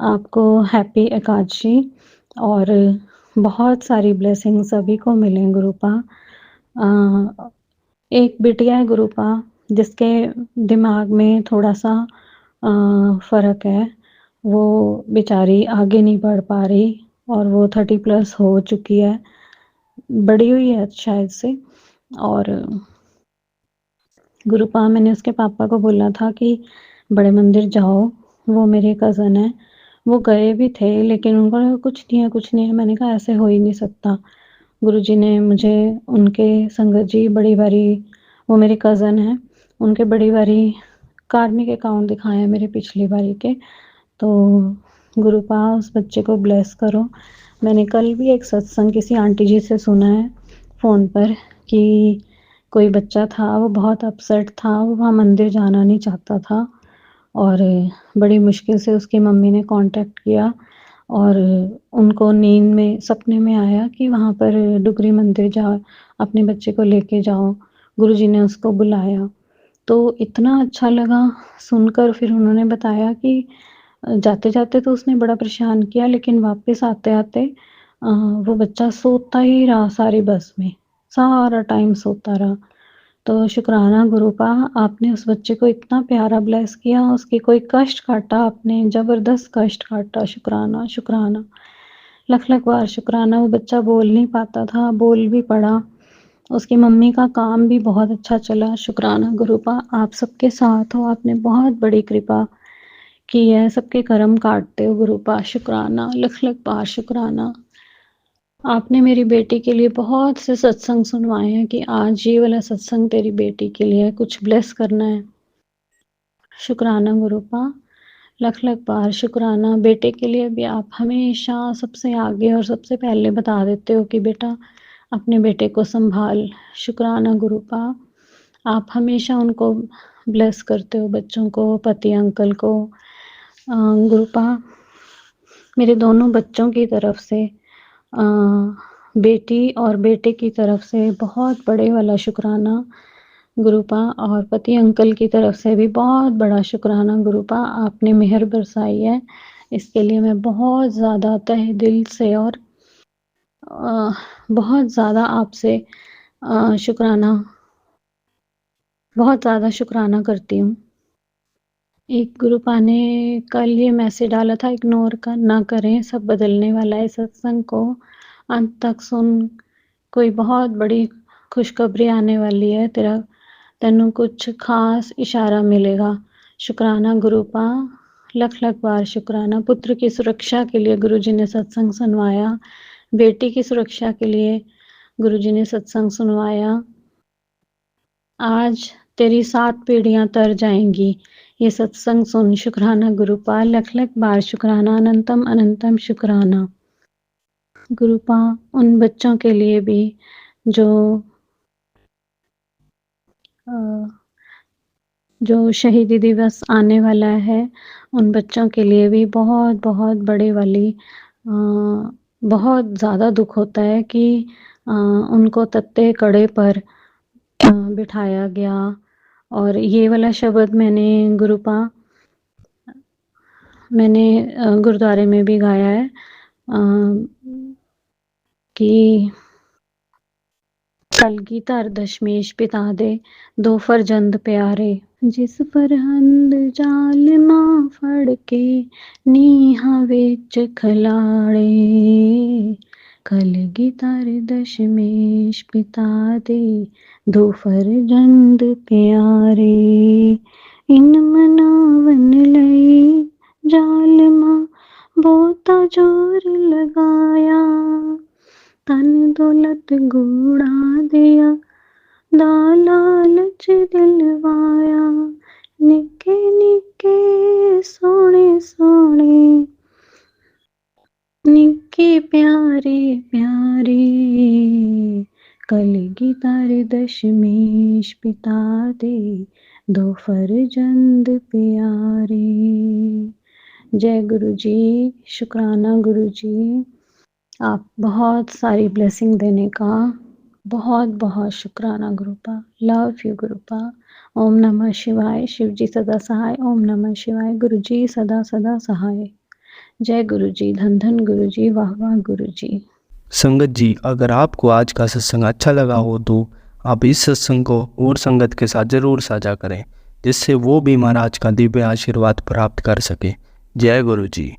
S6: आपको हैप्पी एकादशी और बहुत सारी ब्लेसिंग सभी को मिले गुरुपा। एक बिटिया है गुरुपा जिसके दिमाग में थोड़ा सा फ़र्क है, वो बेचारी आगे नहीं बढ़ पा रही और वो 30+ हो चुकी है, बड़ी हुई है शायद से। और गुरुपा मैंने उसके पापा को बोला था कि बड़े मंदिर जाओ, वो मेरे कज़न है, वो गए भी थे लेकिन उनको लगा कुछ नहीं है, कुछ नहीं है। मैंने कहा ऐसे हो ही नहीं सकता। गुरुजी ने मुझे उनके संगत जी बड़ी बारी, वो मेरे कज़न हैं, उनके बड़ी बारी कार्मिक अकाउंट दिखाए मेरे पिछली बारी के। तो गुरुपा उस बच्चे को ब्लेस करो। मैंने कल भी एक सत्संग किसी आंटी जी से सुना है फ़ोन पर कि कोई बच्चा था, वो बहुत अपसेट था, वो वहाँ मंदिर जाना नहीं चाहता था और बड़ी मुश्किल से उसकी मम्मी ने कॉन्टैक्ट किया और उनको नींद में सपने में आया कि वहाँ पर डुगरी मंदिर जाओ, अपने बच्चे को लेके जाओ। गुरुजी ने उसको बुलाया, तो इतना अच्छा लगा सुनकर। फिर उन्होंने बताया कि जाते-जाते तो उसने बड़ा परेशान किया लेकिन वापस आते-आते वो बच्चा सोता ही रहा सारी बस में, सारा टाइम सोता रहा। तो शुक्राना गुरुपा, आपने उस बच्चे को इतना प्यारा ब्लेस किया, उसकी कोई कष्ट काटा आपने, ज़बरदस्त कष्ट काटा। शुक्राना, शुक्राना, लख-लख बार शुक्राना। वो बच्चा बोल नहीं पाता था, बोल भी पड़ा। उसकी मम्मी का काम भी बहुत अच्छा चला। शुक्राना गुरुपा, आप सबके साथ हो, आपने बहुत बड़ी कृपा की है, सबके कर्म काटते हो गुरुपा। शुक्राना, लख-लख बार शुक्राना। आपने मेरी बेटी के लिए बहुत से सत्संग सुनवाए हैं कि आज ये वाला सत्संग तेरी बेटी के लिए है, कुछ ब्लेस करना है। शुक्राना गुरुपा, लख-लख बार शुक्राना। बेटे के लिए भी आप हमेशा सबसे आगे और सबसे पहले बता देते हो कि बेटा अपने बेटे को संभाल। शुक्राना गुरुपा, आप हमेशा उनको ब्लेस करते हो, बच्चों को, पति अंकल को। गुरुपा, मेरे दोनों बच्चों की तरफ से बेटी और बेटे की तरफ से बहुत बड़े वाला शुक्राना गुरुपा, और पति अंकल की तरफ से भी बहुत बड़ा शुक्राना गुरुपा। आपने मेहर बरसाई है, इसके लिए मैं बहुत ज़्यादा तहे दिल से और बहुत ज़्यादा आपसे शुक्राना, बहुत ज़्यादा शुक्राना करती हूँ। एक गुरुपा ने कल ये मैसेज डाला था, इग्नोर ना करें, सब बदलने वाला है। सत्संग को अंत तक सुन, कोई बहुत बड़ी खुशखबरी आने वाली है, तेनू कुछ खास इशारा मिलेगा। शुक्राना गुरुपा, लख-लख बार शुक्राना। पुत्र की सुरक्षा के लिए गुरुजी ने सत्संग सुनवाया, बेटी की सुरक्षा के लिए गुरुजी ने सत्संग सुनवाया। आज तेरी 7 पीढ़ियाँ तर जाएंगी ये सत्संग सुन। शुक्राना गुरुपा, लख-लख बार शुक्राना, अनंतम अनंतम शुक्राना गुरुपा। उन बच्चों के लिए भी जो शहीदी दिवस आने वाला है, उन बच्चों के लिए भी बहुत बहुत बड़े वाली बहुत ज़्यादा दुख होता है कि उनको तत्ते कड़े पर बिठाया गया। और ये वाला शब्द मैंने गुरुपा, मैंने गुरुद्वारे में भी गाया है कि कलगी धर दशमेश पिता दे, 2 फरजंद प्यारे। जिस फरहंद जालिमा फड़ के नीहा विच खलाड़े, कलगी धर दशमेश पिता दे, 2 फरजंद प्यारे। इन मनावन लई जालिमा बहुता जोर लगाया, तन दौलत गूड़ा दिया, दा लालच दिलवाया, निके निके सोने सोने, निके प्यारे प्यारे, कलगी तार दशमेश पिता दे, दो फरजंद प्यारे। जय गुरु जी। शुक्राना गुरु जी, आप बहुत सारी ब्लेसिंग देने का बहुत बहुत शुक्राना गुरुपा। Love you गुरुपा। ओम नमः शिवाय। शिव जी सदा सहाय। ओम नमः शिवाय। गुरु जी सदा सदा सहाय। जय गुरु जी। धन धन गुरु जी। वाह वाह गुरु जी।
S1: संगत जी, अगर आपको आज का सत्संग अच्छा लगा हो तो आप इस सत्संग को और संगत के साथ ज़रूर साझा करें, जिससे वो भी महाराज का दिव्य आशीर्वाद प्राप्त कर सके। जय गुरु जी।